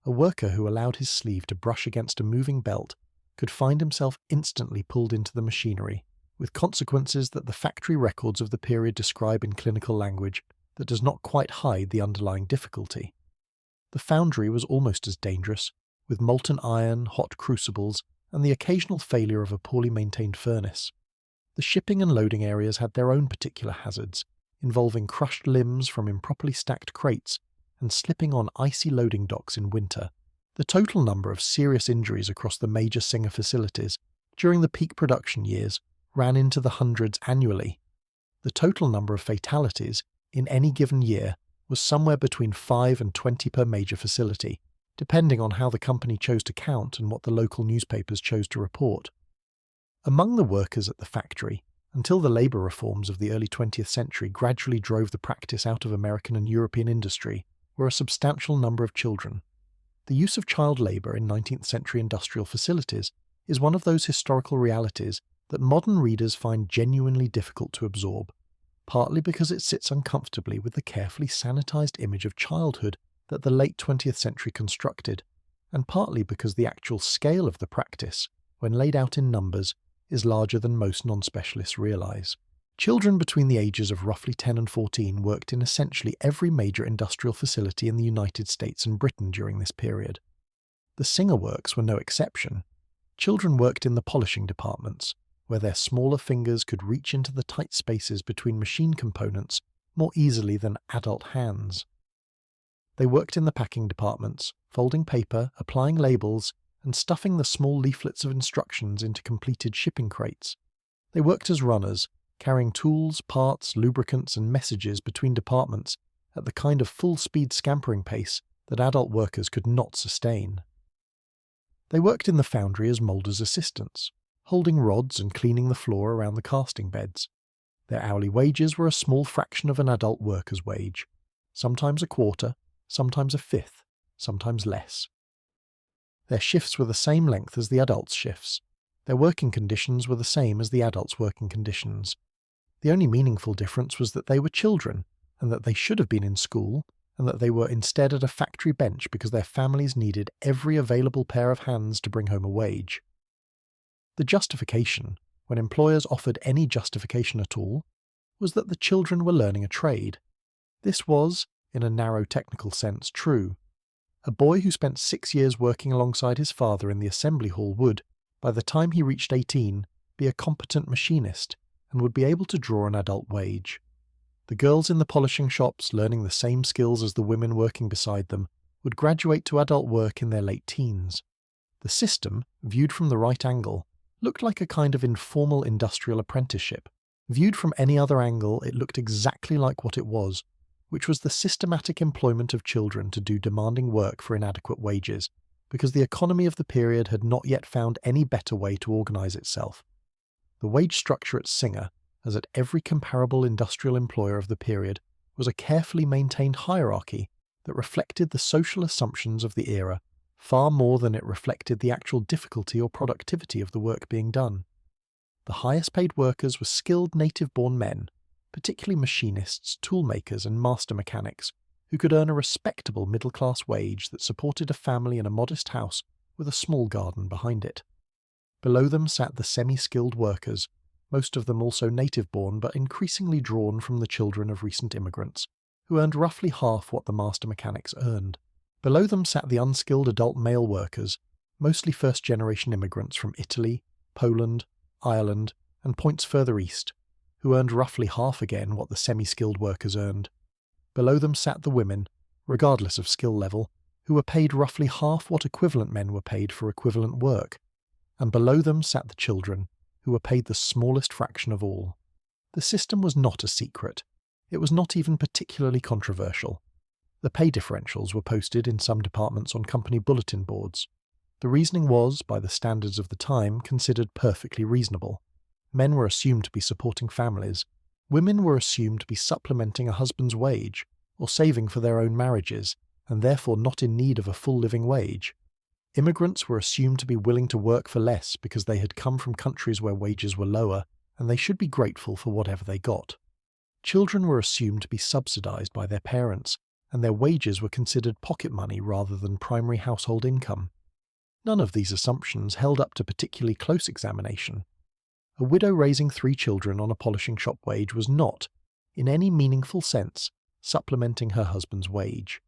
A worker who allowed his sleeve to brush against a moving belt could find himself instantly pulled into the machinery, with consequences that the factory records of the period describe in clinical language that does not quite hide the underlying difficulty. The foundry was almost as dangerous, with molten iron, hot crucibles, and the occasional failure of a poorly maintained furnace. The shipping and loading areas had their own particular hazards, involving crushed limbs from improperly stacked crates and slipping on icy loading docks in winter. The total number of serious injuries across the major Singer facilities during the peak production years ran into the hundreds annually. The total number of fatalities in any given year was somewhere between 5 and 20 per major facility, depending on how the company chose to count and what the local newspapers chose to report. Among the workers at the factory, until the labour reforms of the early 20th century gradually drove the practice out of American and European industry, were a substantial number of children. The use of child labour in 19th century industrial facilities is one of those historical realities that modern readers find genuinely difficult to absorb, partly because it sits uncomfortably with the carefully sanitised image of childhood that the late 20th century constructed, and partly because the actual scale of the practice, when laid out in numbers, is larger than most non-specialists realise. Children between the ages of roughly 10 and 14 worked in essentially every major industrial facility in the United States and Britain during this period. The Singer works were no exception. Children worked in the polishing departments, where their smaller fingers could reach into the tight spaces between machine components more easily than adult hands. They worked in the packing departments, folding paper, applying labels, and stuffing the small leaflets of instructions into completed shipping crates. They worked as runners, carrying tools, parts, lubricants, and messages between departments at the kind of full-speed scampering pace that adult workers could not sustain. They worked in the foundry as moulders' assistants, holding rods and cleaning the floor around the casting beds. Their hourly wages were a small fraction of an adult worker's wage, sometimes a quarter, sometimes a fifth, sometimes less. Their shifts were the same length as the adults' shifts. Their working conditions were the same as the adults' working conditions. The only meaningful difference was that they were children, and that they should have been in school, and that they were instead at a factory bench because their families needed every available pair of hands to bring home a wage. The justification, when employers offered any justification at all, was that the children were learning a trade. This was, in a narrow technical sense, true. A boy who spent 6 years working alongside his father in the assembly hall would, by the time he reached 18, be a competent machinist and would be able to draw an adult wage. The girls in the polishing shops, learning the same skills as the women working beside them, would graduate to adult work in their late teens. The system, viewed from the right angle, looked like a kind of informal industrial apprenticeship. Viewed from any other angle, it looked exactly like what it was, which was the systematic employment of children to do demanding work for inadequate wages, because the economy of the period had not yet found any better way to organise itself. The wage structure at Singer, as at every comparable industrial employer of the period, was a carefully maintained hierarchy that reflected the social assumptions of the era far more than it reflected the actual difficulty or productivity of the work being done. The highest paid workers were skilled native-born men, particularly machinists, toolmakers and master mechanics, who could earn a respectable middle-class wage that supported a family in a modest house with a small garden behind it. Below them sat the semi-skilled workers, most of them also native-born but increasingly drawn from the children of recent immigrants, who earned roughly half what the master mechanics earned. Below them sat the unskilled adult male workers, mostly first-generation immigrants from Italy, Poland, Ireland, and points further east, who earned roughly half again what the semi-skilled workers earned. Below them sat the women, regardless of skill level, who were paid roughly half what equivalent men were paid for equivalent work. And below them sat the children, who were paid the smallest fraction of all. The system was not a secret. It was not even particularly controversial. The pay differentials were posted in some departments on company bulletin boards. The reasoning was, by the standards of the time, considered perfectly reasonable. Men were assumed to be supporting families. Women were assumed to be supplementing a husband's wage, or saving for their own marriages, and therefore not in need of a full living wage. Immigrants were assumed to be willing to work for less because they had come from countries where wages were lower, and they should be grateful for whatever they got. Children were assumed to be subsidized by their parents, and their wages were considered pocket money rather than primary household income. None of these assumptions held up to particularly close examination. A widow raising 3 children on a polishing shop wage was not, in any meaningful sense, supplementing her husband's wage.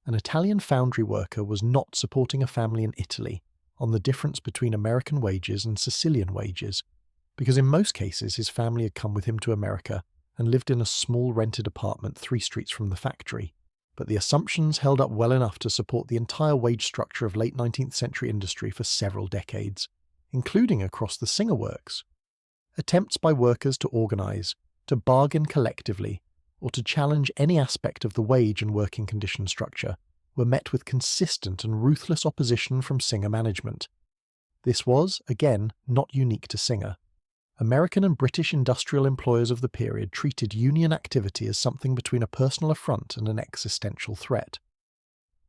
An Italian foundry worker was not supporting a family in Italy on the difference between American wages and Sicilian wages, because in most cases his family had come with him to America and lived in a small rented apartment 3 streets from the factory. But the assumptions held up well enough to support the entire wage structure of late 19th century industry for several decades, including across the Singer works. Attempts by workers to organize, to bargain collectively, or to challenge any aspect of the wage and working condition structure were met with consistent and ruthless opposition from Singer management. This was, again, not unique to Singer. American and British industrial employers of the period treated union activity as something between a personal affront and an existential threat.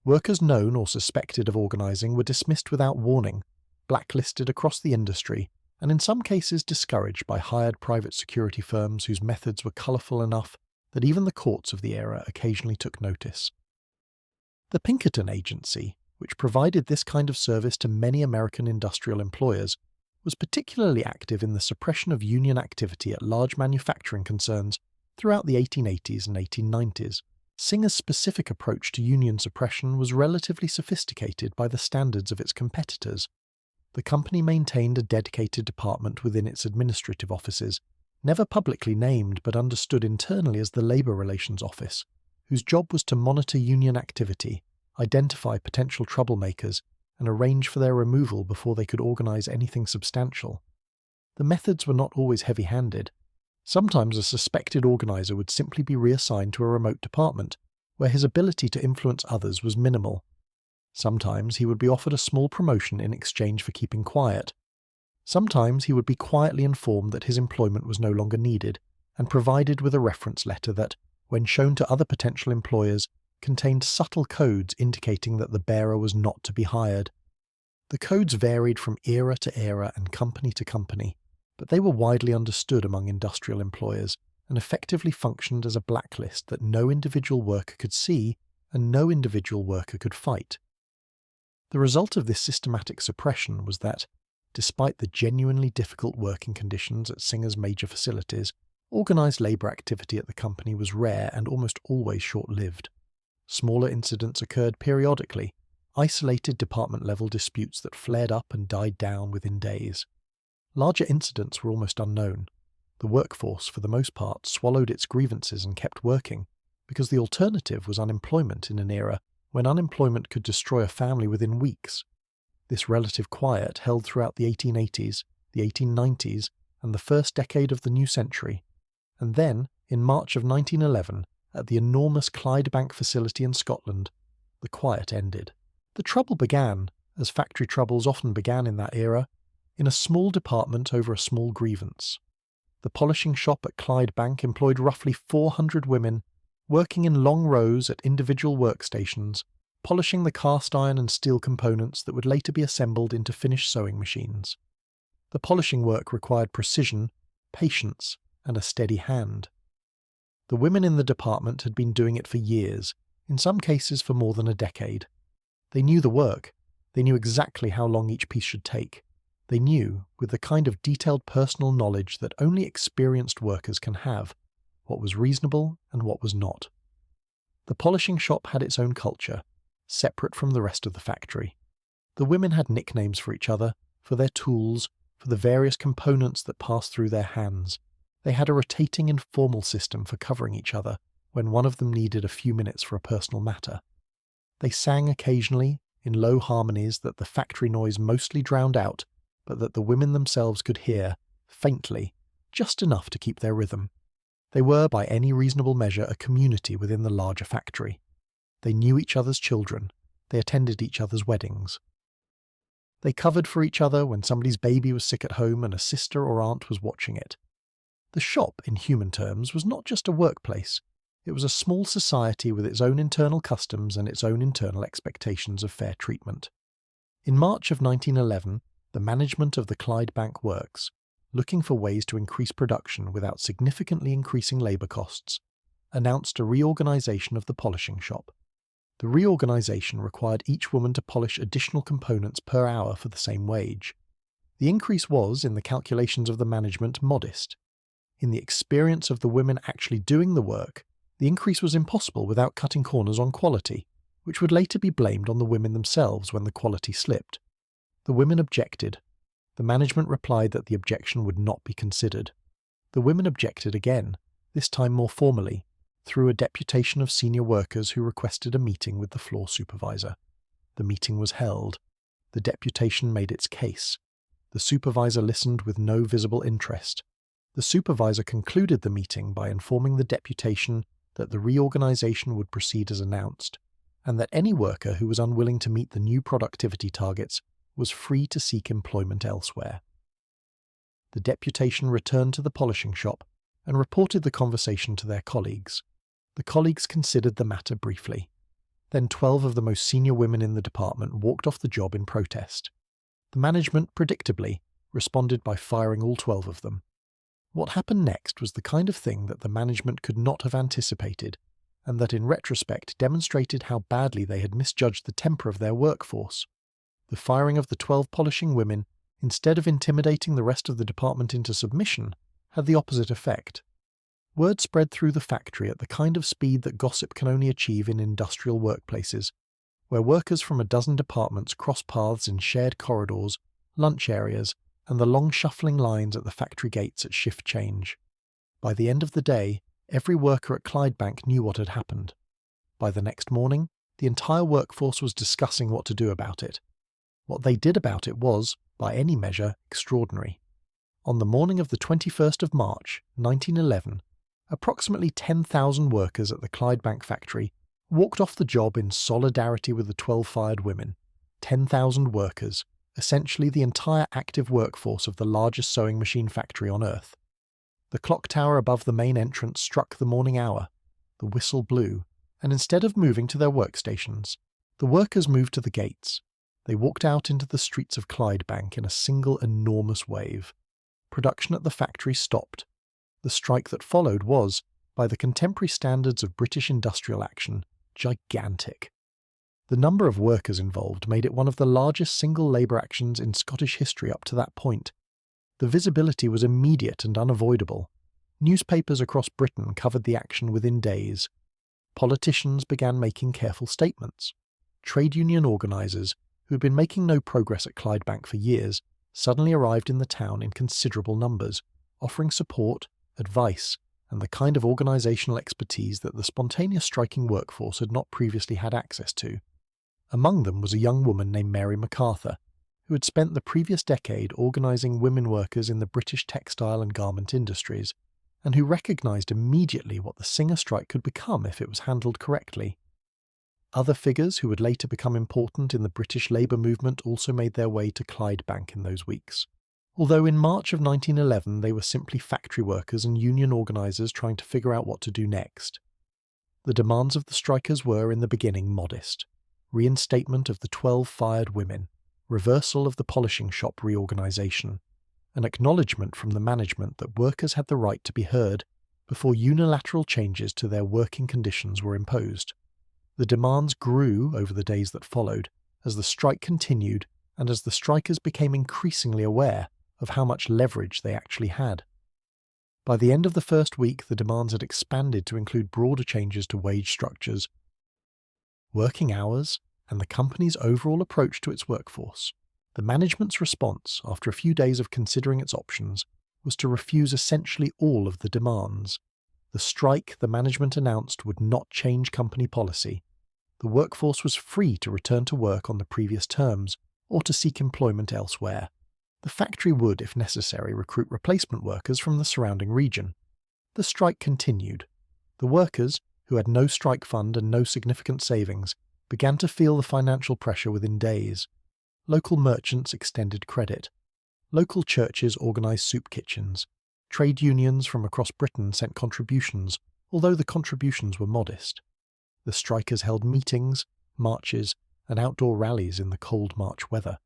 Workers known or suspected of organizing were dismissed without warning, blacklisted across the industry, and in some cases discouraged by hired private security firms whose methods were colourful enough that even the courts of the era occasionally took notice. The Pinkerton Agency, which provided this kind of service to many American industrial employers, was particularly active in the suppression of union activity at large manufacturing concerns throughout the 1880s and 1890s. Singer's specific approach to union suppression was relatively sophisticated by the standards of its competitors. The company maintained a dedicated department within its administrative offices, never publicly named but understood internally as the Labour Relations Office, whose job was to monitor union activity, identify potential troublemakers, and arrange for their removal before they could organise anything substantial. The methods were not always heavy-handed. Sometimes a suspected organiser would simply be reassigned to a remote department, where his ability to influence others was minimal. Sometimes he would be offered a small promotion in exchange for keeping quiet. Sometimes he would be quietly informed that his employment was no longer needed, and provided with a reference letter that, when shown to other potential employers, contained subtle codes indicating that the bearer was not to be hired. The codes varied from era to era and company to company, but they were widely understood among industrial employers and effectively functioned as a blacklist that no individual worker could see and no individual worker could fight. The result of this systematic suppression was that, despite the genuinely difficult working conditions at Singer's major facilities, organised labour activity at the company was rare and almost always short-lived. Smaller incidents occurred periodically, isolated department-level disputes that flared up and died down within days. Larger incidents were almost unknown. The workforce, for the most part, swallowed its grievances and kept working, because the alternative was unemployment in an era when unemployment could destroy a family within weeks. This relative quiet held throughout the 1880s, the 1890s, and the first decade of the new century, and then, in March of 1911, at the enormous Clydebank facility in Scotland, the quiet ended. The trouble began, as factory troubles often began in that era, in a small department over a small grievance. The polishing shop at Clydebank employed roughly 400 women, working in long rows at individual workstations, polishing the cast iron and steel components that would later be assembled into finished sewing machines. The polishing work required precision, patience, and a steady hand. The women in the department had been doing it for years, in some cases for more than a decade. They knew the work. They knew exactly how long each piece should take. They knew, with the kind of detailed personal knowledge that only experienced workers can have, what was reasonable and what was not. The polishing shop had its own culture, separate from the rest of the factory. The women had nicknames for each other, for their tools, for the various components that passed through their hands. They had a rotating informal system for covering each other when one of them needed a few minutes for a personal matter. They sang occasionally, in low harmonies that the factory noise mostly drowned out, but that the women themselves could hear, faintly, just enough to keep their rhythm. They were, by any reasonable measure, a community within the larger factory. They knew each other's children. They attended each other's weddings. They covered for each other when somebody's baby was sick at home and a sister or aunt was watching it. The shop, in human terms, was not just a workplace. It was a small society with its own internal customs and its own internal expectations of fair treatment. In March of 1911, the management of the Clydebank Works, looking for ways to increase production without significantly increasing labour costs, announced a reorganisation of the polishing shop. The reorganisation required each woman to polish additional components per hour for the same wage. The increase was, in the calculations of the management, modest. In the experience of the women actually doing the work, The increase was impossible without cutting corners on quality, which would later be blamed on the women themselves when the quality slipped. The women objected. The management replied that the objection would not be considered. The women objected again, this time more formally, through a deputation of senior workers who requested a meeting with the floor supervisor. The meeting was held. The deputation made its case. The supervisor listened with no visible interest. The supervisor concluded the meeting by informing the deputation that the reorganization would proceed as announced, and that any worker who was unwilling to meet the new productivity targets was free to seek employment elsewhere. The deputation returned to the polishing shop and reported the conversation to their colleagues. The colleagues considered the matter briefly. Then 12 of the most senior women in the department walked off the job in protest. The management, predictably, responded by firing all 12 of them. What happened next was the kind of thing that the management could not have anticipated, and that in retrospect demonstrated how badly they had misjudged the temper of their workforce. The firing of the 12 polishing women, instead of intimidating the rest of the department into submission, had the opposite effect. Word spread through the factory at the kind of speed that gossip can only achieve in industrial workplaces, where workers from a dozen departments cross paths in shared corridors, lunch areas, and the long shuffling lines at the factory gates at shift change. By the end of the day, every worker at Clydebank knew what had happened. By the next morning, the entire workforce was discussing what to do about it. What they did about it was, by any measure, extraordinary. On the morning of the 21st of March, 1911, approximately 10,000 workers at the Clydebank factory walked off the job in solidarity with the 12 fired women. 10,000 workers, essentially the entire active workforce of the largest sewing machine factory on Earth. The clock tower above the main entrance struck the morning hour. The whistle blew, and instead of moving to their workstations, the workers moved to the gates. They walked out into the streets of Clydebank in a single enormous wave. Production at the factory stopped. The strike that followed was, by the contemporary standards of British industrial action, gigantic. The number of workers involved made it one of the largest single labour actions in Scottish history up to that point. The visibility was immediate and unavoidable. Newspapers across Britain covered the action within days. Politicians began making careful statements. Trade union organisers, who had been making no progress at Clydebank for years, suddenly arrived in the town in considerable numbers, offering support, advice, and the kind of organisational expertise that the spontaneous striking workforce had not previously had access to. Among them was a young woman named Mary MacArthur, who had spent the previous decade organising women workers in the British textile and garment industries, and who recognised immediately what the Singer strike could become if it was handled correctly. Other figures who would later become important in the British labour movement also made their way to Clydebank in those weeks, although in March of 1911 they were simply factory workers and union organisers trying to figure out what to do next. The demands of the strikers were, in the beginning, modest. Reinstatement of the 12 fired women, reversal of the polishing shop reorganisation, an acknowledgement from the management that workers had the right to be heard before unilateral changes to their working conditions were imposed. The demands grew over the days that followed, as the strike continued and as the strikers became increasingly aware of how much leverage they actually had. By the end of the first week, the demands had expanded to include broader changes to wage structures, working hours, and the company's overall approach to its workforce. The management's response, after a few days of considering its options, was to refuse essentially all of the demands. The strike, the management announced, would not change company policy. The workforce was free to return to work on the previous terms, or to seek employment elsewhere. The factory would, if necessary, recruit replacement workers from the surrounding region. The strike continued. The workers, who had no strike fund and no significant savings, began to feel the financial pressure within days. Local merchants extended credit. Local churches organised soup kitchens. Trade unions from across Britain sent contributions, although the contributions were modest. The strikers held meetings, marches, and outdoor rallies in the cold March weather.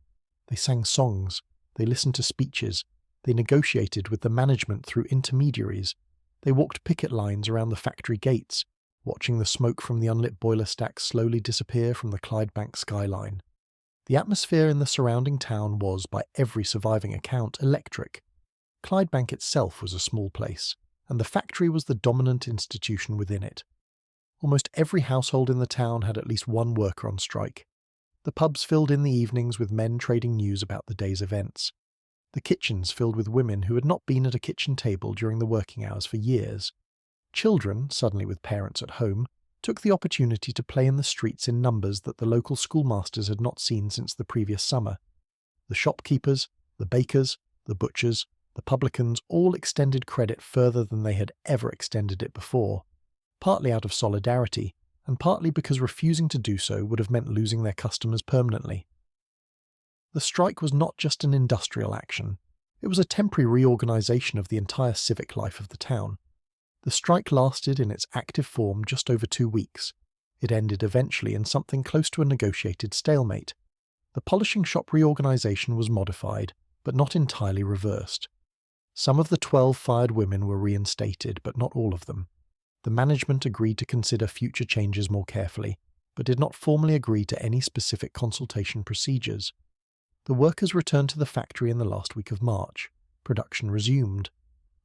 They sang songs, they listened to speeches, they negotiated with the management through intermediaries, they walked picket lines around the factory gates, watching the smoke from the unlit boiler stacks slowly disappear from the Clydebank skyline. The atmosphere in the surrounding town was, by every surviving account, electric. Clydebank itself was a small place, and the factory was the dominant institution within it. Almost every household in the town had at least one worker on strike. The pubs filled in the evenings with men trading news about the day's events. The kitchens filled with women who had not been at a kitchen table during the working hours for years. Children, suddenly with parents at home, took the opportunity to play in the streets in numbers that the local schoolmasters had not seen since the previous summer. The shopkeepers, the bakers, the butchers, the publicans all extended credit further than they had ever extended it before, partly out of solidarity, and partly because refusing to do so would have meant losing their customers permanently. The strike was not just an industrial action, it was a temporary reorganisation of the entire civic life of the town. The strike lasted in its active form just over 2 weeks. It ended eventually in something close to a negotiated stalemate. The polishing shop reorganisation was modified, but not entirely reversed. Some of the 12 fired women were reinstated, but not all of them. The management agreed to consider future changes more carefully, but did not formally agree to any specific consultation procedures. The workers returned to the factory in the last week of March. Production resumed.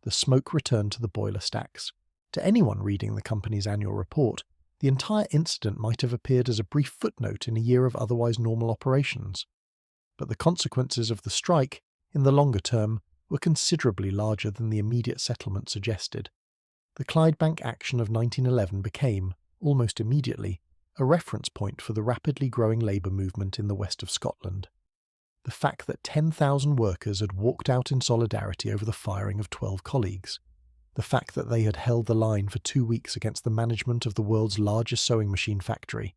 The smoke returned to the boiler stacks. To anyone reading the company's annual report, the entire incident might have appeared as a brief footnote in a year of otherwise normal operations. But the consequences of the strike, in the longer term, were considerably larger than the immediate settlement suggested. The Clydebank action of 1911 became, almost immediately, a reference point for the rapidly growing labour movement in the west of Scotland. The fact that 10,000 workers had walked out in solidarity over the firing of 12 colleagues. The fact that they had held the line for 2 weeks against the management of the world's largest sewing machine factory.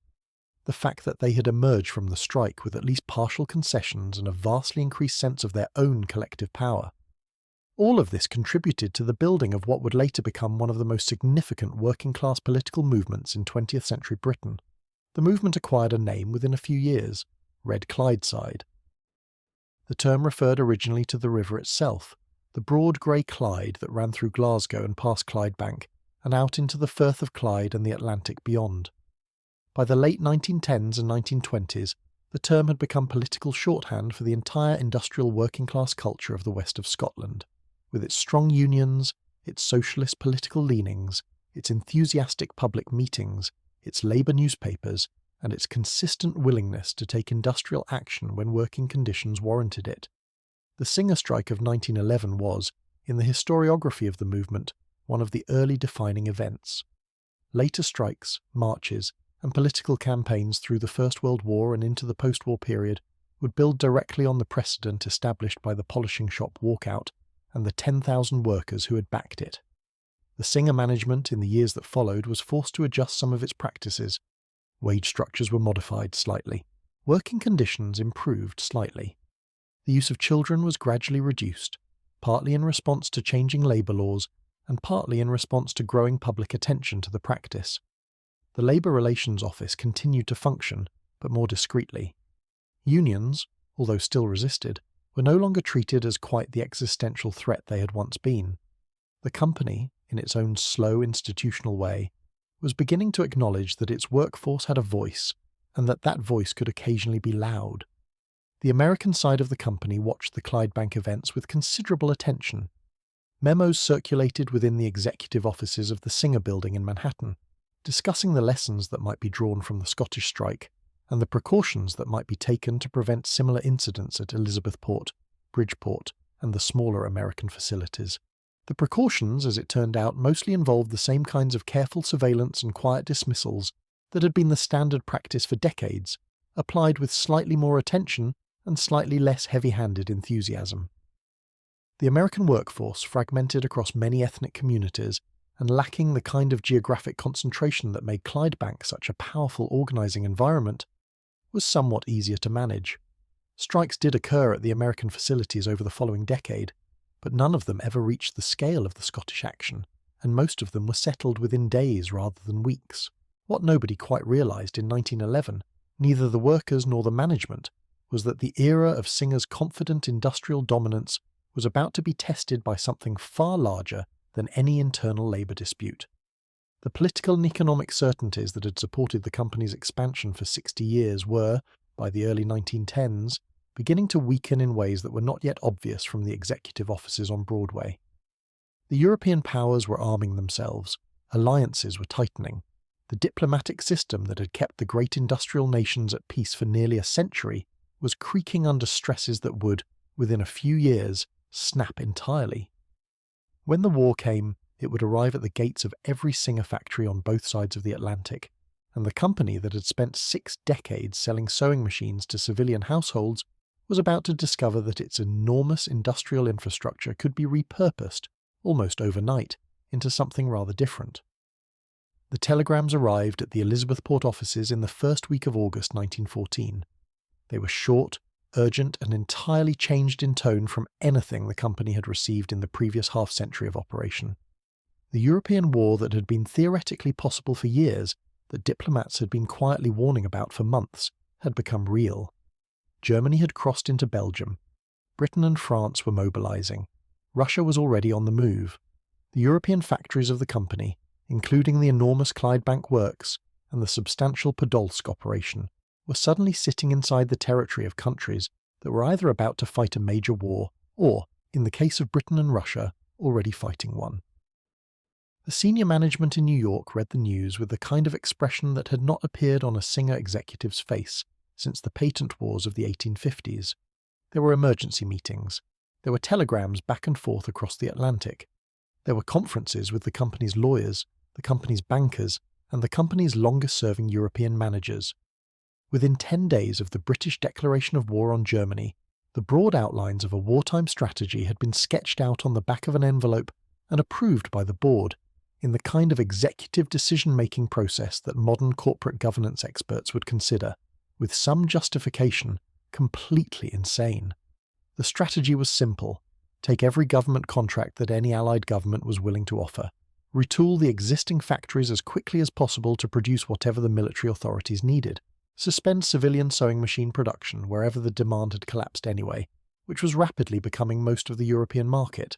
The fact that they had emerged from the strike with at least partial concessions and a vastly increased sense of their own collective power. All of this contributed to the building of what would later become one of the most significant working-class political movements in 20th century Britain. The movement acquired a name within a few years, Red Clydeside. The term referred originally to the river itself, the broad grey Clyde that ran through Glasgow and past Clydebank, and out into the Firth of Clyde and the Atlantic beyond. By the late 1910s and 1920s, the term had become political shorthand for the entire industrial working-class culture of the west of Scotland. With its strong unions, its socialist political leanings, its enthusiastic public meetings, its labour newspapers, and its consistent willingness to take industrial action when working conditions warranted it. The Singer Strike of 1911 was, in the historiography of the movement, one of the early defining events. Later strikes, marches, and political campaigns through the First World War and into the post-war period would build directly on the precedent established by the polishing shop walkout and the 10,000 workers who had backed it. The Singer management in the years that followed was forced to adjust some of its practices. Wage structures were modified slightly. Working conditions improved slightly. The use of children was gradually reduced, partly in response to changing labour laws and partly in response to growing public attention to the practice. The Labour Relations Office continued to function, but more discreetly. Unions, although still resisted, were no longer treated as quite the existential threat they had once been. The company, in its own slow institutional way, was beginning to acknowledge that its workforce had a voice, and that that voice could occasionally be loud. The American side of the company watched the Clydebank events with considerable attention. Memos circulated within the executive offices of the Singer Building in Manhattan, discussing the lessons that might be drawn from the Scottish strike and the precautions that might be taken to prevent similar incidents at Elizabethport, Bridgeport, and the smaller American facilities. The precautions, as it turned out, mostly involved the same kinds of careful surveillance and quiet dismissals that had been the standard practice for decades, applied with slightly more attention and slightly less heavy-handed enthusiasm. The American workforce, fragmented across many ethnic communities and lacking the kind of geographic concentration that made Clydebank such a powerful organising environment, was somewhat easier to manage. Strikes did occur at the American facilities over the following decade, but none of them ever reached the scale of the Scottish action, and most of them were settled within days rather than weeks. What nobody quite realised in 1911, neither the workers nor the management, was that the era of Singer's confident industrial dominance was about to be tested by something far larger than any internal labour dispute. The political and economic certainties that had supported the company's expansion for 60 years were, by the early 1910s, beginning to weaken in ways that were not yet obvious from the executive offices on Broadway. The European powers were arming themselves, alliances were tightening, The diplomatic system that had kept the great industrial nations at peace for nearly a century was creaking under stresses that would, within a few years, snap entirely. When the war came, it would arrive at the gates of every Singer factory on both sides of the Atlantic, and the company that had spent 6 decades selling sewing machines to civilian households was about to discover that its enormous industrial infrastructure could be repurposed, almost overnight, into something rather different. The telegrams arrived at the Elizabethport offices in the first week of August 1914. They were short, urgent, and entirely changed in tone from anything the company had received in the previous half-century of operation. The European war that had been theoretically possible for years, that diplomats had been quietly warning about for months, had become real. Germany had crossed into Belgium. Britain and France were mobilizing. Russia was already on the move. The European factories of the company, including the enormous Clydebank works and the substantial Podolsk operation, were suddenly sitting inside the territory of countries that were either about to fight a major war or, in the case of Britain and Russia, already fighting one. The senior management in New York read the news with the kind of expression that had not appeared on a Singer executive's face since the patent wars of the 1850s. There were emergency meetings. There were telegrams back and forth across the Atlantic. There were conferences with the company's lawyers, the company's bankers, and the company's longest-serving European managers. Within 10 days of the British declaration of war on Germany, the broad outlines of a wartime strategy had been sketched out on the back of an envelope and approved by the board, in the kind of executive decision-making process that modern corporate governance experts would consider, with some justification, completely insane. The strategy was simple: take every government contract that any Allied government was willing to offer, retool the existing factories as quickly as possible to produce whatever the military authorities needed, suspend civilian sewing machine production wherever the demand had collapsed anyway, which was rapidly becoming most of the European market,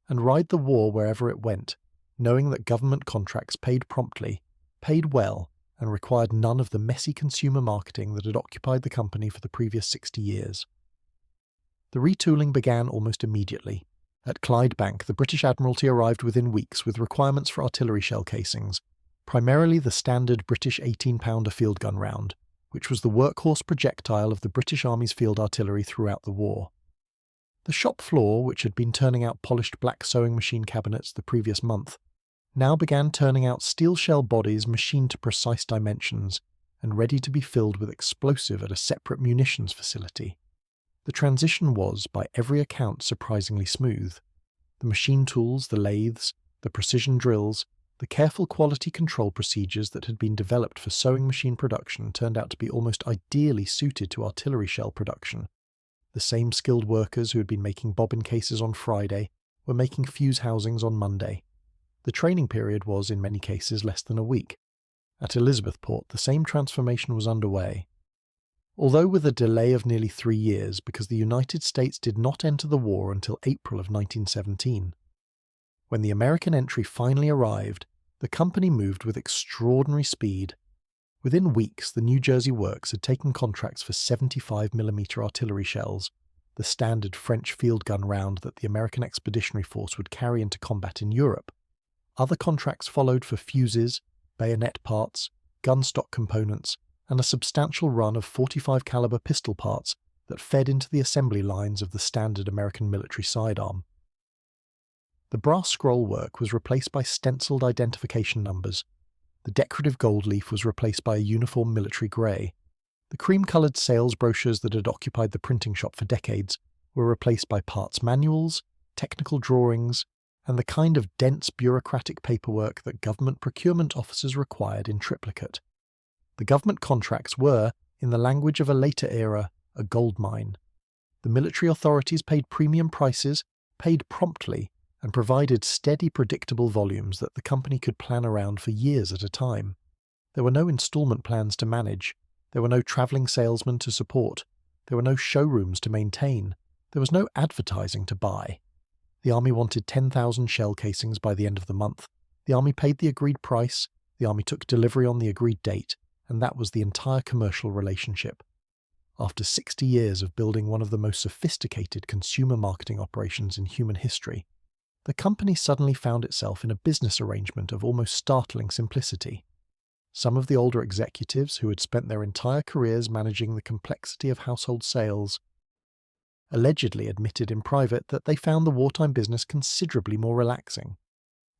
and ride the war wherever it went, knowing that government contracts paid promptly, paid well, and required none of the messy consumer marketing that had occupied the company for the previous 60 years. The retooling began almost immediately. At Clydebank, the British Admiralty arrived within weeks with requirements for artillery shell casings, primarily the standard British 18-pounder field gun round, which was the workhorse projectile of the British Army's field artillery throughout the war. The shop floor, which had been turning out polished black sewing machine cabinets the previous month, now began turning out steel shell bodies machined to precise dimensions and ready to be filled with explosive at a separate munitions facility. The transition was, by every account, surprisingly smooth. The machine tools, the lathes, the precision drills, the careful quality control procedures that had been developed for sewing machine production turned out to be almost ideally suited to artillery shell production. The same skilled workers who had been making bobbin cases on Friday were making fuse housings on Monday. The training period was, in many cases, less than a week. At Elizabethport, the same transformation was underway. Although with a delay of nearly 3 years, because the United States did not enter the war until April of 1917. When the American entry finally arrived, the company moved with extraordinary speed. Within weeks, the New Jersey works had taken contracts for 75mm artillery shells, the standard French field gun round that the American Expeditionary Force would carry into combat in Europe. Other contracts followed for fuses, bayonet parts, gun stock components, and a substantial run of .45 caliber pistol parts that fed into the assembly lines of the standard American military sidearm. The brass scroll work was replaced by stenciled identification numbers. The decorative gold leaf was replaced by a uniform military grey. The cream-coloured sales brochures that had occupied the printing shop for decades were replaced by parts manuals, technical drawings, and the kind of dense bureaucratic paperwork that government procurement officers required in triplicate. The government contracts were, in the language of a later era, a gold mine. The military authorities paid premium prices, paid promptly, and provided steady, predictable volumes that the company could plan around for years at a time. There were no installment plans to manage. There were no travelling salesmen to support. There were no showrooms to maintain. There was no advertising to buy. The Army wanted 10,000 shell casings by the end of the month. The Army paid the agreed price. The Army took delivery on the agreed date. And that was the entire commercial relationship. After 60 years of building one of the most sophisticated consumer marketing operations in human history, the company suddenly found itself in a business arrangement of almost startling simplicity. Some of the older executives who had spent their entire careers managing the complexity of household sales allegedly admitted in private that they found the wartime business considerably more relaxing.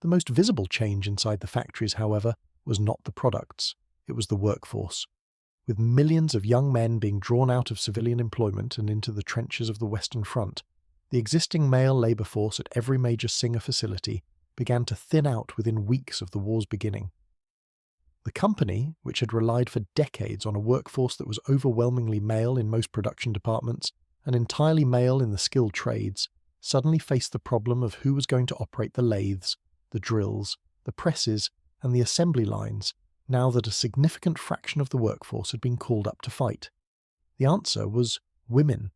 The most visible change inside the factories, however, was not the products, it was the workforce. With millions of young men being drawn out of civilian employment and into the trenches of the Western Front, the existing male labour force at every major Singer facility began to thin out within weeks of the war's beginning. The company, which had relied for decades on a workforce that was overwhelmingly male in most production departments and entirely male in the skilled trades, suddenly faced the problem of who was going to operate the lathes, the drills, the presses, and the assembly lines, now that a significant fraction of the workforce had been called up to fight. The answer was women.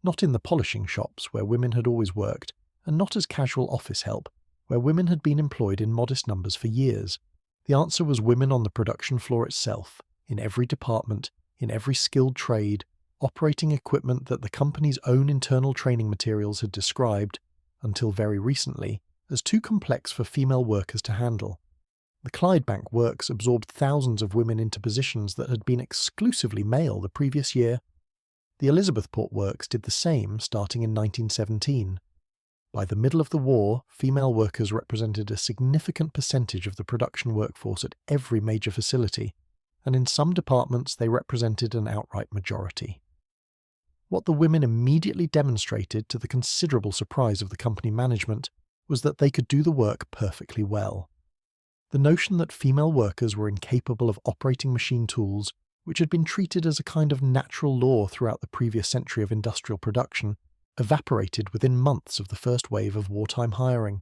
Not in the polishing shops, where women had always worked, and not as casual office help, where women had been employed in modest numbers for years. The answer was women on the production floor itself, in every department, in every skilled trade, operating equipment that the company's own internal training materials had described, until very recently, as too complex for female workers to handle. The Clydebank works absorbed thousands of women into positions that had been exclusively male the previous year. The Elizabethport works did the same starting in 1917. By the middle of the war, female workers represented a significant percentage of the production workforce at every major facility, and in some departments they represented an outright majority. What the women immediately demonstrated, to the considerable surprise of the company management, was that they could do the work perfectly well. The notion that female workers were incapable of operating machine tools, which had been treated as a kind of natural law throughout the previous century of industrial production, evaporated within months of the first wave of wartime hiring.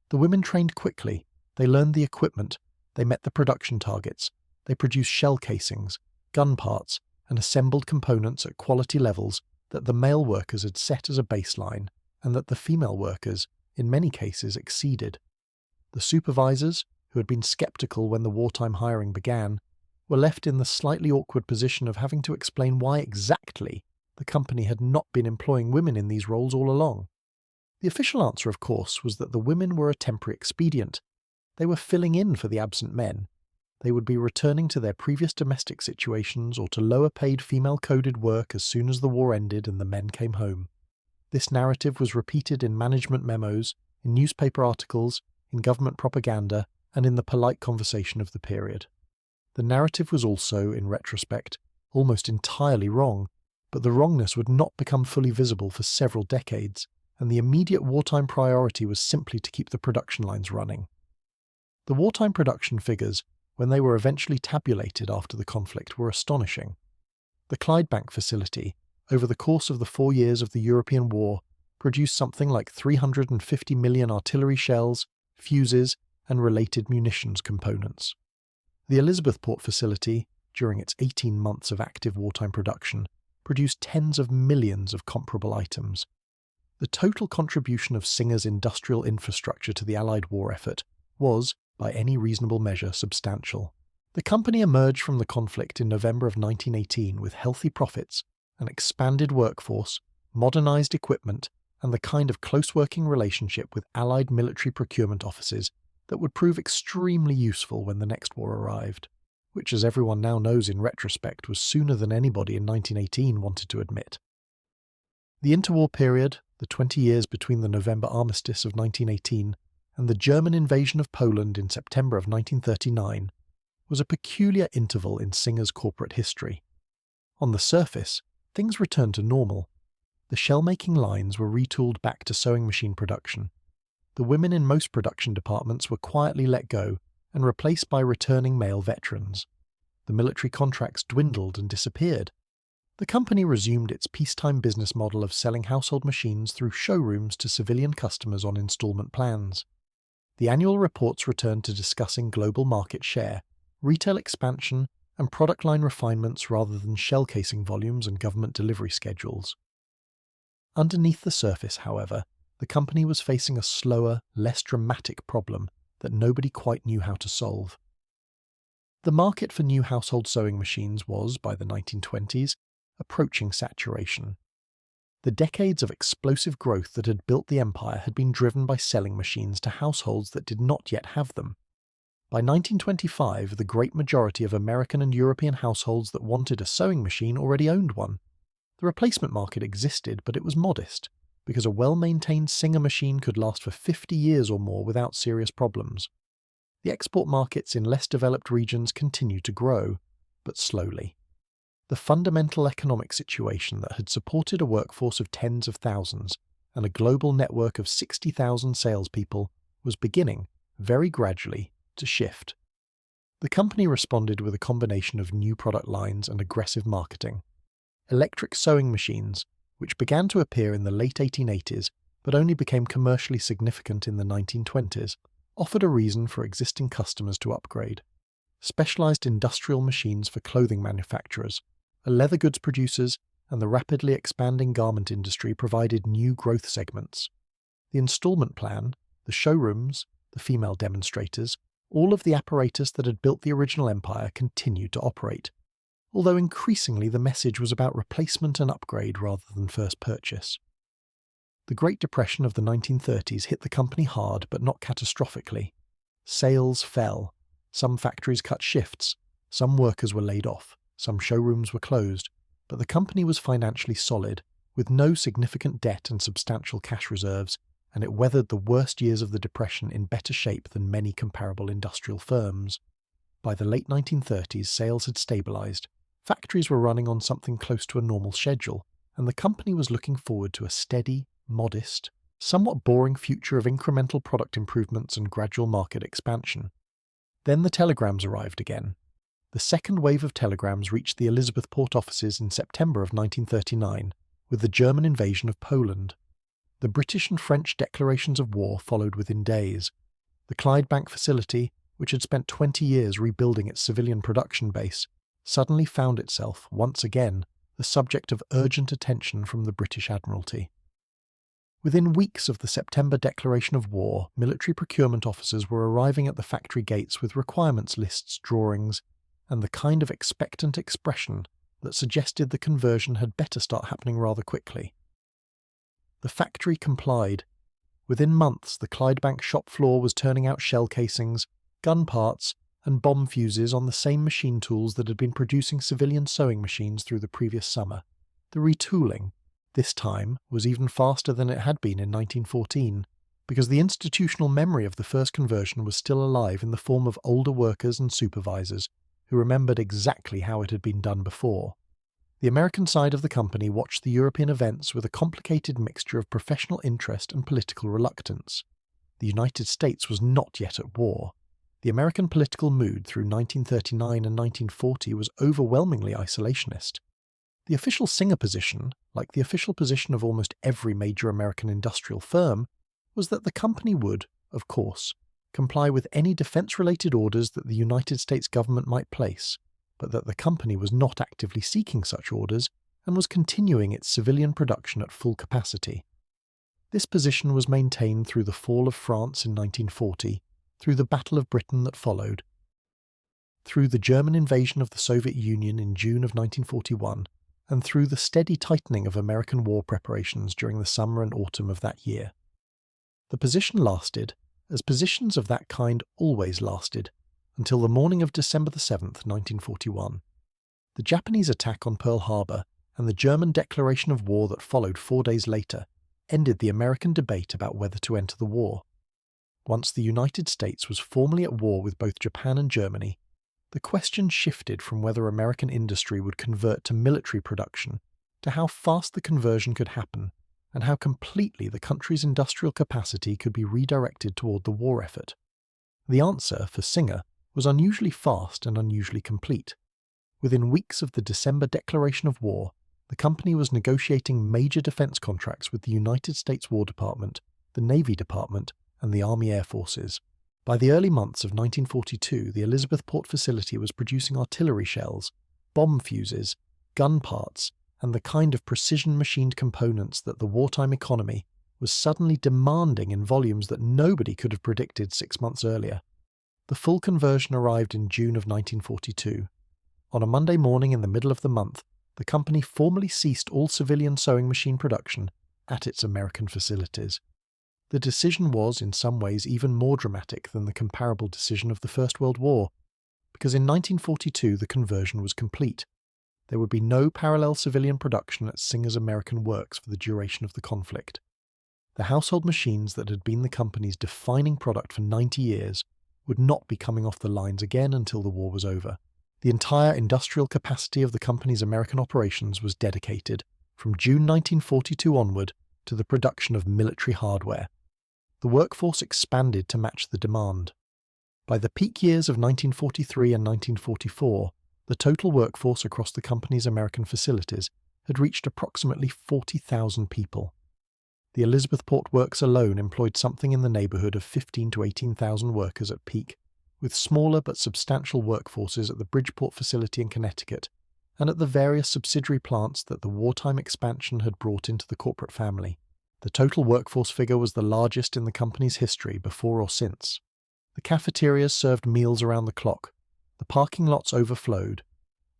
The women trained quickly, they learned the equipment, they met the production targets, they produced shell casings, gun parts, and assembled components at quality levels that the male workers had set as a baseline, and that the female workers, in many cases, exceeded. The supervisors, who had been skeptical when the wartime hiring began, were left in the slightly awkward position of having to explain why exactly the company had not been employing women in these roles all along. The official answer, of course, was that the women were a temporary expedient. They were filling in for the absent men. They would be returning to their previous domestic situations or to lower-paid female-coded work as soon as the war ended and the men came home. This narrative was repeated in management memos, in newspaper articles, in government propaganda, and in the polite conversation of the period. The narrative was also, in retrospect, almost entirely wrong, but the wrongness would not become fully visible for several decades, and the immediate wartime priority was simply to keep the production lines running. The wartime production figures, when they were eventually tabulated after the conflict, were astonishing. The Clydebank facility, over the course of the 4 years of the European War, produced something like 350 million artillery shells, fuses, and related munitions components. The Elizabethport facility, during its 18 months of active wartime production, produced tens of millions of comparable items. The total contribution of Singer's industrial infrastructure to the Allied war effort was, by any reasonable measure, substantial. The company emerged from the conflict in November of 1918 with healthy profits, an expanded workforce, modernized equipment, and the kind of close working relationship with Allied military procurement offices that would prove extremely useful when the next war arrived, which, as everyone now knows in retrospect, was sooner than anybody in 1918 wanted to admit. The interwar period, the 20 years between the November armistice of 1918 and the German invasion of Poland in September of 1939, was a peculiar interval in Singer's corporate history. On the surface, things returned to normal. The shell-making lines were retooled back to sewing machine production. The women in most production departments were quietly let go and replaced by returning male veterans. The military contracts dwindled and disappeared. The company resumed its peacetime business model of selling household machines through showrooms to civilian customers on installment plans. The annual reports returned to discussing global market share, retail expansion, and product line refinements rather than shell casing volumes and government delivery schedules. Underneath the surface, however, the company was facing a slower, less dramatic problem that nobody quite knew how to solve. The market for new household sewing machines was, by the 1920s, approaching saturation. The decades of explosive growth that had built the empire had been driven by selling machines to households that did not yet have them. By 1925, the great majority of American and European households that wanted a sewing machine already owned one. The replacement market existed, but it was modest, because a well-maintained Singer machine could last for 50 years or more without serious problems. The export markets in less developed regions continued to grow, but slowly. The fundamental economic situation that had supported a workforce of tens of thousands and a global network of 60,000 salespeople was beginning, very gradually, to shift. The company responded with a combination of new product lines and aggressive marketing. Electric sewing machines, which began to appear in the late 1880s but only became commercially significant in the 1920s, offered a reason for existing customers to upgrade. Specialized industrial machines for clothing manufacturers, leather goods producers, and the rapidly expanding garment industry provided new growth segments. The installment plan, the showrooms, the female demonstrators, all of the apparatus that had built the original empire continued to operate, although increasingly the message was about replacement and upgrade rather than first purchase. The Great Depression of the 1930s hit the company hard but not catastrophically. Sales fell, some factories cut shifts, some workers were laid off, some showrooms were closed, but the company was financially solid, with no significant debt and substantial cash reserves, and it weathered the worst years of the Depression in better shape than many comparable industrial firms. By the late 1930s, sales had stabilized, factories were running on something close to a normal schedule, and the company was looking forward to a steady, modest, somewhat boring future of incremental product improvements and gradual market expansion. Then the telegrams arrived again. The second wave of telegrams reached the Elizabethport offices in September of 1939, with the German invasion of Poland. The British and French declarations of war followed within days. The Clydebank facility, which had spent 20 years rebuilding its civilian production base, suddenly found itself, once again, the subject of urgent attention from the British Admiralty. Within weeks of the September declaration of war, military procurement officers were arriving at the factory gates with requirements lists, drawings, and the kind of expectant expression that suggested the conversion had better start happening rather quickly. The factory complied. Within months, the Clydebank shop floor was turning out shell casings, gun parts, and bomb fuses on the same machine tools that had been producing civilian sewing machines through the previous summer. The retooling, this time, was even faster than it had been in 1914, because the institutional memory of the first conversion was still alive in the form of older workers and supervisors who remembered exactly how it had been done before. The American side of the company watched the European events with a complicated mixture of professional interest and political reluctance. The United States was not yet at war. The American political mood through 1939 and 1940 was overwhelmingly isolationist. The official Singer position, like the official position of almost every major American industrial firm, was that the company would, of course, comply with any defense-related orders that the United States government might place, but that the company was not actively seeking such orders and was continuing its civilian production at full capacity. This position was maintained through the fall of France in 1940, through the Battle of Britain that followed, through the German invasion of the Soviet Union in June of 1941, and through the steady tightening of American war preparations during the summer and autumn of that year. The position lasted, as positions of that kind always lasted, until the morning of December 7, 1941. The Japanese attack on Pearl Harbor and the German declaration of war that followed 4 days later ended the American debate about whether to enter the war. Once the United States was formally at war with both Japan and Germany, the question shifted from whether American industry would convert to military production to how fast the conversion could happen and how completely the country's industrial capacity could be redirected toward the war effort. The answer, for Singer, was unusually fast and unusually complete. Within weeks of the December declaration of war, the company was negotiating major defense contracts with the United States War Department, the Navy Department, and the Army Air Forces. By the early months of 1942, the Elizabethport facility was producing artillery shells, bomb fuses, gun parts, and the kind of precision-machined components that the wartime economy was suddenly demanding in volumes that nobody could have predicted 6 months earlier. The full conversion arrived in June of 1942. On a Monday morning in the middle of the month, the company formally ceased all civilian sewing machine production at its American facilities. The decision was, in some ways, even more dramatic than the comparable decision of the First World War, because in 1942 the conversion was complete. There would be no parallel civilian production at Singer's American Works for the duration of the conflict. The household machines that had been the company's defining product for 90 years would not be coming off the lines again until the war was over. The entire industrial capacity of the company's American operations was dedicated, from June 1942 onward, to the production of military hardware. The workforce expanded to match the demand. By the peak years of 1943 and 1944, the total workforce across the company's American facilities had reached approximately 40,000 people. The Elizabethport works alone employed something in the neighbourhood of 15,000 to 18,000 workers at peak, with smaller but substantial workforces at the Bridgeport facility in Connecticut and at the various subsidiary plants that the wartime expansion had brought into the corporate family. The total workforce figure was the largest in the company's history before or since. The cafeterias served meals around the clock. The parking lots overflowed.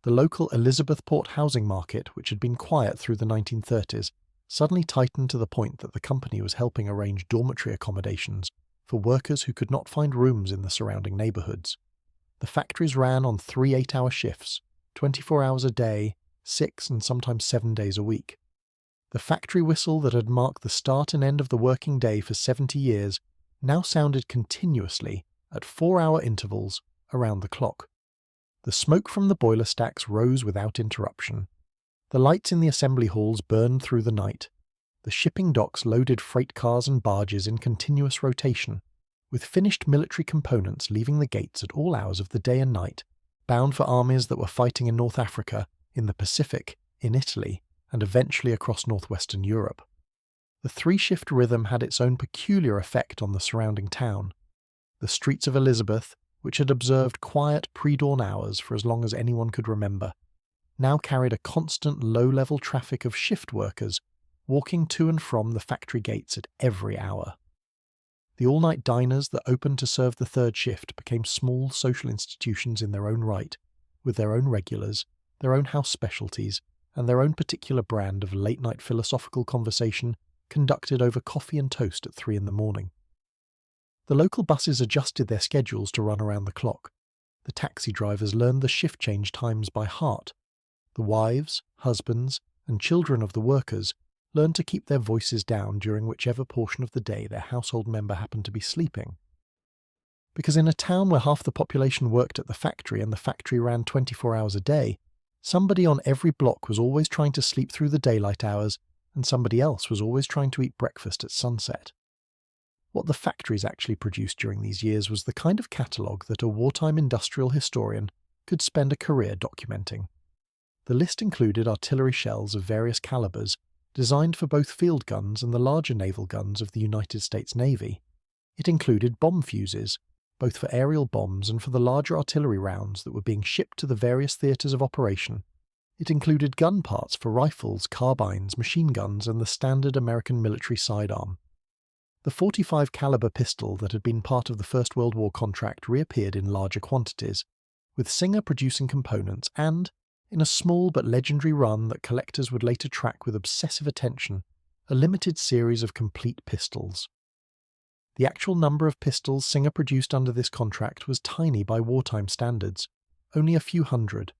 The local Elizabethport housing market, which had been quiet through the 1930s, suddenly tightened to the point that the company was helping arrange dormitory accommodations for workers who could not find rooms in the surrounding neighbourhoods. The factories ran on 3 8-hour shifts, 24 hours a day, 6 and sometimes 7 days a week. The factory whistle that had marked the start and end of the working day for 70 years now sounded continuously at 4-hour intervals around the clock. The smoke from the boiler stacks rose without interruption. The lights in the assembly halls burned through the night. The shipping docks loaded freight cars and barges in continuous rotation, with finished military components leaving the gates at all hours of the day and night, bound for armies that were fighting in North Africa, in the Pacific, in Italy, and eventually across northwestern Europe. The 3-shift rhythm had its own peculiar effect on the surrounding town. The streets of Elizabeth, which had observed quiet pre-dawn hours for as long as anyone could remember, now carried a constant low-level traffic of shift workers walking to and from the factory gates at every hour. The all-night diners that opened to serve the third shift became small social institutions in their own right, with their own regulars, their own house specialties, and their own particular brand of late-night philosophical conversation conducted over coffee and toast at 3 a.m. The local buses adjusted their schedules to run around the clock. The taxi drivers learned the shift change times by heart. The wives, husbands, and children of the workers learned to keep their voices down during whichever portion of the day their household member happened to be sleeping. Because in a town where half the population worked at the factory and the factory ran 24 hours a day, somebody on every block was always trying to sleep through the daylight hours, and somebody else was always trying to eat breakfast at sunset. What the factories actually produced during these years was the kind of catalogue that a wartime industrial historian could spend a career documenting. The list included artillery shells of various calibers, designed for both field guns and the larger naval guns of the United States Navy. It included bomb fuses, both for aerial bombs and for the larger artillery rounds that were being shipped to the various theatres of operation. It included gun parts for rifles, carbines, machine guns, and the standard American military sidearm. The .45 caliber pistol that had been part of the First World War contract reappeared in larger quantities, with Singer producing components and, in a small but legendary run that collectors would later track with obsessive attention, a limited series of complete pistols. The actual number of pistols Singer produced under this contract was tiny by wartime standards, only a few hundred,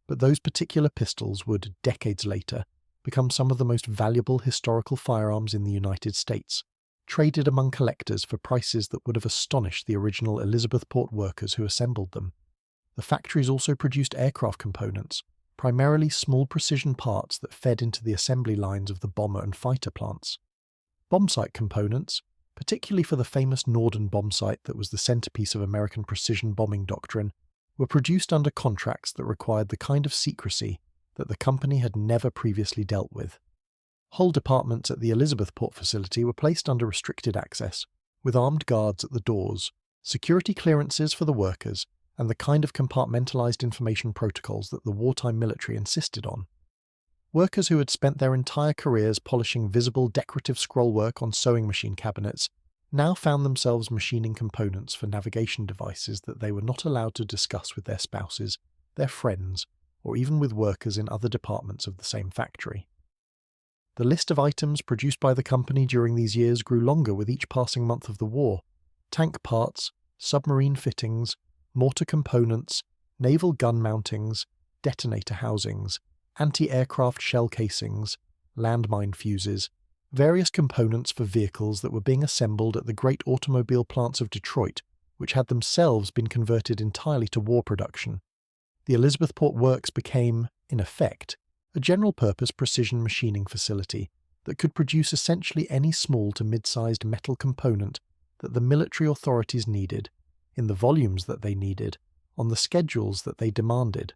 but those particular pistols would, decades later, become some of the most valuable historical firearms in the United States, traded among collectors for prices that would have astonished the original Elizabethport workers who assembled them. The factories also produced aircraft components, primarily small precision parts that fed into the assembly lines of the bomber and fighter plants. Bombsight components, particularly for the famous Norden bombsight that was the centerpiece of American precision bombing doctrine, were produced under contracts that required the kind of secrecy that the company had never previously dealt with. Whole departments at the Elizabethport facility were placed under restricted access, with armed guards at the doors, security clearances for the workers, and the kind of compartmentalized information protocols that the wartime military insisted on. Workers who had spent their entire careers polishing visible decorative scrollwork on sewing machine cabinets now found themselves machining components for navigation devices that they were not allowed to discuss with their spouses, their friends, or even with workers in other departments of the same factory. The list of items produced by the company during these years grew longer with each passing month of the war. Tank parts, submarine fittings, mortar components, naval gun mountings, detonator housings, anti-aircraft shell casings, landmine fuses, various components for vehicles that were being assembled at the great automobile plants of Detroit, which had themselves been converted entirely to war production. The Elizabethport Works became, in effect, a general-purpose precision machining facility that could produce essentially any small to mid-sized metal component that the military authorities needed, in the volumes that they needed, on the schedules that they demanded.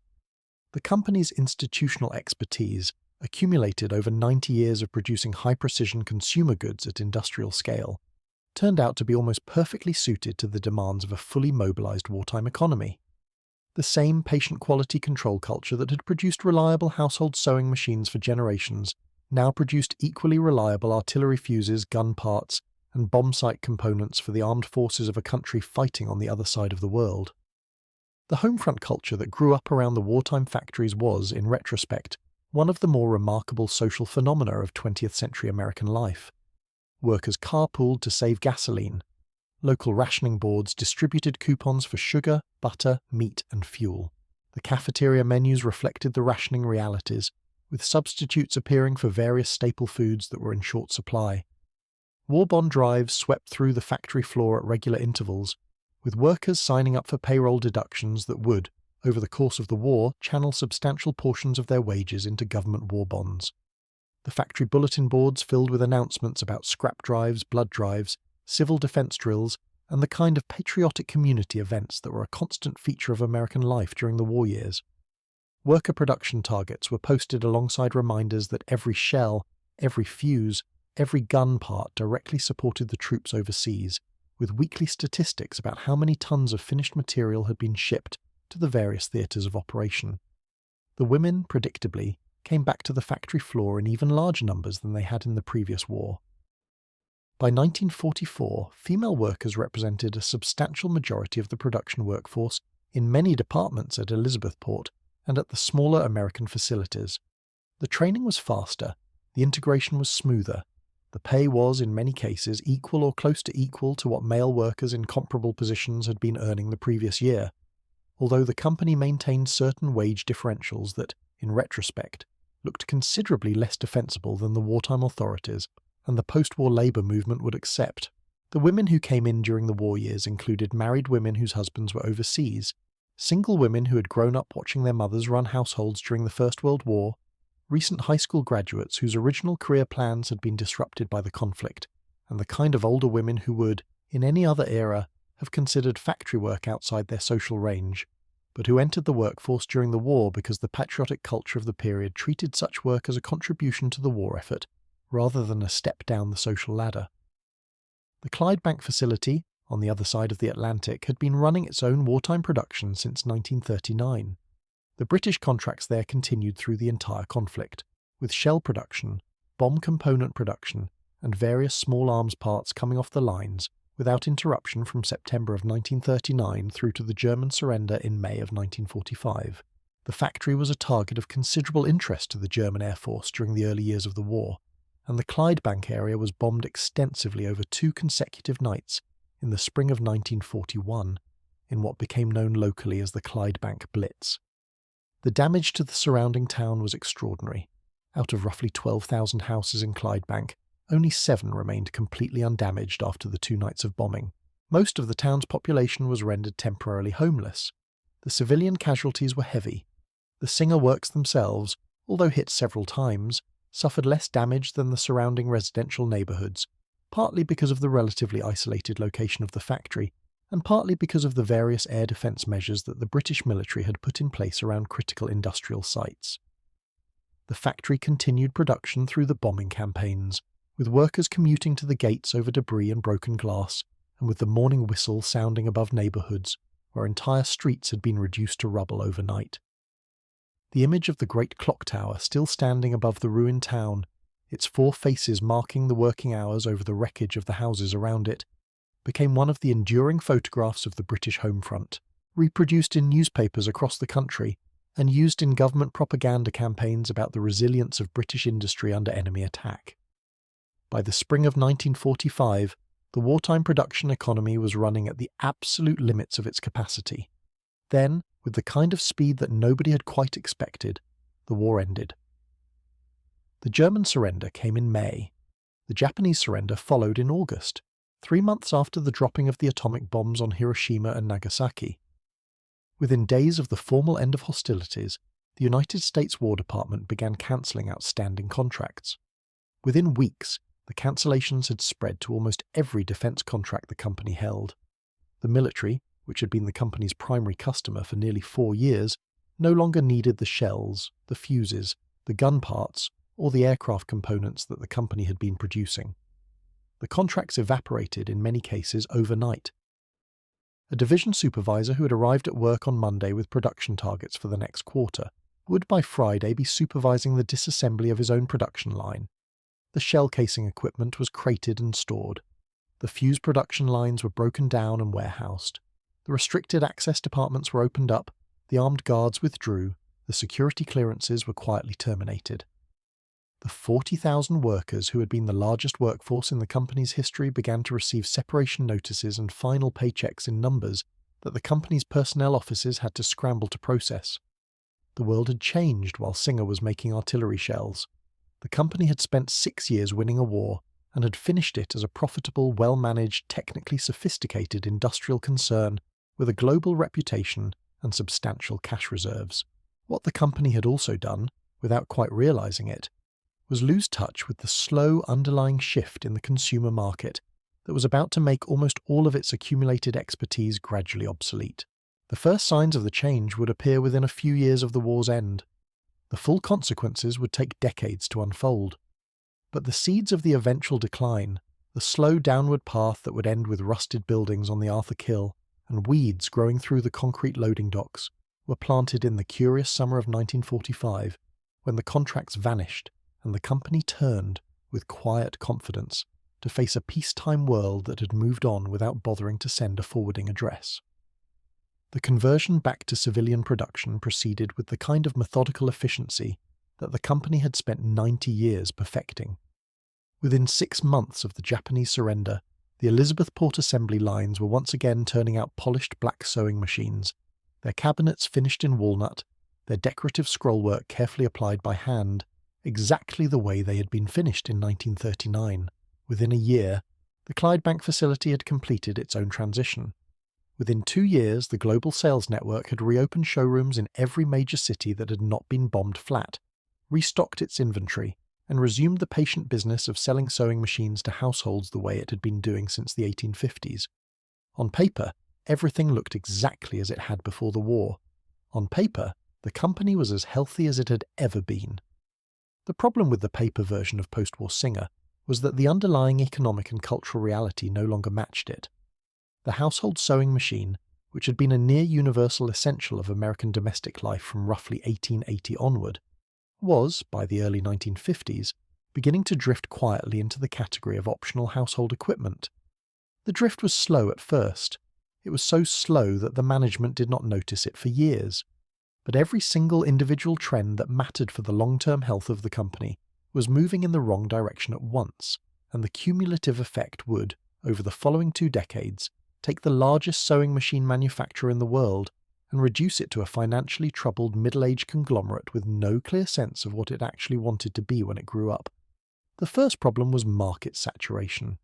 The company's institutional expertise, accumulated over 90 years of producing high-precision consumer goods at industrial scale, turned out to be almost perfectly suited to the demands of a fully mobilized wartime economy. The same patient quality control culture that had produced reliable household sewing machines for generations now produced equally reliable artillery fuses, gun parts, and bomb site components for the armed forces of a country fighting on the other side of the world. The homefront culture that grew up around the wartime factories was, in retrospect, one of the more remarkable social phenomena of 20th century American life. Workers carpooled to save gasoline. Local rationing boards distributed coupons for sugar, butter, meat, and fuel. The cafeteria menus reflected the rationing realities, with substitutes appearing for various staple foods that were in short supply. War bond drives swept through the factory floor at regular intervals, with workers signing up for payroll deductions that would, over the course of the war, channel substantial portions of their wages into government war bonds. The factory bulletin boards filled with announcements about scrap drives, blood drives, civil defense drills, and the kind of patriotic community events that were a constant feature of American life during the war years. Worker production targets were posted alongside reminders that every shell, every fuse, every gun part directly supported the troops overseas, with weekly statistics about how many tons of finished material had been shipped to the various theatres of operation. The women, predictably, came back to the factory floor in even larger numbers than they had in the previous war. By 1944, female workers represented a substantial majority of the production workforce in many departments at Elizabethport and at the smaller American facilities. The training was faster, the integration was smoother, the pay was, in many cases, equal or close to equal to what male workers in comparable positions had been earning the previous year, although the company maintained certain wage differentials that, in retrospect, looked considerably less defensible than the wartime authorities and the post-war labour movement would accept. The women who came in during the war years included married women whose husbands were overseas, single women who had grown up watching their mothers run households during the First World War, recent high school graduates whose original career plans had been disrupted by the conflict, and the kind of older women who would, in any other era, have considered factory work outside their social range, but who entered the workforce during the war because the patriotic culture of the period treated such work as a contribution to the war effort, rather than a step down the social ladder. The Clydebank facility, on the other side of the Atlantic, had been running its own wartime production since 1939. The British contracts there continued through the entire conflict, with shell production, bomb component production, and various small arms parts coming off the lines without interruption from September of 1939 through to the German surrender in May of 1945. The factory was a target of considerable interest to the German Air Force during the early years of the war, and the Clydebank area was bombed extensively over 2 consecutive nights in the spring of 1941, in what became known locally as the Clydebank Blitz. The damage to the surrounding town was extraordinary. Out of roughly 12,000 houses in Clydebank, only 7 remained completely undamaged after the 2 nights of bombing. Most of the town's population was rendered temporarily homeless. The civilian casualties were heavy. The Singer Works themselves, although hit several times, suffered less damage than the surrounding residential neighbourhoods, partly because of the relatively isolated location of the factory, and partly because of the various air defence measures that the British military had put in place around critical industrial sites. The factory continued production through the bombing campaigns, with workers commuting to the gates over debris and broken glass, and with the morning whistle sounding above neighbourhoods where entire streets had been reduced to rubble overnight. The image of the great clock tower still standing above the ruined town, its 4 faces marking the working hours over the wreckage of the houses around it, became one of the enduring photographs of the British home front, reproduced in newspapers across the country, and used in government propaganda campaigns about the resilience of British industry under enemy attack. By the spring of 1945, the wartime production economy was running at the absolute limits of its capacity. Then, with the kind of speed that nobody had quite expected, the war ended. The German surrender came in May. The Japanese surrender followed in August, 3 months after the dropping of the atomic bombs on Hiroshima and Nagasaki. Within days of the formal end of hostilities, the United States War Department began cancelling outstanding contracts. Within weeks, the cancellations had spread to almost every defence contract the company held. The military, which had been the company's primary customer for nearly 4 years, no longer needed the shells, the fuses, the gun parts, or the aircraft components that the company had been producing. The contracts evaporated in many cases overnight. A division supervisor who had arrived at work on Monday with production targets for the next quarter would by Friday be supervising the disassembly of his own production line. The shell casing equipment was crated and stored. The fuse production lines were broken down and warehoused. The restricted access departments were opened up, the armed guards withdrew, the security clearances were quietly terminated. The 40,000 workers who had been the largest workforce in the company's history began to receive separation notices and final paychecks in numbers that the company's personnel offices had to scramble to process. The world had changed while Singer was making artillery shells. The company had spent 6 years winning a war and had finished it as a profitable, well-managed, technically sophisticated industrial concern with a global reputation and substantial cash reserves. What the company had also done, without quite realizing it, was lose touch with the slow underlying shift in the consumer market that was about to make almost all of its accumulated expertise gradually obsolete. The first signs of the change would appear within a few years of the war's end. The full consequences would take decades to unfold. But the seeds of the eventual decline, the slow downward path that would end with rusted buildings on the Arthur Kill and weeds growing through the concrete loading docks, were planted in the curious summer of 1945, when the contracts vanished and the company turned, with quiet confidence, to face a peacetime world that had moved on without bothering to send a forwarding address. The conversion back to civilian production proceeded with the kind of methodical efficiency that the company had spent 90 years perfecting. Within 6 months of the Japanese surrender, the Elizabethport assembly lines were once again turning out polished black sewing machines, their cabinets finished in walnut, their decorative scrollwork carefully applied by hand, exactly the way they had been finished in 1939. Within a year, the Clydebank facility had completed its own transition. Within 2 years, the global sales network had reopened showrooms in every major city that had not been bombed flat, restocked its inventory, and resumed the patient business of selling sewing machines to households the way it had been doing since the 1850s. On paper, everything looked exactly as it had before the war. On paper, the company was as healthy as it had ever been. The problem with the paper version of post-war Singer was that the underlying economic and cultural reality no longer matched it. The household sewing machine, which had been a near-universal essential of American domestic life from roughly 1880 onward, was, by the early 1950s, beginning to drift quietly into the category of optional household equipment. The drift was slow at first. It was so slow that the management did not notice it for years. But every single individual trend that mattered for the long-term health of the company was moving in the wrong direction at once, and the cumulative effect would, over the following 2 decades, take the largest sewing machine manufacturer in the world and reduce it to a financially troubled middle-aged conglomerate with no clear sense of what it actually wanted to be when it grew up. The first problem was market saturation.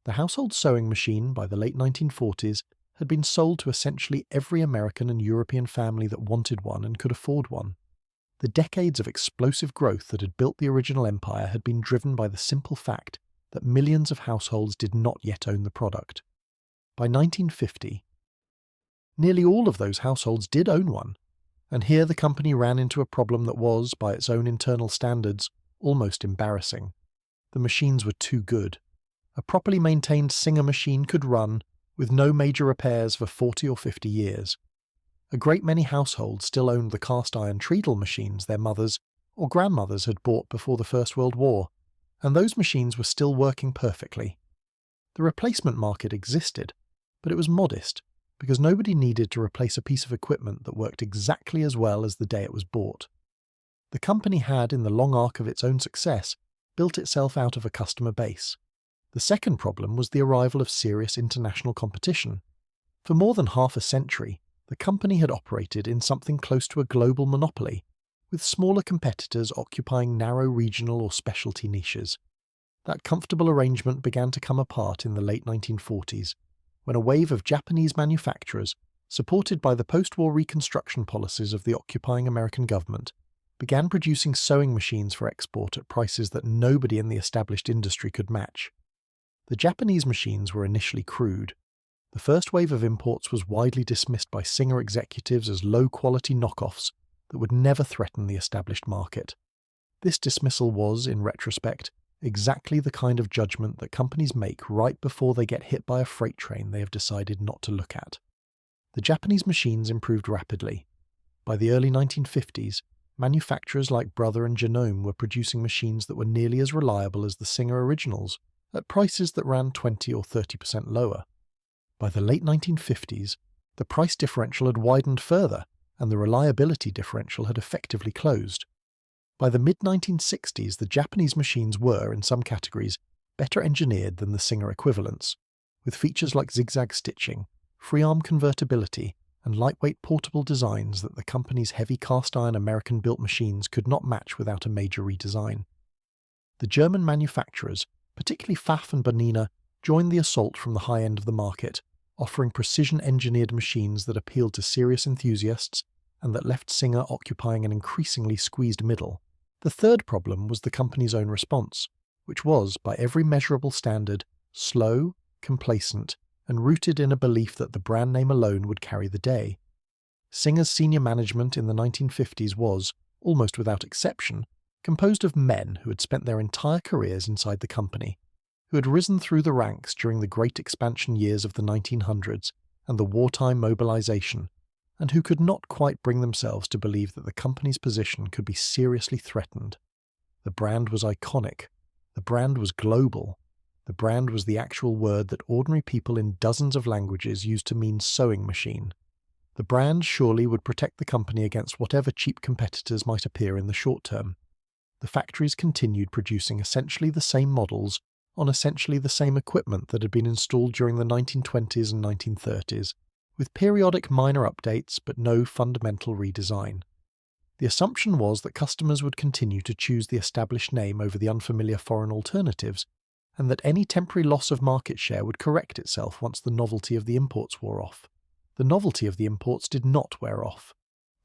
The household sewing machine, by the late 1940s, had been sold to essentially every American and European family that wanted one and could afford one. The decades of explosive growth that had built the original empire had been driven by the simple fact that millions of households did not yet own the product. By 1950, nearly all of those households did own one, and here the company ran into a problem that was, by its own internal standards, almost embarrassing. The machines were too good. A properly maintained Singer machine could run, with no major repairs, for 40 or 50 years. A great many households still owned the cast-iron treadle machines their mothers or grandmothers had bought before the First World War, and those machines were still working perfectly. The replacement market existed, but it was modest, because nobody needed to replace a piece of equipment that worked exactly as well as the day it was bought. The company had, in the long arc of its own success, built itself out of a customer base. The second problem was the arrival of serious international competition. For more than half a century, the company had operated in something close to a global monopoly, with smaller competitors occupying narrow regional or specialty niches. That comfortable arrangement began to come apart in the late 1940s, when a wave of Japanese manufacturers, supported by the post-war reconstruction policies of the occupying American government, began producing sewing machines for export at prices that nobody in the established industry could match. The Japanese machines were initially crude. The first wave of imports was widely dismissed by Singer executives as low-quality knockoffs that would never threaten the established market. This dismissal was, in retrospect, exactly the kind of judgment that companies make right before they get hit by a freight train they have decided not to look at. The Japanese machines improved rapidly. By the early 1950s, manufacturers like Brother and Genome were producing machines that were nearly as reliable as the Singer originals, at prices that ran 20 or 30% lower. By the late 1950s, the price differential had widened further, and the reliability differential had effectively closed. By the mid-1960s, the Japanese machines were, in some categories, better engineered than the Singer equivalents, with features like zigzag stitching, free-arm convertibility, and lightweight portable designs that the company's heavy cast-iron American-built machines could not match without a major redesign. The German manufacturers, particularly Pfaff and Bernina, joined the assault from the high end of the market, offering precision-engineered machines that appealed to serious enthusiasts and that left Singer occupying an increasingly squeezed middle. The third problem was the company's own response, which was, by every measurable standard, slow, complacent, and rooted in a belief that the brand name alone would carry the day. Singer's senior management in the 1950s was, almost without exception, composed of men who had spent their entire careers inside the company, who had risen through the ranks during the great expansion years of the 1900s and the wartime mobilization, and who could not quite bring themselves to believe that the company's position could be seriously threatened. The brand was iconic. The brand was global. The brand was the actual word that ordinary people in dozens of languages used to mean sewing machine. The brand surely would protect the company against whatever cheap competitors might appear in the short term. The factories continued producing essentially the same models on essentially the same equipment that had been installed during the 1920s and 1930s, with periodic minor updates but no fundamental redesign. The assumption was that customers would continue to choose the established name over the unfamiliar foreign alternatives, and that any temporary loss of market share would correct itself once the novelty of the imports wore off. The novelty of the imports did not wear off.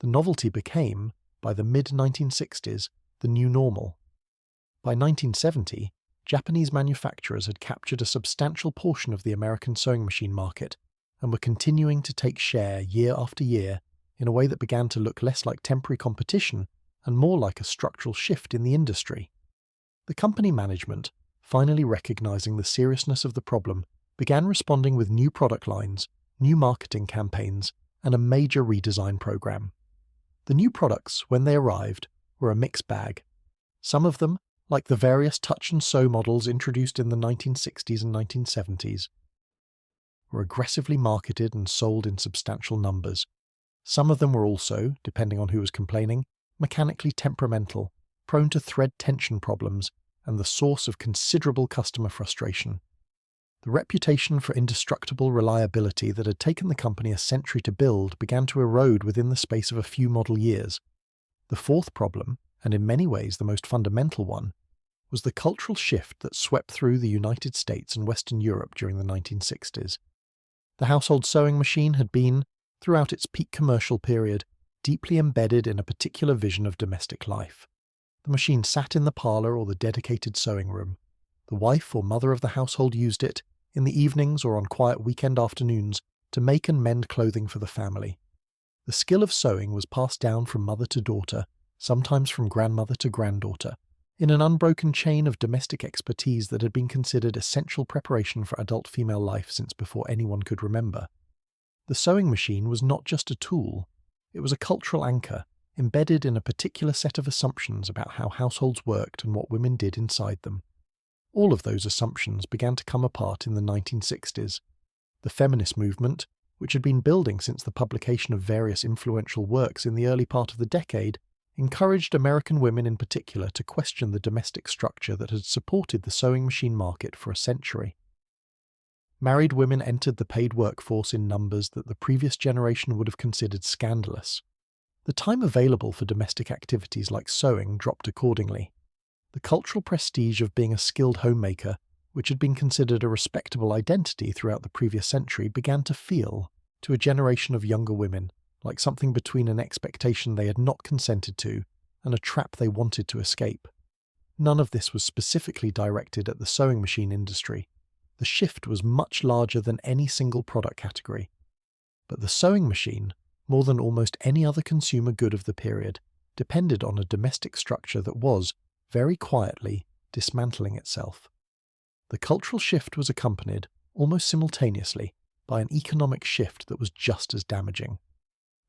The novelty became, by the mid-1960s, the new normal. By 1970, Japanese manufacturers had captured a substantial portion of the American sewing machine market and were continuing to take share year after year in a way that began to look less like temporary competition and more like a structural shift in the industry. The company management, finally recognizing the seriousness of the problem, began responding with new product lines, new marketing campaigns, and a major redesign program. The new products, when they arrived, were a mixed bag. Some of them, like the various touch and sew models introduced in the 1960s and 1970s, were aggressively marketed and sold in substantial numbers. Some of them were also, depending on who was complaining, mechanically temperamental, prone to thread tension problems, and the source of considerable customer frustration. The reputation for indestructible reliability that had taken the company a century to build began to erode within the space of a few model years. The fourth problem, and in many ways the most fundamental one, was the cultural shift that swept through the United States and Western Europe during the 1960s. The household sewing machine had been, throughout its peak commercial period, deeply embedded in a particular vision of domestic life. The machine sat in the parlour or the dedicated sewing room. The wife or mother of the household used it, in the evenings or on quiet weekend afternoons, to make and mend clothing for the family. The skill of sewing was passed down from mother to daughter, sometimes from grandmother to granddaughter, in an unbroken chain of domestic expertise that had been considered essential preparation for adult female life since before anyone could remember. The sewing machine was not just a tool, it was a cultural anchor, embedded in a particular set of assumptions about how households worked and what women did inside them. All of those assumptions began to come apart in the 1960s. The feminist movement, which had been building since the publication of various influential works in the early part of the decade, encouraged American women in particular to question the domestic structure that had supported the sewing machine market for a century. Married women entered the paid workforce in numbers that the previous generation would have considered scandalous. The time available for domestic activities like sewing dropped accordingly. The cultural prestige of being a skilled homemaker, which had been considered a respectable identity throughout the previous century, began to feel, to a generation of younger women, like something between an expectation they had not consented to and a trap they wanted to escape. None of this was specifically directed at the sewing machine industry. The shift was much larger than any single product category. But the sewing machine, more than almost any other consumer good of the period, depended on a domestic structure that was, very quietly, dismantling itself. The cultural shift was accompanied, almost simultaneously, by an economic shift that was just as damaging.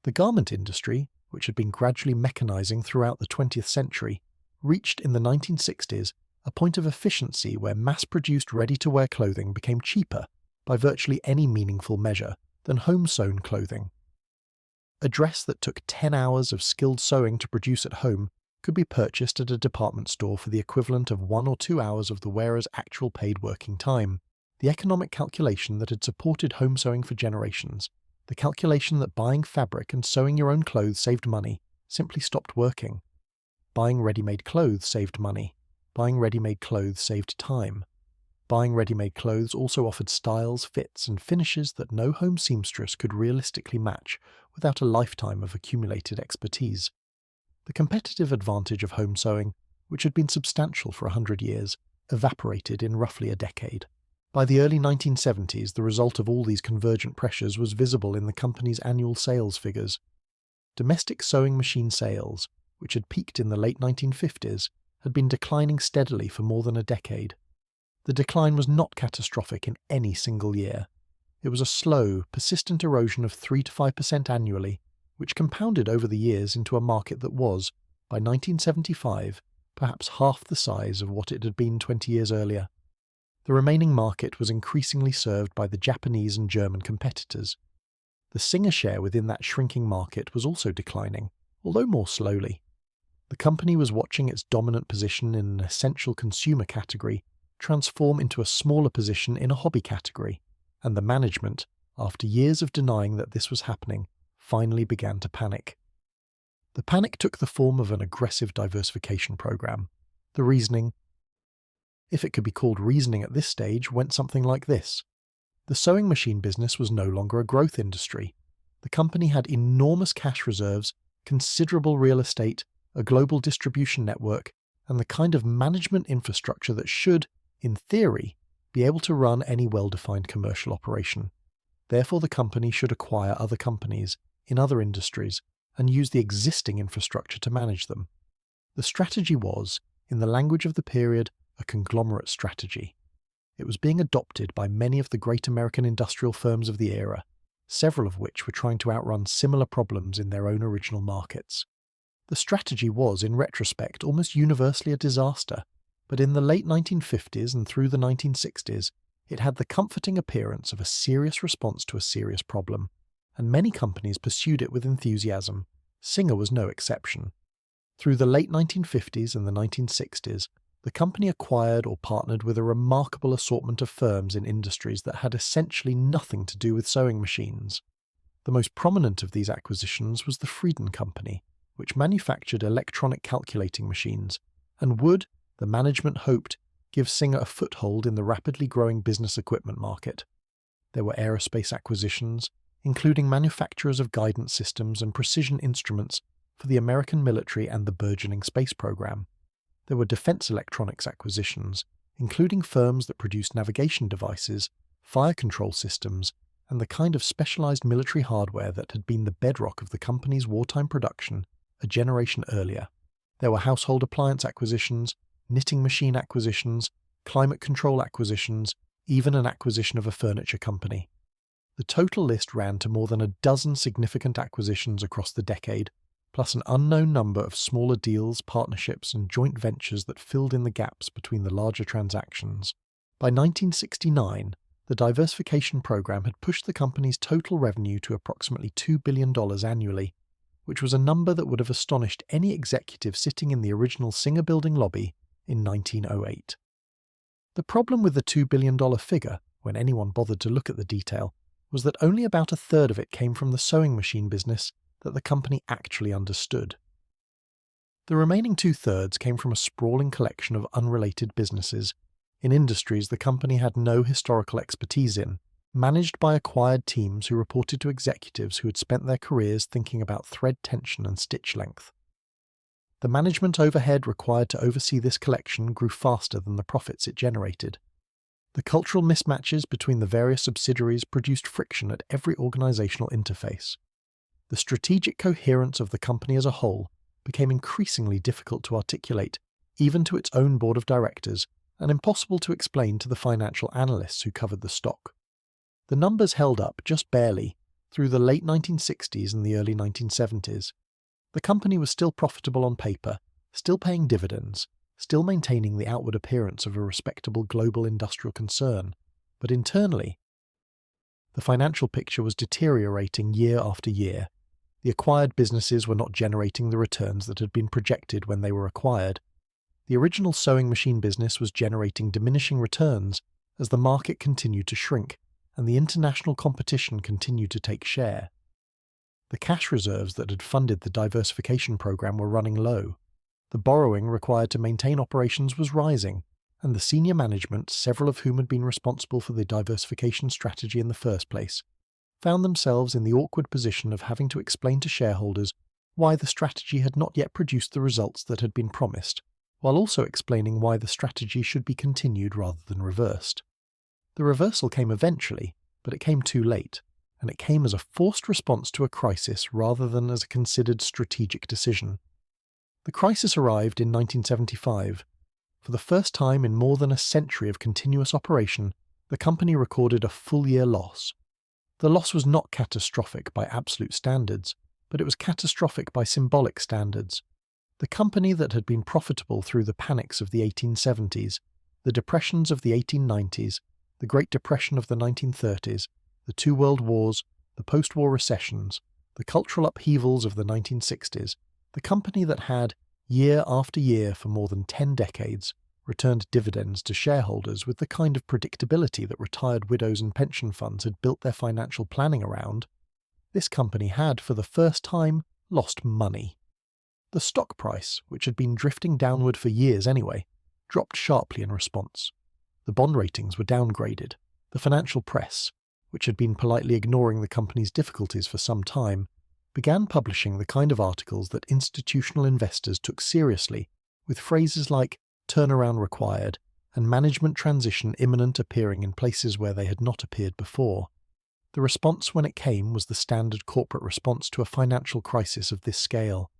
The garment industry, which had been gradually mechanizing throughout the 20th century, reached in the 1960s a point of efficiency where mass-produced ready-to-wear clothing became cheaper, by virtually any meaningful measure, than home-sewn clothing. A dress that took 10 hours of skilled sewing to produce at home could be purchased at a department store for the equivalent of 1 or 2 hours of the wearer's actual paid working time. The economic calculation that had supported home sewing for generations, the calculation that buying fabric and sewing your own clothes saved money, simply stopped working. Buying ready-made clothes saved money. Buying ready-made clothes saved time. Buying ready-made clothes also offered styles, fits, and finishes that no home seamstress could realistically match without a lifetime of accumulated expertise. The competitive advantage of home sewing, which had been substantial for 100 years, evaporated in roughly a decade. By the early 1970s, the result of all these convergent pressures was visible in the company's annual sales figures. Domestic sewing machine sales, which had peaked in the late 1950s, had been declining steadily for more than a decade. The decline was not catastrophic in any single year. It was a slow, persistent erosion of 3 to 5% annually, which compounded over the years into a market that was, by 1975, perhaps half the size of what it had been 20 years earlier. The remaining market was increasingly served by the Japanese and German competitors. The Singer share within that shrinking market was also declining, although more slowly. The company was watching its dominant position in an essential consumer category transform into a smaller position in a hobby category, and the management, after years of denying that this was happening, finally began to panic. The panic took the form of an aggressive diversification program. The reasoning, if it could be called reasoning at this stage, went something like this. The sewing machine business was no longer a growth industry. The company had enormous cash reserves, considerable real estate, a global distribution network, and the kind of management infrastructure that should, in theory, be able to run any well-defined commercial operation. Therefore, the company should acquire other companies in other industries and use the existing infrastructure to manage them. The strategy was, in the language of the period, a conglomerate strategy. It was being adopted by many of the great American industrial firms of the era, several of which were trying to outrun similar problems in their own original markets. The strategy was, in retrospect, almost universally a disaster, but in the late 1950s and through the 1960s, it had the comforting appearance of a serious response to a serious problem, and many companies pursued it with enthusiasm. Singer was no exception. Through the late 1950s and the 1960s, the company acquired or partnered with a remarkable assortment of firms in industries that had essentially nothing to do with sewing machines. The most prominent of these acquisitions was the Frieden Company, which manufactured electronic calculating machines, and would, the management hoped, give Singer a foothold in the rapidly growing business equipment market. There were aerospace acquisitions, including manufacturers of guidance systems and precision instruments for the American military and the burgeoning space program. There were defense electronics acquisitions, including firms that produced navigation devices, fire control systems, and the kind of specialized military hardware that had been the bedrock of the company's wartime production a generation earlier. There were household appliance acquisitions, knitting machine acquisitions, climate control acquisitions, even an acquisition of a furniture company. The total list ran to more than a dozen significant acquisitions across the decade, plus an unknown number of smaller deals, partnerships, and joint ventures that filled in the gaps between the larger transactions. By 1969, the diversification program had pushed the company's total revenue to approximately $2 billion annually, which was a number that would have astonished any executive sitting in the original Singer Building lobby in 1908. The problem with the $2 billion figure, when anyone bothered to look at the detail, was that only about a third of it came from the sewing machine business that the company actually understood. The remaining two-thirds came from a sprawling collection of unrelated businesses, in industries the company had no historical expertise in, managed by acquired teams who reported to executives who had spent their careers thinking about thread tension and stitch length. The management overhead required to oversee this collection grew faster than the profits it generated. The cultural mismatches between the various subsidiaries produced friction at every organizational interface. The strategic coherence of the company as a whole became increasingly difficult to articulate, even to its own board of directors, and impossible to explain to the financial analysts who covered the stock. The numbers held up just barely through the late 1960s and the early 1970s. The company was still profitable on paper, still paying dividends, still maintaining the outward appearance of a respectable global industrial concern, but internally, the financial picture was deteriorating year after year. The acquired businesses were not generating the returns that had been projected when they were acquired. The original sewing machine business was generating diminishing returns as the market continued to shrink and the international competition continued to take share. The cash reserves that had funded the diversification program were running low. The borrowing required to maintain operations was rising, and the senior management, several of whom had been responsible for the diversification strategy in the first place, found themselves in the awkward position of having to explain to shareholders why the strategy had not yet produced the results that had been promised, while also explaining why the strategy should be continued rather than reversed. The reversal came eventually, but it came too late, and it came as a forced response to a crisis rather than as a considered strategic decision. The crisis arrived in 1975. For the first time in more than a century of continuous operation, the company recorded a full-year loss. The loss was not catastrophic by absolute standards, but it was catastrophic by symbolic standards. The company that had been profitable through the panics of the 1870s, the depressions of the 1890s, the Great Depression of the 1930s, the two world wars, the post-war recessions, the cultural upheavals of the 1960s, the company that had, year after year for more than 10 decades, returned dividends to shareholders with the kind of predictability that retired widows and pension funds had built their financial planning around, this company had, for the first time, lost money. The stock price, which had been drifting downward for years anyway, dropped sharply in response. The bond ratings were downgraded. The financial press, which had been politely ignoring the company's difficulties for some time, began publishing the kind of articles that institutional investors took seriously, with phrases like turnaround required and management transition imminent appearing in places where they had not appeared before. The response when it came was the standard corporate response to a financial crisis of this scale.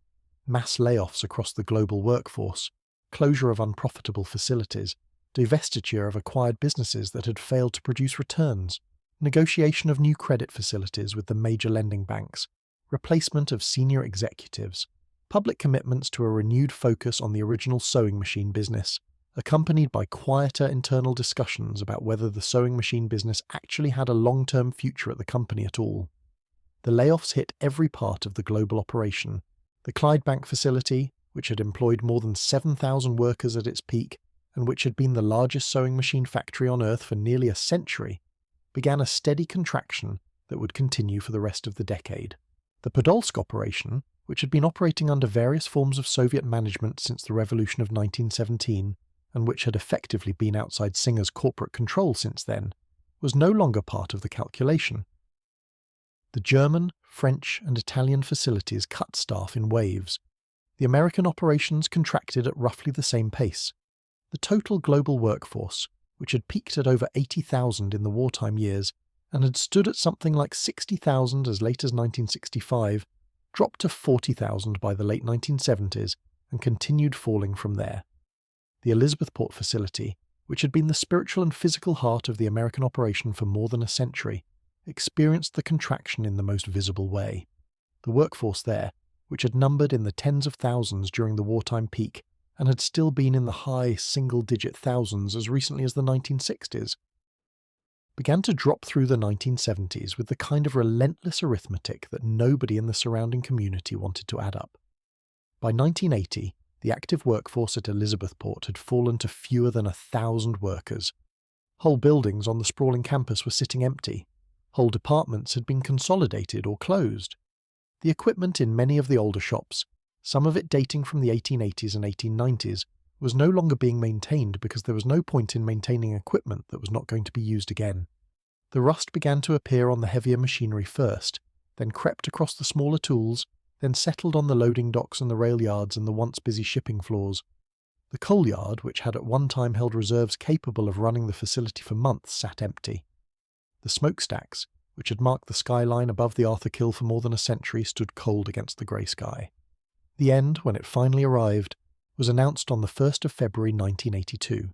Mass layoffs across the global workforce, closure of unprofitable facilities, divestiture of acquired businesses that had failed to produce returns, negotiation of new credit facilities with the major lending banks, replacement of senior executives, public commitments to a renewed focus on the original sewing machine business, accompanied by quieter internal discussions about whether the sewing machine business actually had a long-term future at the company at all. The layoffs hit every part of the global operation. The Clydebank facility, which had employed more than 7,000 workers at its peak, and which had been the largest sewing machine factory on Earth for nearly a century, began a steady contraction that would continue for the rest of the decade. The Podolsk operation, which had been operating under various forms of Soviet management since the revolution of 1917, and which had effectively been outside Singer's corporate control since then, was no longer part of the calculation. The German, French, and Italian facilities cut staff in waves. The American operations contracted at roughly the same pace. The total global workforce, which had peaked at over 80,000 in the wartime years and had stood at something like 60,000 as late as 1965, dropped to 40,000 by the late 1970s and continued falling from there. The Elizabethport facility, which had been the spiritual and physical heart of the American operation for more than a century, experienced the contraction in the most visible way. The workforce there, which had numbered in the tens of thousands during the wartime peak and had still been in the high single-digit thousands as recently as the 1960s, began to drop through the 1970s with the kind of relentless arithmetic that nobody in the surrounding community wanted to add up. By 1980, the active workforce at Elizabethport had fallen to fewer than 1,000 workers. Whole buildings on the sprawling campus were sitting empty. Whole departments had been consolidated or closed. The equipment in many of the older shops, some of it dating from the 1880s and 1890s, was no longer being maintained because there was no point in maintaining equipment that was not going to be used again. The rust began to appear on the heavier machinery first, then crept across the smaller tools, then settled on the loading docks and the rail yards and the once busy shipping floors. The coal yard, which had at one time held reserves capable of running the facility for months, sat empty. The smokestacks, which had marked the skyline above the Arthur Kill for more than a century, stood cold against the grey sky. The end, when it finally arrived, was announced on the 1st of February 1982.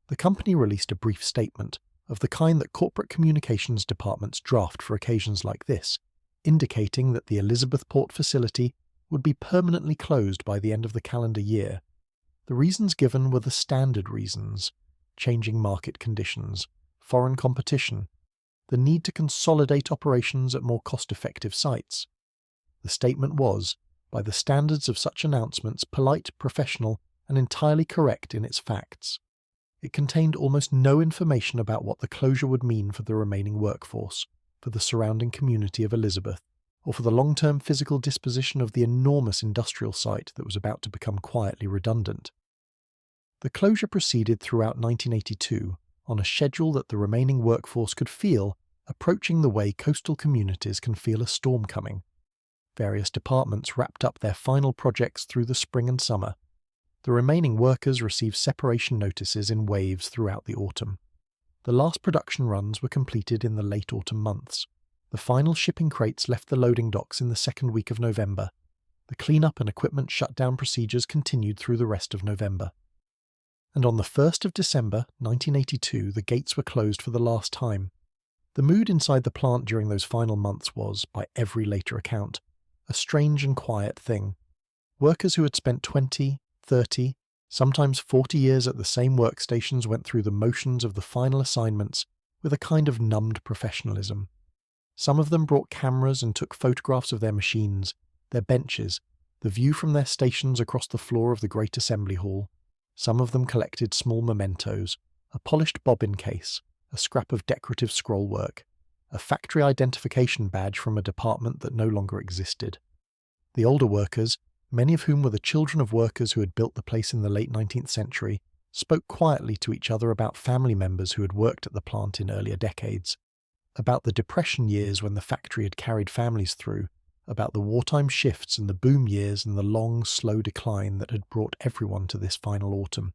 The company released a brief statement, of the kind that corporate communications departments draft for occasions like this, indicating that the Elizabethport facility would be permanently closed by the end of the calendar year. The reasons given were the standard reasons: changing market conditions, foreign competition, the need to consolidate operations at more cost-effective sites. The statement was, by the standards of such announcements, polite, professional, and entirely correct in its facts. It contained almost no information about what the closure would mean for the remaining workforce, for the surrounding community of Elizabeth, or for the long-term physical disposition of the enormous industrial site that was about to become quietly redundant. The closure proceeded throughout 1982 on a schedule that the remaining workforce could feel, approaching the way coastal communities can feel a storm coming. Various departments wrapped up their final projects through the spring and summer. The remaining workers received separation notices in waves throughout the autumn. The last production runs were completed in the late autumn months. The final shipping crates left the loading docks in the second week of November. The clean-up and equipment shutdown procedures continued through the rest of November. And on the 1st of December 1982, the gates were closed for the last time. The mood inside the plant during those final months was, by every later account, a strange and quiet thing. Workers who had spent 20, 30, sometimes 40 years at the same workstations went through the motions of the final assignments with a kind of numbed professionalism. Some of them brought cameras and took photographs of their machines, their benches, the view from their stations across the floor of the great assembly hall. Some of them collected small mementos, a polished bobbin case, a scrap of decorative scrollwork, a factory identification badge from a department that no longer existed. The older workers, many of whom were the children of workers who had built the place in the late 19th century, spoke quietly to each other about family members who had worked at the plant in earlier decades, about the Depression years when the factory had carried families through, about the wartime shifts and the boom years and the long, slow decline that had brought everyone to this final autumn.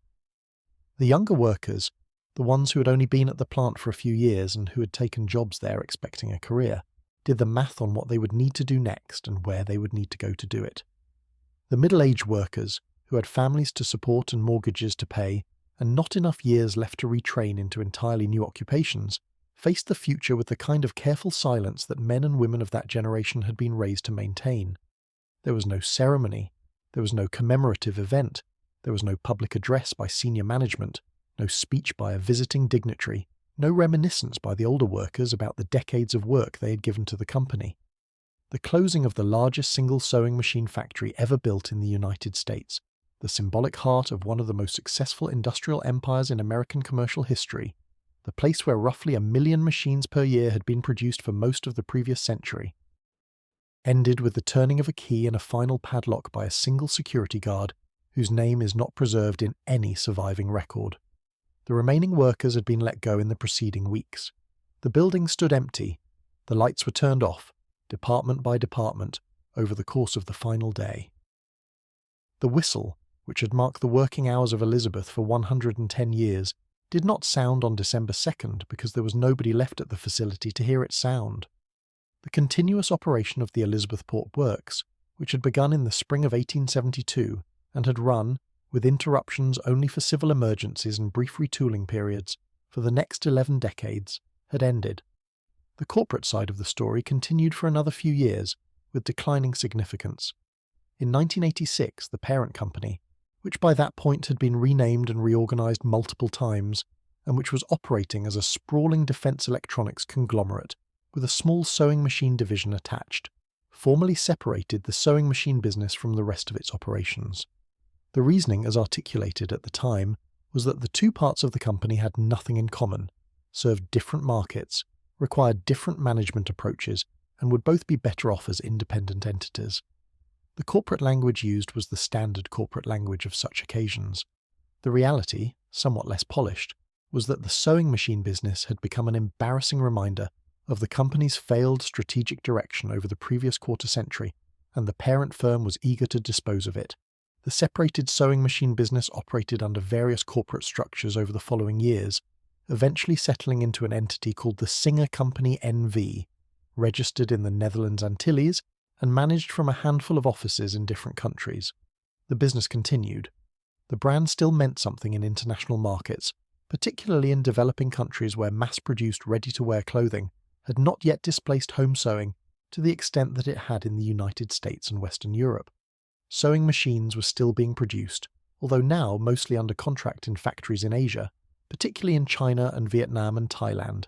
The younger workers, the ones who had only been at the plant for a few years and who had taken jobs there expecting a career, did the math on what they would need to do next and where they would need to go to do it. The middle-aged workers, who had families to support and mortgages to pay, and not enough years left to retrain into entirely new occupations, faced the future with the kind of careful silence that men and women of that generation had been raised to maintain. There was no ceremony, there was no commemorative event, there was no public address by senior management, no speech by a visiting dignitary, no reminiscence by the older workers about the decades of work they had given to the company. The closing of the largest single sewing machine factory ever built in the United States, the symbolic heart of one of the most successful industrial empires in American commercial history, the place where roughly 1 million machines per year had been produced for most of the previous century, ended with the turning of a key and a final padlock by a single security guard whose name is not preserved in any surviving record. The remaining workers had been let go in the preceding weeks. The building stood empty. The lights were turned off, department by department, over the course of the final day. The whistle, which had marked the working hours of Elizabeth for 110 years, did not sound on December 2nd because there was nobody left at the facility to hear it sound. The continuous operation of the Elizabethport Works, which had begun in the spring of 1872 and had run, with interruptions only for civil emergencies and brief retooling periods, for the next 11 decades, had ended. The corporate side of the story continued for another few years, with declining significance. In 1986, the parent company, which by that point had been renamed and reorganized multiple times, and which was operating as a sprawling defense electronics conglomerate with a small sewing machine division attached, formally separated the sewing machine business from the rest of its operations. The reasoning as articulated at the time was that the two parts of the company had nothing in common, served different markets, required different management approaches, and would both be better off as independent entities. The corporate language used was the standard corporate language of such occasions. The reality, somewhat less polished, was that the sewing machine business had become an embarrassing reminder of the company's failed strategic direction over the previous quarter-century, and the parent firm was eager to dispose of it. The separated sewing machine business operated under various corporate structures over the following years, eventually settling into an entity called the Singer Company NV, registered in the Netherlands Antilles and managed from a handful of offices in different countries. The business continued. The brand still meant something in international markets, particularly in developing countries where mass-produced ready-to-wear clothing had not yet displaced home sewing to the extent that it had in the United States and Western Europe. Sewing machines were still being produced, although now mostly under contract in factories in Asia, particularly in China and Vietnam and Thailand,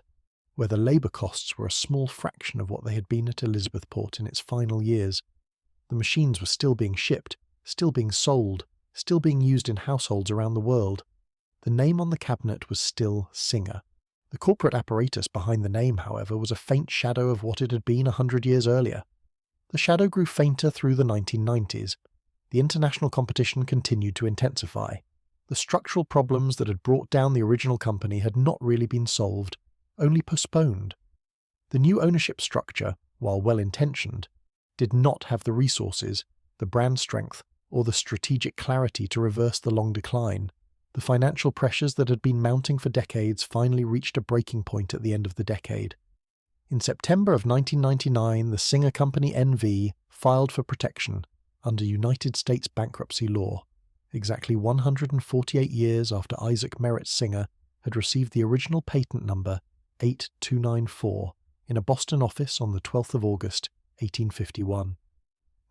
where the labour costs were a small fraction of what they had been at Elizabethport in its final years. The machines were still being shipped, still being sold, still being used in households around the world. The name on the cabinet was still Singer. The corporate apparatus behind the name, however, was a faint shadow of what it had been 100 years earlier. The shadow grew fainter through the 1990s. The international competition continued to intensify. The structural problems that had brought down the original company had not really been solved, only postponed. The new ownership structure, while well-intentioned, did not have the resources, the brand strength, or the strategic clarity to reverse the long decline. The financial pressures that had been mounting for decades finally reached a breaking point at the end of the decade. In September of 1999, the Singer Company NV filed for protection under United States bankruptcy law, exactly 148 years after Isaac Merritt Singer had received the original patent number 8294 in a Boston office on the 12th of August, 1851.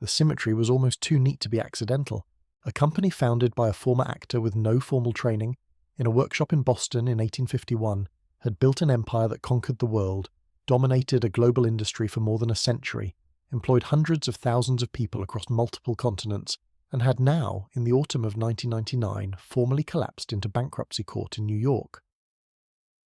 The symmetry was almost too neat to be accidental. A company founded by a former actor with no formal training, in a workshop in Boston in 1851, had built an empire that conquered the world, dominated a global industry for more than a century, employed hundreds of thousands of people across multiple continents, and had now, in the autumn of 1999, formally collapsed into bankruptcy court in New York.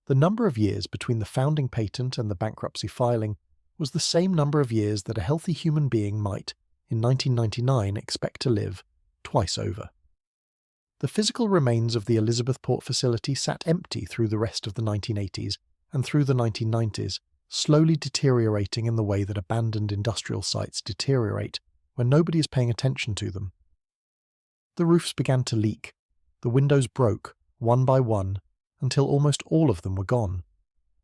The number of years between the founding patent and the bankruptcy filing was the same number of years that a healthy human being might, in 1999, expect to live, twice over. The physical remains of the Elizabethport facility sat empty through the rest of the 1980s and through the 1990s, slowly deteriorating in the way that abandoned industrial sites deteriorate when nobody is paying attention to them. The roofs began to leak. The windows broke, one by one, until almost all of them were gone.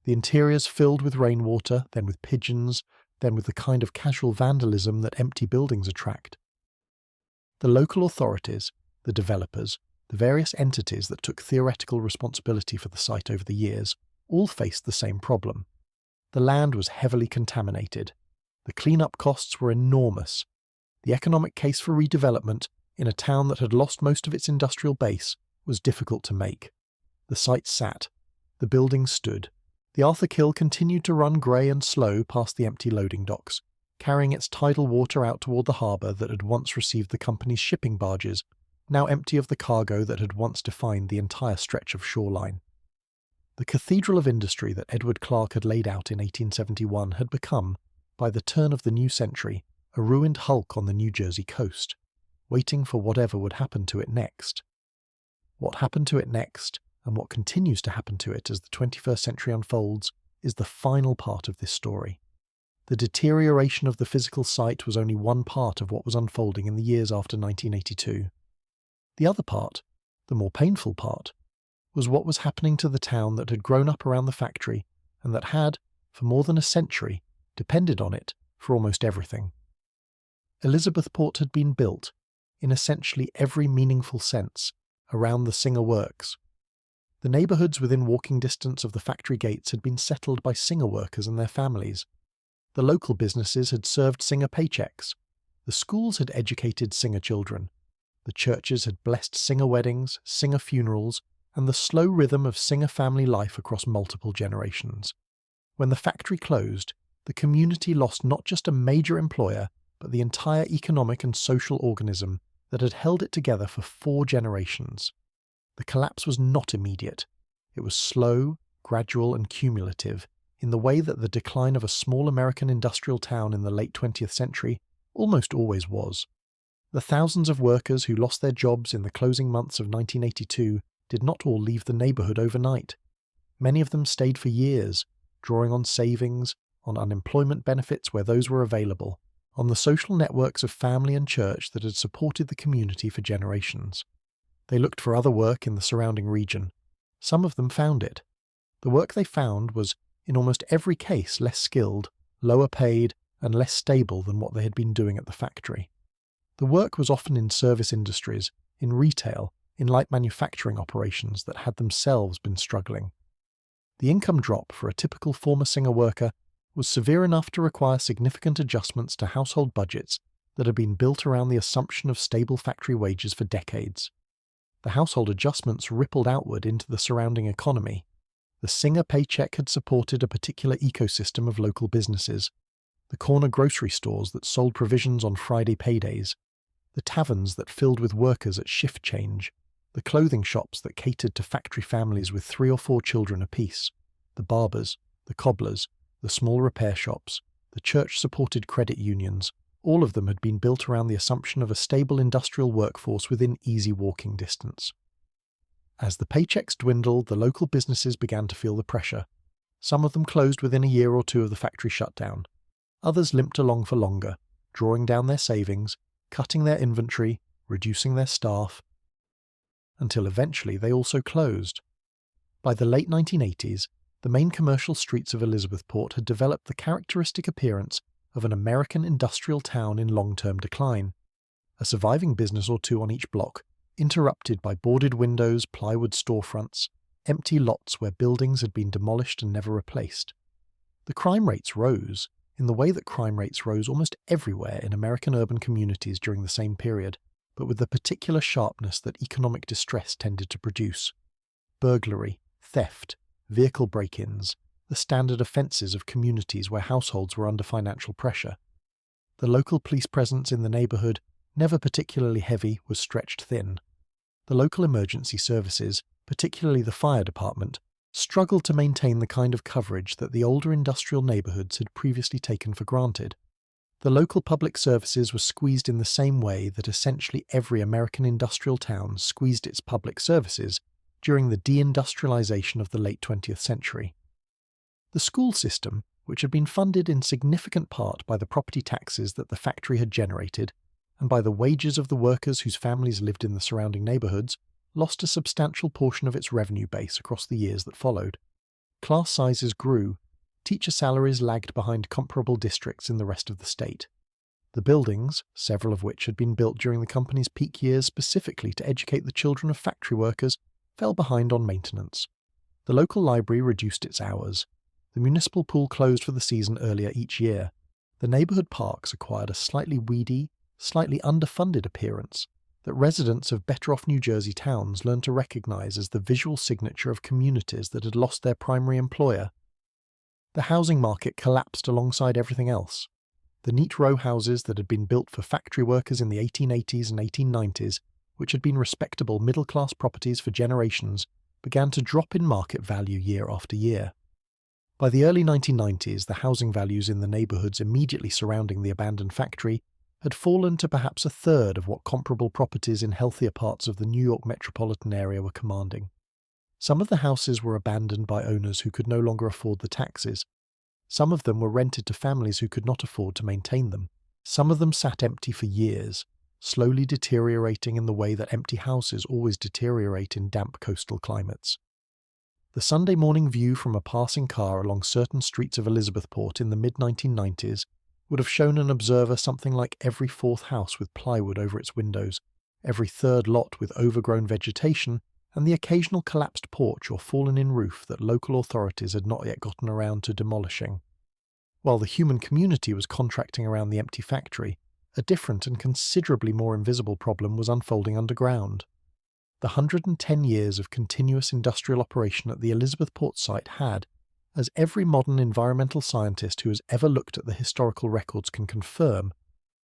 The interiors filled with rainwater, then with pigeons, then with the kind of casual vandalism that empty buildings attract. The local authorities, the developers, the various entities that took theoretical responsibility for the site over the years, all faced the same problem. The land was heavily contaminated. The clean-up costs were enormous. The economic case for redevelopment, in a town that had lost most of its industrial base, was difficult to make. The site sat. The buildings stood. The Arthur Kill continued to run grey and slow past the empty loading docks, carrying its tidal water out toward the harbour that had once received the company's shipping barges, now empty of the cargo that had once defined the entire stretch of shoreline. The cathedral of industry that Edward Clark had laid out in 1871 had become, by the turn of the new century, a ruined hulk on the New Jersey coast, waiting for whatever would happen to it next. What happened to it next, and what continues to happen to it as the 21st century unfolds, is the final part of this story. The deterioration of the physical site was only one part of what was unfolding in the years after 1982. The other part, the more painful part, was what was happening to the town that had grown up around the factory and that had, for more than a century, depended on it for almost everything. Elizabethport had been built, in essentially every meaningful sense, around the Singer Works. The neighbourhoods within walking distance of the factory gates had been settled by Singer workers and their families. The local businesses had served Singer paychecks. The schools had educated Singer children. The churches had blessed Singer weddings, Singer funerals, and the slow rhythm of Singer family life across multiple generations. When the factory closed, the community lost not just a major employer, but the entire economic and social organism that had held it together for 4 generations. The collapse was not immediate. It was slow, gradual, and cumulative, in the way that the decline of a small American industrial town in the late 20th century almost always was. The thousands of workers who lost their jobs in the closing months of 1982 did not all leave the neighborhood overnight. Many of them stayed for years, drawing on savings, on unemployment benefits where those were available, on the social networks of family and church that had supported the community for generations. They looked for other work in the surrounding region. Some of them found it. The work they found was, in almost every case, less skilled, lower paid, and less stable than what they had been doing at the factory. The work was often in service industries, in retail, in light manufacturing operations that had themselves been struggling. The income drop for a typical former Singer worker was severe enough to require significant adjustments to household budgets that had been built around the assumption of stable factory wages for decades. The household adjustments rippled outward into the surrounding economy. The Singer paycheck had supported a particular ecosystem of local businesses: the corner grocery stores that sold provisions on Friday paydays, the taverns that filled with workers at shift change, the clothing shops that catered to factory families with 3 or 4 children apiece, the barbers, the cobblers, the small repair shops, the church-supported credit unions. All of them had been built around the assumption of a stable industrial workforce within easy walking distance. As the paychecks dwindled, the local businesses began to feel the pressure. Some of them closed within a year or 2 of the factory shutdown. Others limped along for longer, drawing down their savings, cutting their inventory, reducing their staff, until eventually they also closed. By the late 1980s, the main commercial streets of Elizabethport had developed the characteristic appearance of an American industrial town in long-term decline. A surviving business or 2 on each block, interrupted by boarded windows, plywood storefronts, empty lots where buildings had been demolished and never replaced. The crime rates rose, in the way that crime rates rose almost everywhere in American urban communities during the same period, but with the particular sharpness that economic distress tended to produce. Burglary, theft, vehicle break-ins, the standard offences of communities where households were under financial pressure. The local police presence in the neighbourhood, never particularly heavy, was stretched thin. The local emergency services, particularly the fire department, struggled to maintain the kind of coverage that the older industrial neighbourhoods had previously taken for granted. The local public services were squeezed in the same way that essentially every American industrial town squeezed its public services during the deindustrialization of the late 20th century. The school system, which had been funded in significant part by the property taxes that the factory had generated, and by the wages of the workers whose families lived in the surrounding neighbourhoods, lost a substantial portion of its revenue base across the years that followed. Class sizes grew. Teacher salaries lagged behind comparable districts in the rest of the state. The buildings, several of which had been built during the company's peak years specifically to educate the children of factory workers, fell behind on maintenance. The local library reduced its hours. The municipal pool closed for the season earlier each year. The neighbourhood parks acquired a slightly weedy, slightly underfunded appearance that residents of better-off New Jersey towns learned to recognise as the visual signature of communities that had lost their primary employer. The housing market collapsed alongside everything else. The neat row houses that had been built for factory workers in the 1880s and 1890s, which had been respectable middle-class properties for generations, began to drop in market value year after year. By the early 1990s, the housing values in the neighbourhoods immediately surrounding the abandoned factory had fallen to perhaps a third of what comparable properties in healthier parts of the New York metropolitan area were commanding. Some of the houses were abandoned by owners who could no longer afford the taxes. Some of them were rented to families who could not afford to maintain them. Some of them sat empty for years, slowly deteriorating in the way that empty houses always deteriorate in damp coastal climates. The Sunday morning view from a passing car along certain streets of Elizabethport in the mid-1990s would have shown an observer something like every 4th house with plywood over its windows, every 3rd lot with overgrown vegetation, and the occasional collapsed porch or fallen-in roof that local authorities had not yet gotten around to demolishing. While the human community was contracting around the empty factory, a different and considerably more invisible problem was unfolding underground. The 110 years of continuous industrial operation at the Elizabethport site had, as every modern environmental scientist who has ever looked at the historical records can confirm,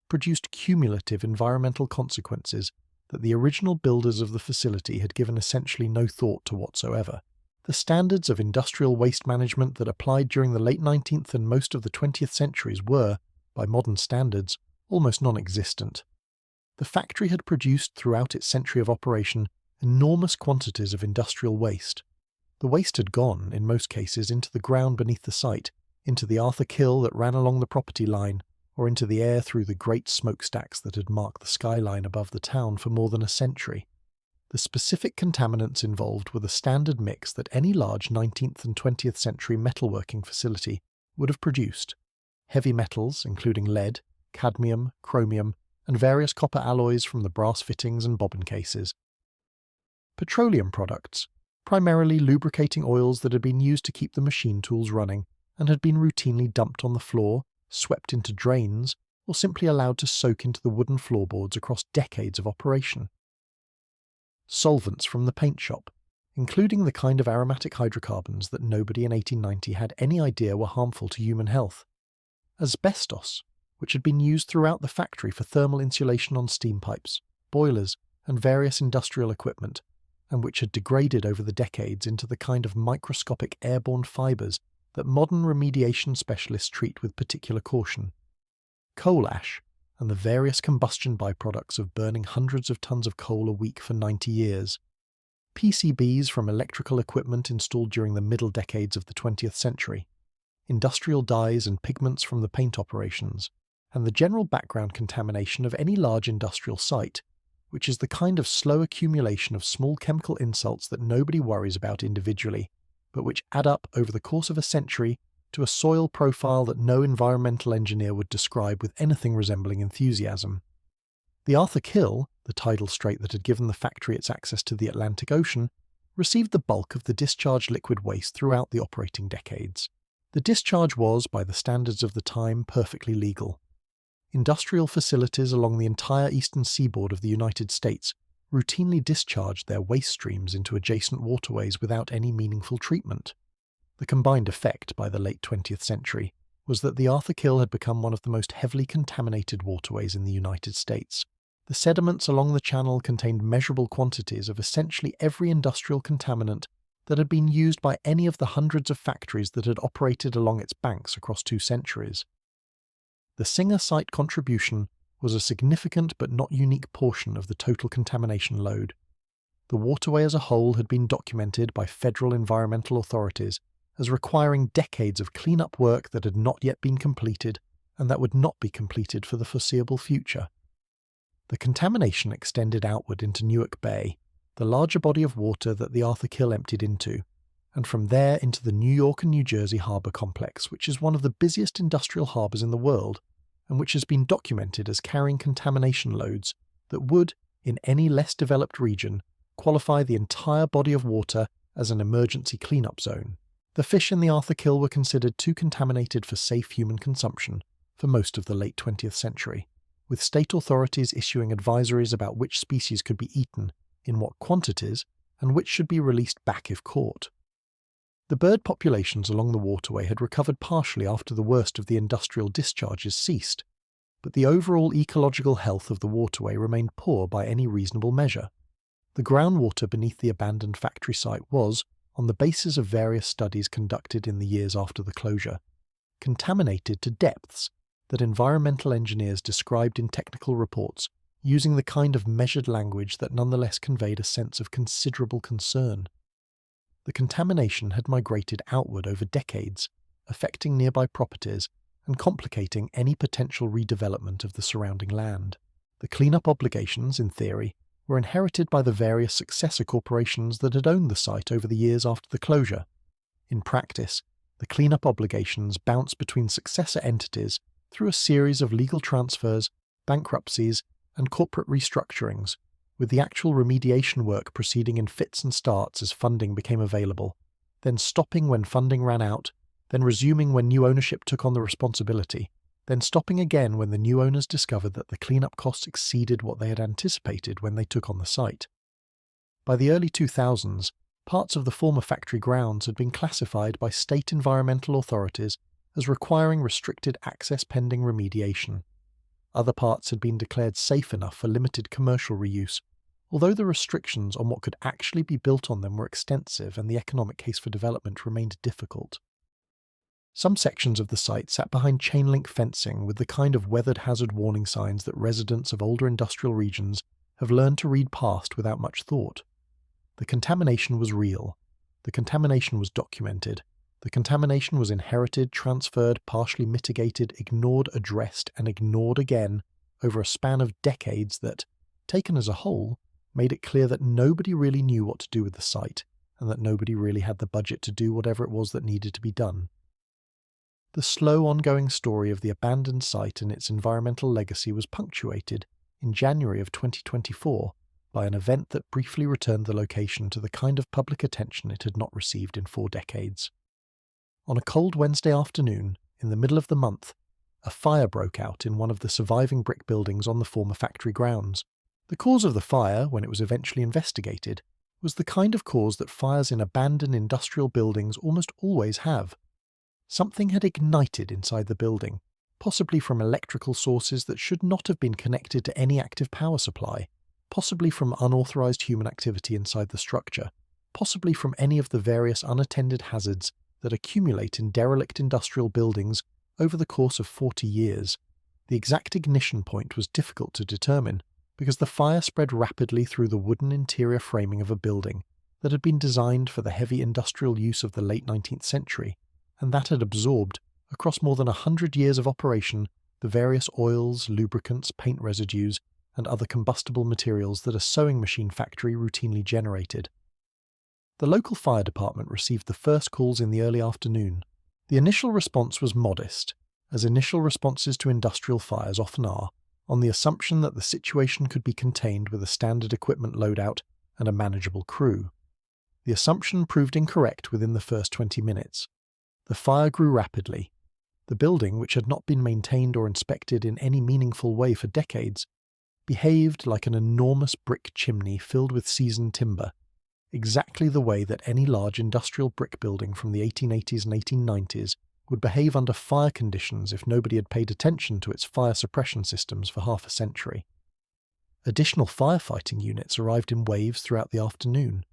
produced cumulative environmental consequences that the original builders of the facility had given essentially no thought to whatsoever. The standards of industrial waste management that applied during the late 19th and most of the 20th centuries were, by modern standards, almost non-existent. The factory had produced throughout its century of operation enormous quantities of industrial waste. The waste had gone, in most cases, into the ground beneath the site, into the Arthur Kill that ran along the property line, or into the air through the great smokestacks that had marked the skyline above the town for more than a century. The specific contaminants involved were the standard mix that any large 19th and 20th century metalworking facility would have produced. Heavy metals, including lead, cadmium, chromium, and various copper alloys from the brass fittings and bobbin cases. Petroleum products, primarily lubricating oils that had been used to keep the machine tools running and had been routinely dumped on the floor, swept into drains, or simply allowed to soak into the wooden floorboards across decades of operation. Solvents from the paint shop, including the kind of aromatic hydrocarbons that nobody in 1890 had any idea were harmful to human health. Asbestos, which had been used throughout the factory for thermal insulation on steam pipes, boilers, and various industrial equipment, and which had degraded over the decades into the kind of microscopic airborne fibres that modern remediation specialists treat with particular caution. Coal ash, and the various combustion byproducts of burning hundreds of tons of coal a week for 90 years. PCBs from electrical equipment installed during the middle decades of the 20th century. Industrial dyes and pigments from the paint operations, and the general background contamination of any large industrial site, which is the kind of slow accumulation of small chemical insults that nobody worries about individually, but which add up over the course of a century to a soil profile that no environmental engineer would describe with anything resembling enthusiasm. The Arthur Kill, the tidal strait that had given the factory its access to the Atlantic Ocean, received the bulk of the discharged liquid waste throughout the operating decades. The discharge was, by the standards of the time, perfectly legal. Industrial facilities along the entire eastern seaboard of the United States routinely discharged their waste streams into adjacent waterways without any meaningful treatment. The combined effect by the late 20th century was that the Arthur Kill had become one of the most heavily contaminated waterways in the United States. The sediments along the channel contained measurable quantities of essentially every industrial contaminant that had been used by any of the hundreds of factories that had operated along its banks across 2 centuries. The Singer site contribution was a significant but not unique portion of the total contamination load. The waterway as a whole had been documented by federal environmental authorities as requiring decades of clean-up work that had not yet been completed and that would not be completed for the foreseeable future. The contamination extended outward into Newark Bay, the larger body of water that the Arthur Kill emptied into, and from there into the New York and New Jersey harbour complex, which is one of the busiest industrial harbours in the world, and which has been documented as carrying contamination loads that would, in any less developed region, qualify the entire body of water as an emergency cleanup zone. The fish in the Arthur Kill were considered too contaminated for safe human consumption for most of the late 20th century, with state authorities issuing advisories about which species could be eaten, in what quantities, and which should be released back if caught. The bird populations along the waterway had recovered partially after the worst of the industrial discharges ceased, but the overall ecological health of the waterway remained poor by any reasonable measure. The groundwater beneath the abandoned factory site was, on the basis of various studies conducted in the years after the closure, contaminated to depths that environmental engineers described in technical reports using the kind of measured language that nonetheless conveyed a sense of considerable concern. The contamination had migrated outward over decades, affecting nearby properties and complicating any potential redevelopment of the surrounding land. The cleanup obligations, in theory, were inherited by the various successor corporations that had owned the site over the years after the closure. In practice, the cleanup obligations bounced between successor entities through a series of legal transfers, bankruptcies, and corporate restructurings, with the actual remediation work proceeding in fits and starts as funding became available, then stopping when funding ran out, then resuming when new ownership took on the responsibility, then stopping again when the new owners discovered that the cleanup costs exceeded what they had anticipated when they took on the site. By the early 2000s, parts of the former factory grounds had been classified by state environmental authorities as requiring restricted access pending remediation. Other parts had been declared safe enough for limited commercial reuse, although the restrictions on what could actually be built on them were extensive and the economic case for development remained difficult. Some sections of the site sat behind chain-link fencing with the kind of weathered hazard warning signs that residents of older industrial regions have learned to read past without much thought. The contamination was real. The contamination was documented. The contamination was inherited, transferred, partially mitigated, ignored, addressed, and ignored again over a span of decades that, taken as a whole, made it clear that nobody really knew what to do with the site, and that nobody really had the budget to do whatever it was that needed to be done. The slow ongoing story of the abandoned site and its environmental legacy was punctuated, in January of 2024, by an event that briefly returned the location to the kind of public attention it had not received in 4 decades. On a cold Wednesday afternoon, in the middle of the month, a fire broke out in one of the surviving brick buildings on the former factory grounds. The cause of the fire, when it was eventually investigated, was the kind of cause that fires in abandoned industrial buildings almost always have. Something had ignited inside the building, possibly from electrical sources that should not have been connected to any active power supply, possibly from unauthorized human activity inside the structure, possibly from any of the various unattended hazards that accumulate in derelict industrial buildings over the course of 40 years. The exact ignition point was difficult to determine because the fire spread rapidly through the wooden interior framing of a building that had been designed for the heavy industrial use of the late 19th century, and that had absorbed, across more than 100 years of operation, the various oils, lubricants, paint residues, and other combustible materials that a sewing machine factory routinely generated. The local fire department received the first calls in the early afternoon. The initial response was modest, as initial responses to industrial fires often are, on the assumption that the situation could be contained with a standard equipment loadout and a manageable crew. The assumption proved incorrect within the first 20 minutes. The fire grew rapidly. The building, which had not been maintained or inspected in any meaningful way for decades, behaved like an enormous brick chimney filled with seasoned timber, exactly the way that any large industrial brick building from the 1880s and 1890s would behave under fire conditions if nobody had paid attention to its fire suppression systems for half a century. Additional firefighting units arrived in waves throughout the afternoon.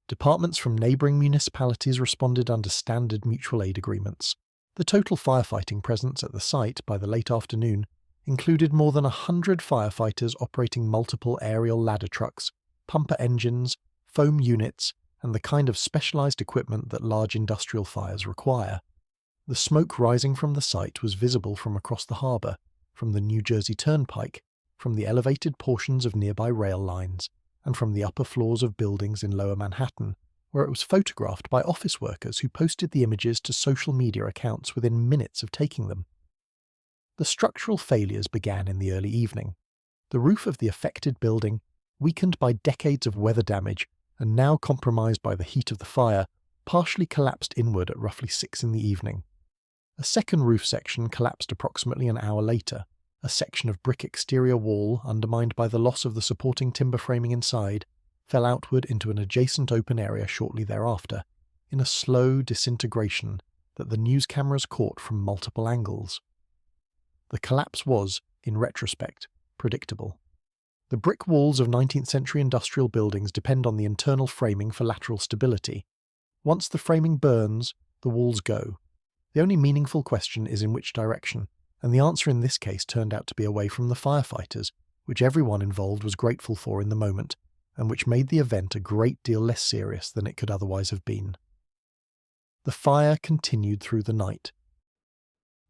Departments from neighbouring municipalities responded under standard mutual aid agreements. The total firefighting presence at the site by the late afternoon included more than 100 firefighters operating multiple aerial ladder trucks, pumper engines, foam units, and the kind of specialised equipment that large industrial fires require. The smoke rising from the site was visible from across the harbour, from the New Jersey Turnpike, from the elevated portions of nearby rail lines, and from the upper floors of buildings in Lower Manhattan, where it was photographed by office workers who posted the images to social media accounts within minutes of taking them. The structural failures began in the early evening. The roof of the affected building, weakened by decades of weather damage and now compromised by the heat of the fire, partially collapsed inward at roughly 6 in the evening. A second roof section collapsed approximately an hour later. A section of brick exterior wall, undermined by the loss of the supporting timber framing inside, fell outward into an adjacent open area shortly thereafter, in a slow disintegration that the news cameras caught from multiple angles. The collapse was, in retrospect, predictable. The brick walls of 19th century industrial buildings depend on the internal framing for lateral stability. Once the framing burns, the walls go. The only meaningful question is in which direction, and the answer in this case turned out to be away from the firefighters, which everyone involved was grateful for in the moment, and which made the event a great deal less serious than it could otherwise have been. The fire continued through the night.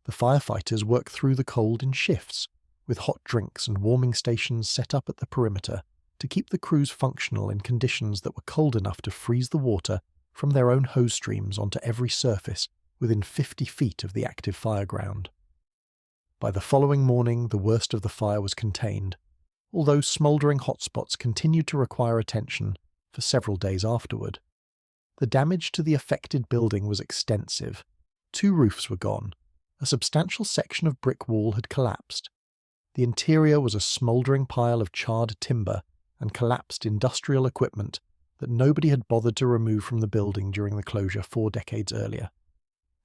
The firefighters worked through the cold in shifts, with hot drinks and warming stations set up at the perimeter to keep the crews functional in conditions that were cold enough to freeze the water from their own hose streams onto every surface within 50 feet of the active fire ground. By the following morning, the worst of the fire was contained, although smouldering hotspots continued to require attention for several days afterward. The damage to the affected building was extensive. 2 roofs were gone. A substantial section of brick wall had collapsed. The interior was a smouldering pile of charred timber and collapsed industrial equipment that nobody had bothered to remove from the building during the closure 4 decades earlier.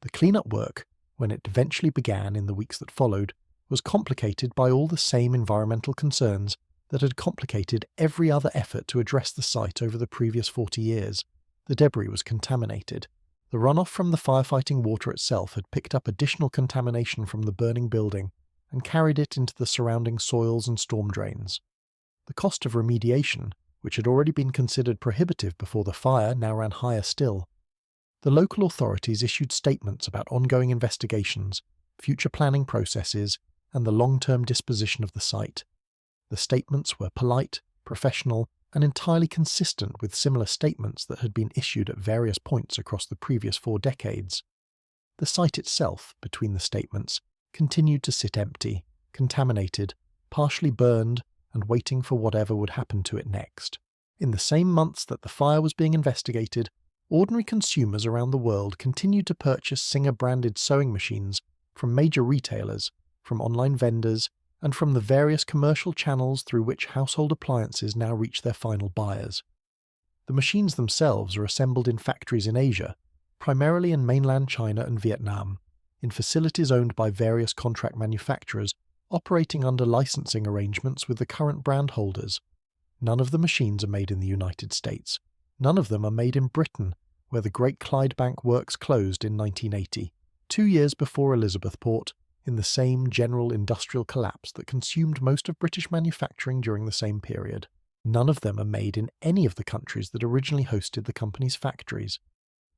The cleanup work, when it eventually began in the weeks that followed, was complicated by all the same environmental concerns that had complicated every other effort to address the site over the previous 40 years. The debris was contaminated. The runoff from the firefighting water itself had picked up additional contamination from the burning building and carried it into the surrounding soils and storm drains. The cost of remediation, which had already been considered prohibitive before the fire, now ran higher still. The local authorities issued statements about ongoing investigations, future planning processes, and the long-term disposition of the site. The statements were polite, professional, and entirely consistent with similar statements that had been issued at various points across the previous 4 decades. The site itself, between the statements, continued to sit empty, contaminated, partially burned, and waiting for whatever would happen to it next. In the same months that the fire was being investigated, ordinary consumers around the world continued to purchase Singer-branded sewing machines from major retailers, from online vendors, and from the various commercial channels through which household appliances now reach their final buyers. The machines themselves are assembled in factories in Asia, primarily in mainland China and Vietnam, in facilities owned by various contract manufacturers operating under licensing arrangements with the current brand holders. None of the machines are made in the United States. None of them are made in Britain, where the Great Clydebank Works closed in 1980, 2 years before Elizabethport, in the same general industrial collapse that consumed most of British manufacturing during the same period. None of them are made in any of the countries that originally hosted the company's factories.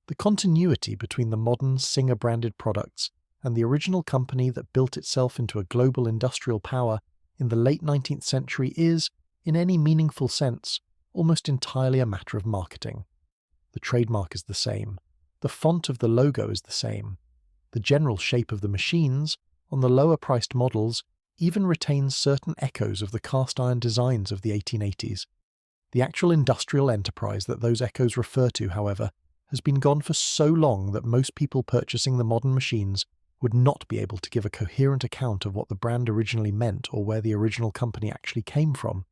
The continuity between the modern Singer-branded products and the original company that built itself into a global industrial power in the late 19th century is, in any meaningful sense, almost entirely a matter of marketing. The trademark is the same. The font of the logo is the same. The general shape of the machines, on the lower-priced models, even retains certain echoes of the cast-iron designs of the 1880s. The actual industrial enterprise that those echoes refer to, however, has been gone for so long that most people purchasing the modern machines would not be able to give a coherent account of what the brand originally meant or where the original company actually came from.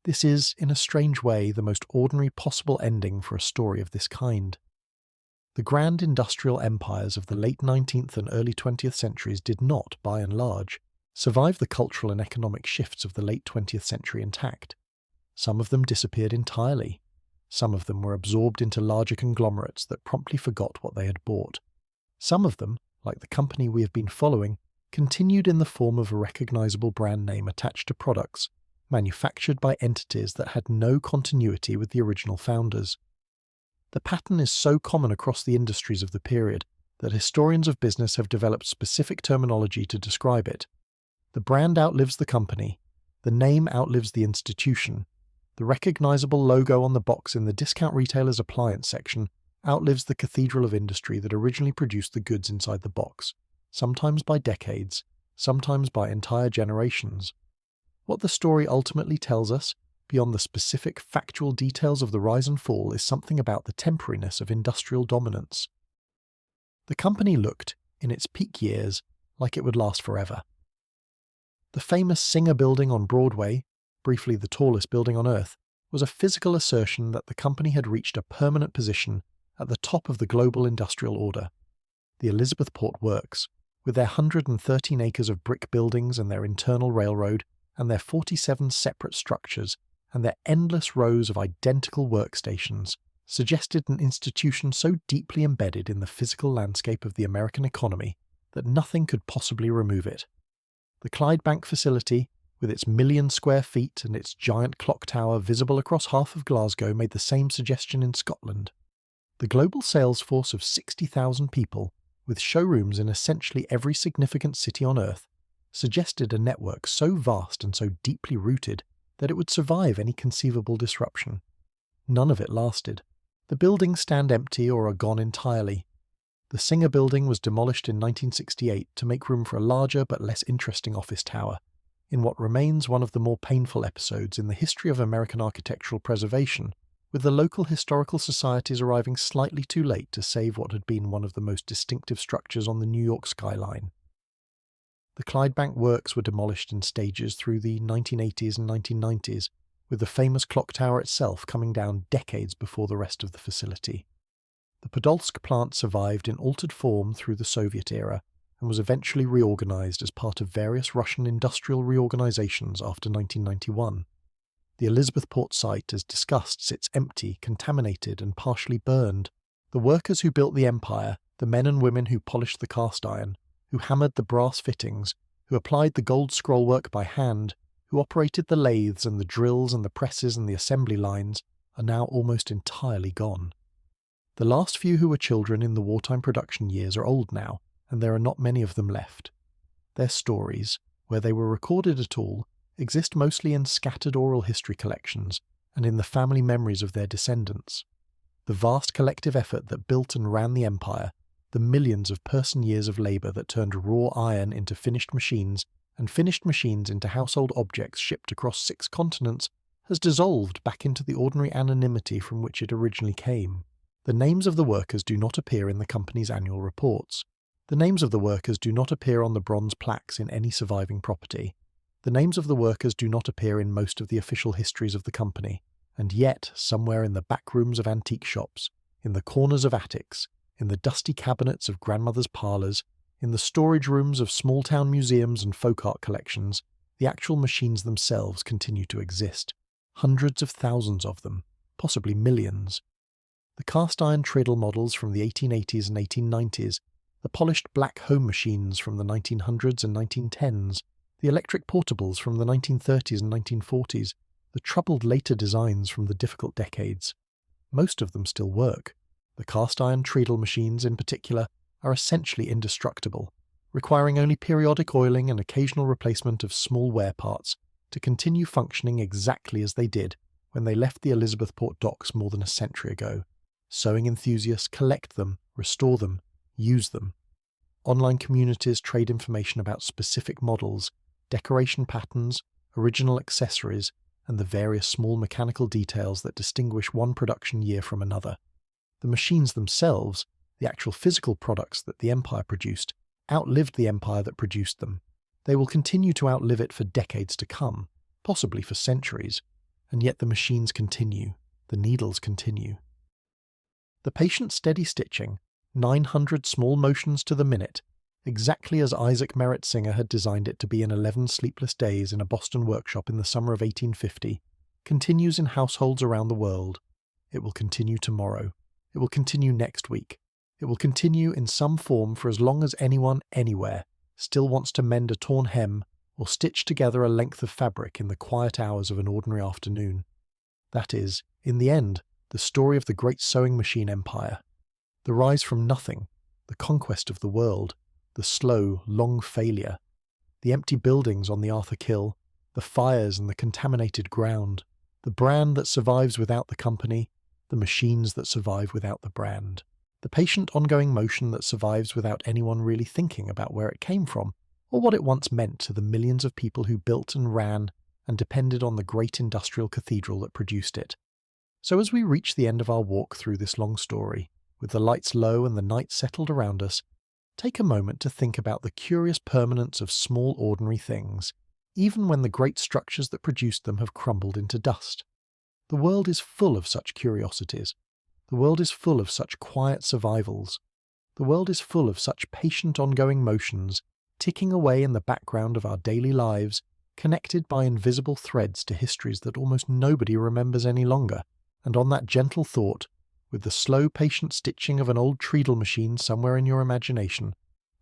This is, in a strange way, the most ordinary possible ending for a story of this kind. The grand industrial empires of the late 19th and early 20th centuries did not, by and large, survive the cultural and economic shifts of the late 20th century intact. Some of them disappeared entirely. Some of them were absorbed into larger conglomerates that promptly forgot what they had bought. Some of them, like the company we have been following, continued in the form of a recognizable brand name attached to products, manufactured by entities that had no continuity with the original founders. The pattern is so common across the industries of the period that historians of business have developed specific terminology to describe it. The brand outlives the company. The name outlives the institution. The recognizable logo on the box in the discount retailer's appliance section outlives the cathedral of industry that originally produced the goods inside the box, sometimes by decades, sometimes by entire generations. What the story ultimately tells us, beyond the specific factual details of the rise and fall, is something about the temporariness of industrial dominance. The company looked, in its peak years, like it would last forever. The famous Singer Building on Broadway, briefly the tallest building on Earth, was a physical assertion that the company had reached a permanent position at the top of the global industrial order. The Elizabethport Works, with their 113 acres of brick buildings and their internal railroad, and their 47 separate structures, and their endless rows of identical workstations, suggested an institution so deeply embedded in the physical landscape of the American economy that nothing could possibly remove it. The Clydebank facility, with its 1,000,000 square feet and its giant clock tower visible across half of Glasgow, made the same suggestion in Scotland. The global sales force of 60,000 people, with showrooms in essentially every significant city on Earth, suggested a network so vast and so deeply rooted that it would survive any conceivable disruption. None of it lasted. The buildings stand empty or are gone entirely. The Singer Building was demolished in 1968 to make room for a larger but less interesting office tower, in what remains one of the more painful episodes in the history of American architectural preservation, with the local historical societies arriving slightly too late to save what had been one of the most distinctive structures on the New York skyline. The Clydebank Works were demolished in stages through the 1980s and 1990s, with the famous clock tower itself coming down decades before the rest of the facility. The Podolsk plant survived in altered form through the Soviet era and was eventually reorganized as part of various Russian industrial reorganizations after 1991. The Elizabethport site, as discussed, sits empty, contaminated, and partially burned. The workers who built the empire, the men and women who polished the cast iron, who hammered the brass fittings, who applied the gold scrollwork by hand, who operated the lathes and the drills and the presses and the assembly lines, are now almost entirely gone. The last few who were children in the wartime production years are old now, and there are not many of them left. Their stories, where they were recorded at all, exist mostly in scattered oral history collections and in the family memories of their descendants. The vast collective effort that built and ran the empire, the millions of person-years of labour that turned raw iron into finished machines and finished machines into household objects shipped across 6 continents, has dissolved back into the ordinary anonymity from which it originally came. The names of the workers do not appear in the company's annual reports. The names of the workers do not appear on the bronze plaques in any surviving property. The names of the workers do not appear in most of the official histories of the company, and yet, somewhere in the back rooms of antique shops, in the corners of attics, in the dusty cabinets of grandmothers' parlours, in the storage rooms of small-town museums and folk art collections, the actual machines themselves continue to exist. Hundreds of thousands of them, possibly millions. The cast-iron treadle models from the 1880s and 1890s, the polished black home machines from the 1900s and 1910s, the electric portables from the 1930s and 1940s, the troubled later designs from the difficult decades. Most of them still work. The cast-iron treadle machines, in particular, are essentially indestructible, requiring only periodic oiling and occasional replacement of small wear parts to continue functioning exactly as they did when they left the Elizabethport docks more than a century ago. Sewing enthusiasts collect them, restore them, use them. Online communities trade information about specific models, decoration patterns, original accessories, and the various small mechanical details that distinguish one production year from another. The machines themselves, the actual physical products that the empire produced, outlived the empire that produced them. They will continue to outlive it for decades to come, possibly for centuries, and yet the machines continue, the needles continue. The patient steady stitching, 900 small motions to the minute, exactly as Isaac Merritt Singer had designed it to be in 11 sleepless days in a Boston workshop in the summer of 1850, continues in households around the world. It will continue tomorrow. It will continue next week. It will continue in some form for as long as anyone, anywhere, still wants to mend a torn hem or stitch together a length of fabric in the quiet hours of an ordinary afternoon. That is, in the end, the story of the great sewing machine empire. The rise from nothing, the conquest of the world, the slow, long failure, the empty buildings on the Arthur Kill, the fires and the contaminated ground, the brand that survives without the company, the machines that survive without the brand, the patient ongoing motion that survives without anyone really thinking about where it came from or what it once meant to the millions of people who built and ran and depended on the great industrial cathedral that produced it. So as we reach the end of our walk through this long story, with the lights low and the night settled around us, take a moment to think about the curious permanence of small ordinary things, even when the great structures that produced them have crumbled into dust. The world is full of such curiosities. The world is full of such quiet survivals. The world is full of such patient ongoing motions, ticking away in the background of our daily lives, connected by invisible threads to histories that almost nobody remembers any longer. And on that gentle thought, with the slow, patient stitching of an old treadle machine somewhere in your imagination,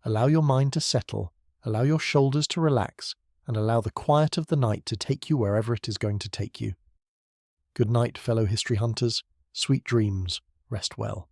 allow your mind to settle, allow your shoulders to relax, and allow the quiet of the night to take you wherever it is going to take you. Good night, fellow history hunters. Sweet dreams. Rest well.